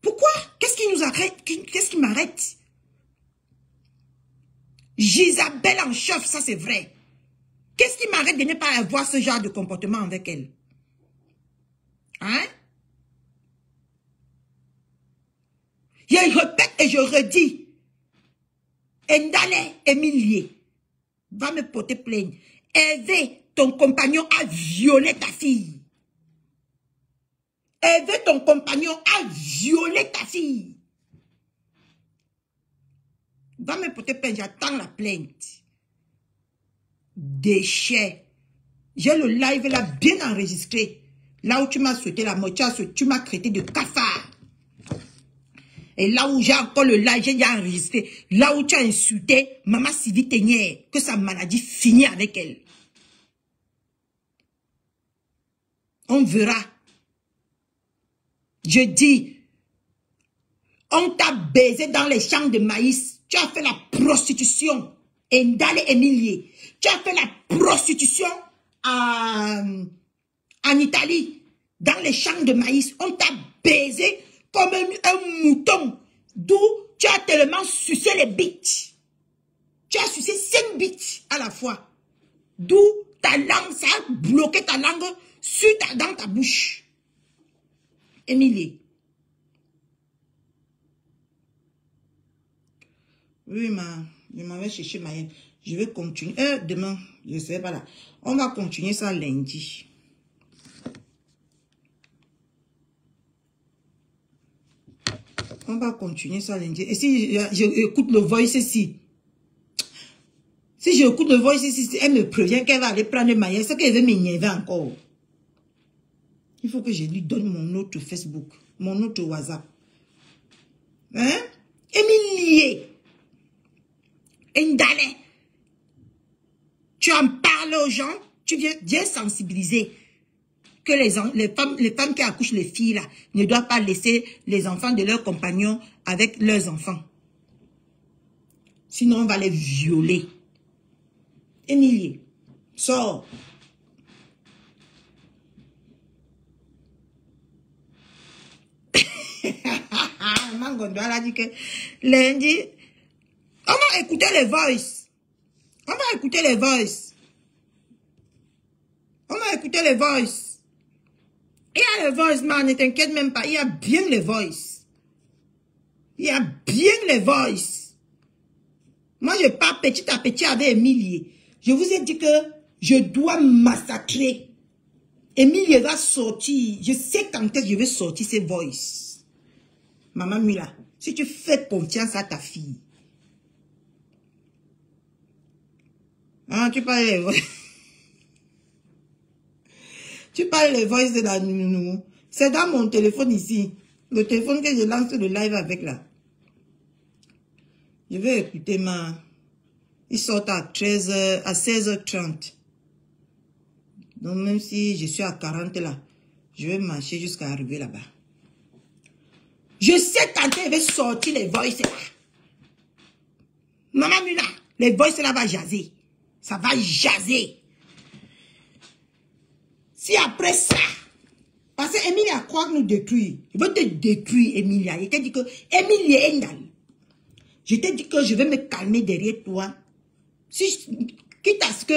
Pourquoi? Qu'est-ce qui nous arrête? Qu'est-ce qui m'arrête? Gisabelle en chauffe, ça c'est vrai. Qu'est-ce qui m'arrête de ne pas avoir ce genre de comportement avec elle? Hein? Je répète et je redis. Ndale Emilie va me porter plainte. Hervé, ton compagnon a violé ta fille. Hervé, ton compagnon a violé ta fille. Va me porter plainte, j'attends la plainte. Déchet. J'ai le live là bien enregistré. Là où tu m'as souhaité la mort, tu m'as traité de cafard. Et là où j'ai encore le live, j'ai déjà enregistré. Là où tu as insulté Maman Sylvie Ténier, que sa maladie finit avec elle. On verra. Je dis, on t'a baisé dans les champs de maïs. Tu as fait la prostitution. Ndale Emilie. Tu as fait la prostitution en Italie. Dans les champs de maïs. On t'a baisé comme un mouton. D'où tu as tellement sucé les bites. Tu as sucé 5 bites à la fois. D'où ta langue, ça a bloqué ta langue dans ta bouche. Emilie. Oui, je m'avais cherché ma haine. Je vais continuer. Demain, je ne serai pas là. On va continuer ça lundi. On va continuer ça lundi. Et si j'écoute le voice ici, si j'écoute le voice ici, elle me prévient qu'elle va aller prendre ma haine, c'est qu'elle veut m'énerver encore. Il faut que je lui donne mon autre Facebook, mon autre WhatsApp. Hein? Emilie. Ndale. Tu en parles aux gens, tu viens sensibiliser que les femmes qui accouchent les filles là ne doivent pas laisser les enfants de leurs compagnons avec leurs enfants. Sinon on va les violer. Emilie, sors. Mangondo, elle a dit que lundi, on va écouter les voices. On va écouter les voices. On va écouter les voices. Il y a les voices, man, ne t'inquiète même pas. Il y a bien les voices. Il y a bien les voices. Moi, je pars petit à petit avec Emilie. Je vous ai dit que je dois massacrer. Emilie va sortir. Je sais quand est-ce que je vais sortir ses voices. Maman Mila, si tu fais confiance à ta fille. Ah, tu parles les voices. Tu parles les voices de la nounou. C'est dans mon téléphone ici. Le téléphone que je lance le live avec là. Je vais écouter ma... Ils sortent à 13h, à 16h30. Donc même si je suis à 40 là, je vais marcher jusqu'à arriver là-bas. Je sais quand elle va sortir les voices là. Maman Mula, les voices là va jaser. Ça va jaser. Si après ça, parce que Emilia croit nous détruire. Il veut te détruire, Emilia. Il t'a dit que Emilia est Endal. Je t'ai dit que je vais me calmer derrière toi. Si, quitte à ce que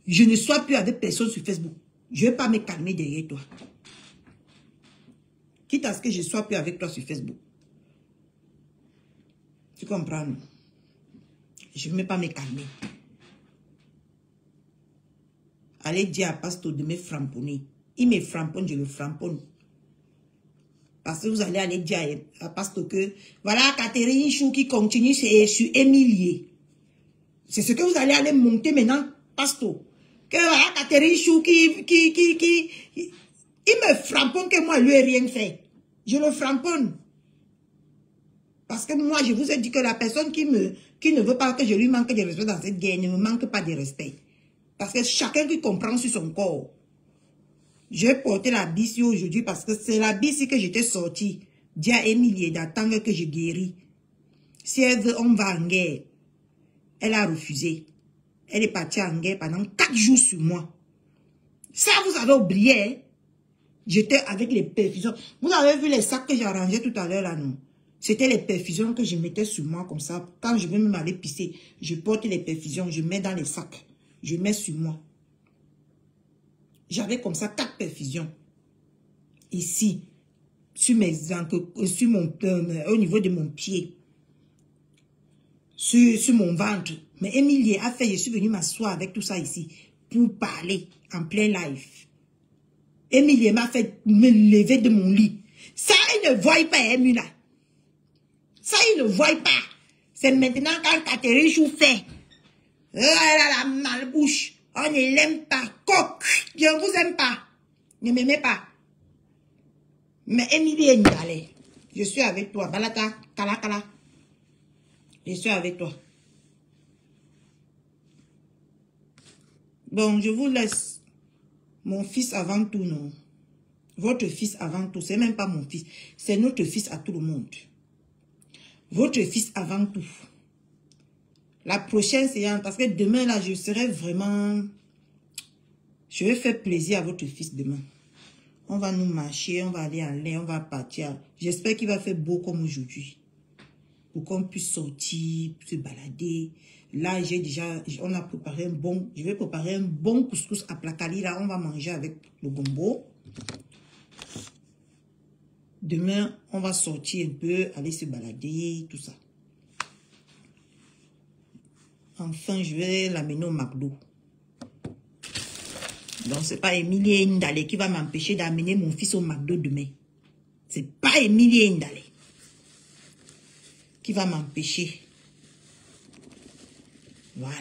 je ne sois plus avec personne sur Facebook, je ne vais pas me calmer derrière toi. Quitte à ce que je ne sois plus avec toi sur Facebook. Tu comprends? Je ne vais pas me calmer. Allez dire à Pasteur de me framponner. Il me framponne, je le framponne. Parce que vous allez aller dire à Pasteur que voilà Catherine Chou qui continue sur Emilie. C'est ce que vous allez aller monter maintenant, Pasteur. Que voilà Catherine Chou qui il me framponne que moi, je lui ai rien fait. Je le framponne. Parce que moi, je vous ai dit que la personne qui ne veut pas que je lui manque de respect dans cette guerre ne me manque pas de respect. Parce que chacun qui comprend sur son corps. Je vais porter la bise aujourd'hui parce que c'est la bise que j'étais sortie. Dis à Emilie d'attendre que je guéris. Si elle veut, on va en guerre. Elle a refusé. Elle est partie en guerre pendant 4 jours sur moi. Ça, vous avez oublié. Hein? J'étais avec les perfusions. Vous avez vu les sacs que j'ai arrangés tout à l'heure là, non? C'était les perfusions que je mettais sur moi comme ça. Quand je vais même aller pisser, je porte les perfusions, je mets dans les sacs. Je mets sur moi. J'avais comme ça 4 perfusions. Ici, sur mes sur mon, au niveau de mon pied. Sur mon ventre. Mais Emilie a fait, je suis venue m'asseoir avec tout ça ici. Pour parler en plein live. Emilie m'a fait me lever de mon lit. Ça, il ne voit pas, Emuna. Ça, il ne voit pas. C'est maintenant quand Catherine Chou fait. Elle a la malbouche. On ne l'aime pas. Coq. Je ne vous aime pas. Ne m'aimez pas. Mais Emilie est Ndale. Je suis avec toi. Balata, kala, kala. Je suis avec toi. Bon, je vous laisse. Mon fils avant tout, non. Votre fils avant tout. C'est même pas mon fils. C'est notre fils à tout le monde. Votre fils avant tout. La prochaine séance, parce que demain, là, je serai vraiment... Je vais faire plaisir à votre fils demain. On va nous marcher, on va aller en l'air, on va partir. J'espère qu'il va faire beau comme aujourd'hui. Pour qu'on puisse sortir, se balader. Là, j'ai déjà... On a préparé un bon... Je vais préparer un bon couscous à placali. Là, on va manger avec le gombo. Demain, on va sortir un peu, aller se balader, tout ça. Enfin, je vais l'amener au McDo. Donc, c'est pas Emilie Ndale qui va m'empêcher d'amener mon fils au McDo demain. C'est pas Emilie Ndale qui va m'empêcher. Voilà.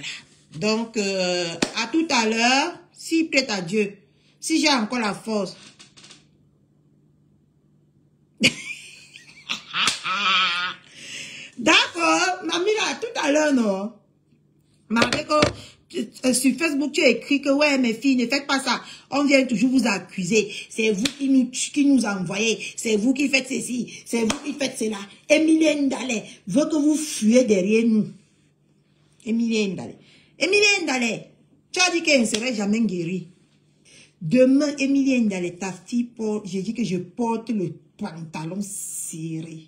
Donc, à tout à l'heure, si plaît à Dieu, si j'ai encore la force. D'accord, mamie là, tout à l'heure, non? Sur Facebook, tu as écrit que ouais, mes filles, ne faites pas ça. On vient toujours vous accuser. C'est vous qui nous envoyez. C'est vous qui faites ceci. C'est vous qui faites cela. Emilie Ndale veut que vous fuyez derrière nous. Emilie Ndale. Emilie Ndale, tu as dit qu'elle ne serait jamais guérie. Demain, Emilie Ndale, ta fille porte, j'ai dit que je porte le pantalon serré.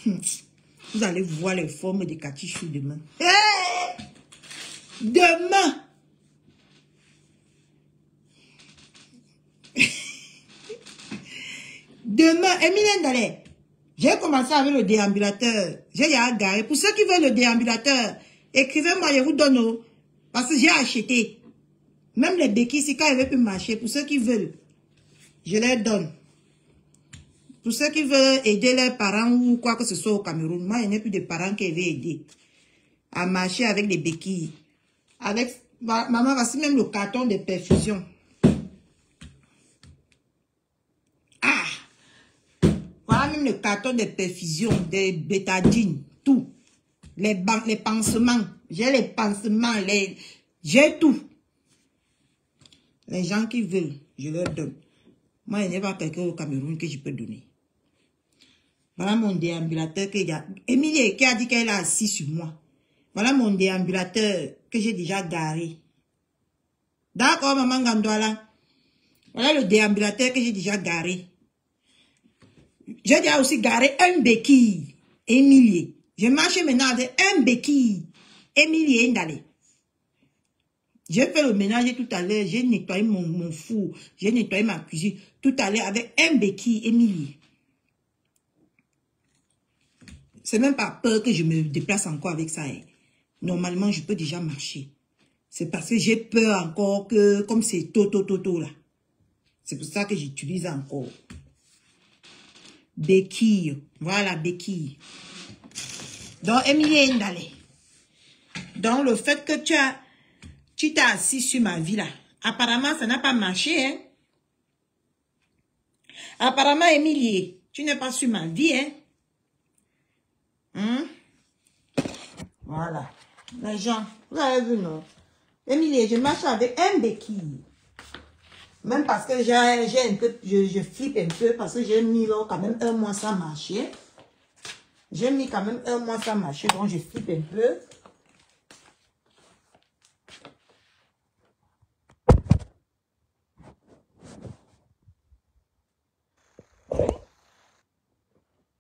Vous allez voir les formes de Katichou demain. Hey! Demain. Demain, Emilie Ndale, J'ai commencé avec le déambulateur. J'ai déjà garé. Pour ceux qui veulent le déambulateur, écrivez-moi, je vous donne. Parce que j'ai acheté. Même les béquilles, si quand elles ne veulent plus marcher, pour ceux qui veulent, je les donne. Pour ceux qui veulent aider leurs parents ou quoi que ce soit au Cameroun, moi, il n'y a plus de parents qui veulent aider à marcher avec des béquilles. Avec, maman, voici même le carton de perfusion. Ah! Voilà même le carton de perfusion, des bétadines, tout. Les pansements. J'ai les pansements, j'ai tout. Les gens qui veulent, je leur donne. Moi, il n'y a pas quelqu'un au Cameroun que je peux donner. Voilà mon déambulateur que j'ai. Émilie qui a dit qu'elle a assis sur moi. Voilà mon déambulateur que j'ai déjà garé. D'accord, maman Gandouala. Voilà le déambulateur que j'ai déjà garé. J'ai déjà aussi garé un béquille. Émilie. Je marche maintenant avec un béquille. Émilie Ndale. J'ai fait le ménage tout à l'heure. J'ai nettoyé mon four. J'ai nettoyé ma cuisine tout à l'heure avec un béquille. Émilie. C'est même pas peur que je me déplace encore avec ça. Hein. Normalement, je peux déjà marcher. C'est parce que j'ai peur encore que, comme c'est toto là. C'est pour ça que j'utilise encore. Béquille. Voilà, béquille. Donc, Émilie Ndale. Donc, le fait que tu t'es assis sur ma vie là, apparemment, ça n'a pas marché, hein. Apparemment, Émilie, tu n'es pas sur ma vie, hein. Voilà. Les gens, vous avez vu, non? Émilie, je marche avec un béquille. Même parce que j'ai un peu, je flippe un peu parce que j'ai mis là quand même un mois sans marcher. J'ai mis quand même un mois sans marcher, donc je flippe un peu.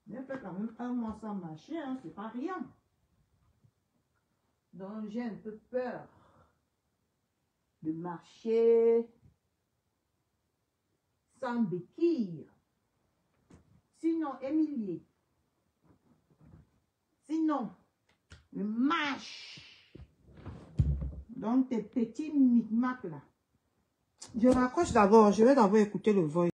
J'ai fait quand même un mois sans marcher, hein, c'est pas rien. Donc j'ai un peu peur de marcher sans béquille. Sinon, Émilie, sinon, je marche. Donc tes petits micmacs là. Je raccroche d'abord, je vais d'abord écouter le voice.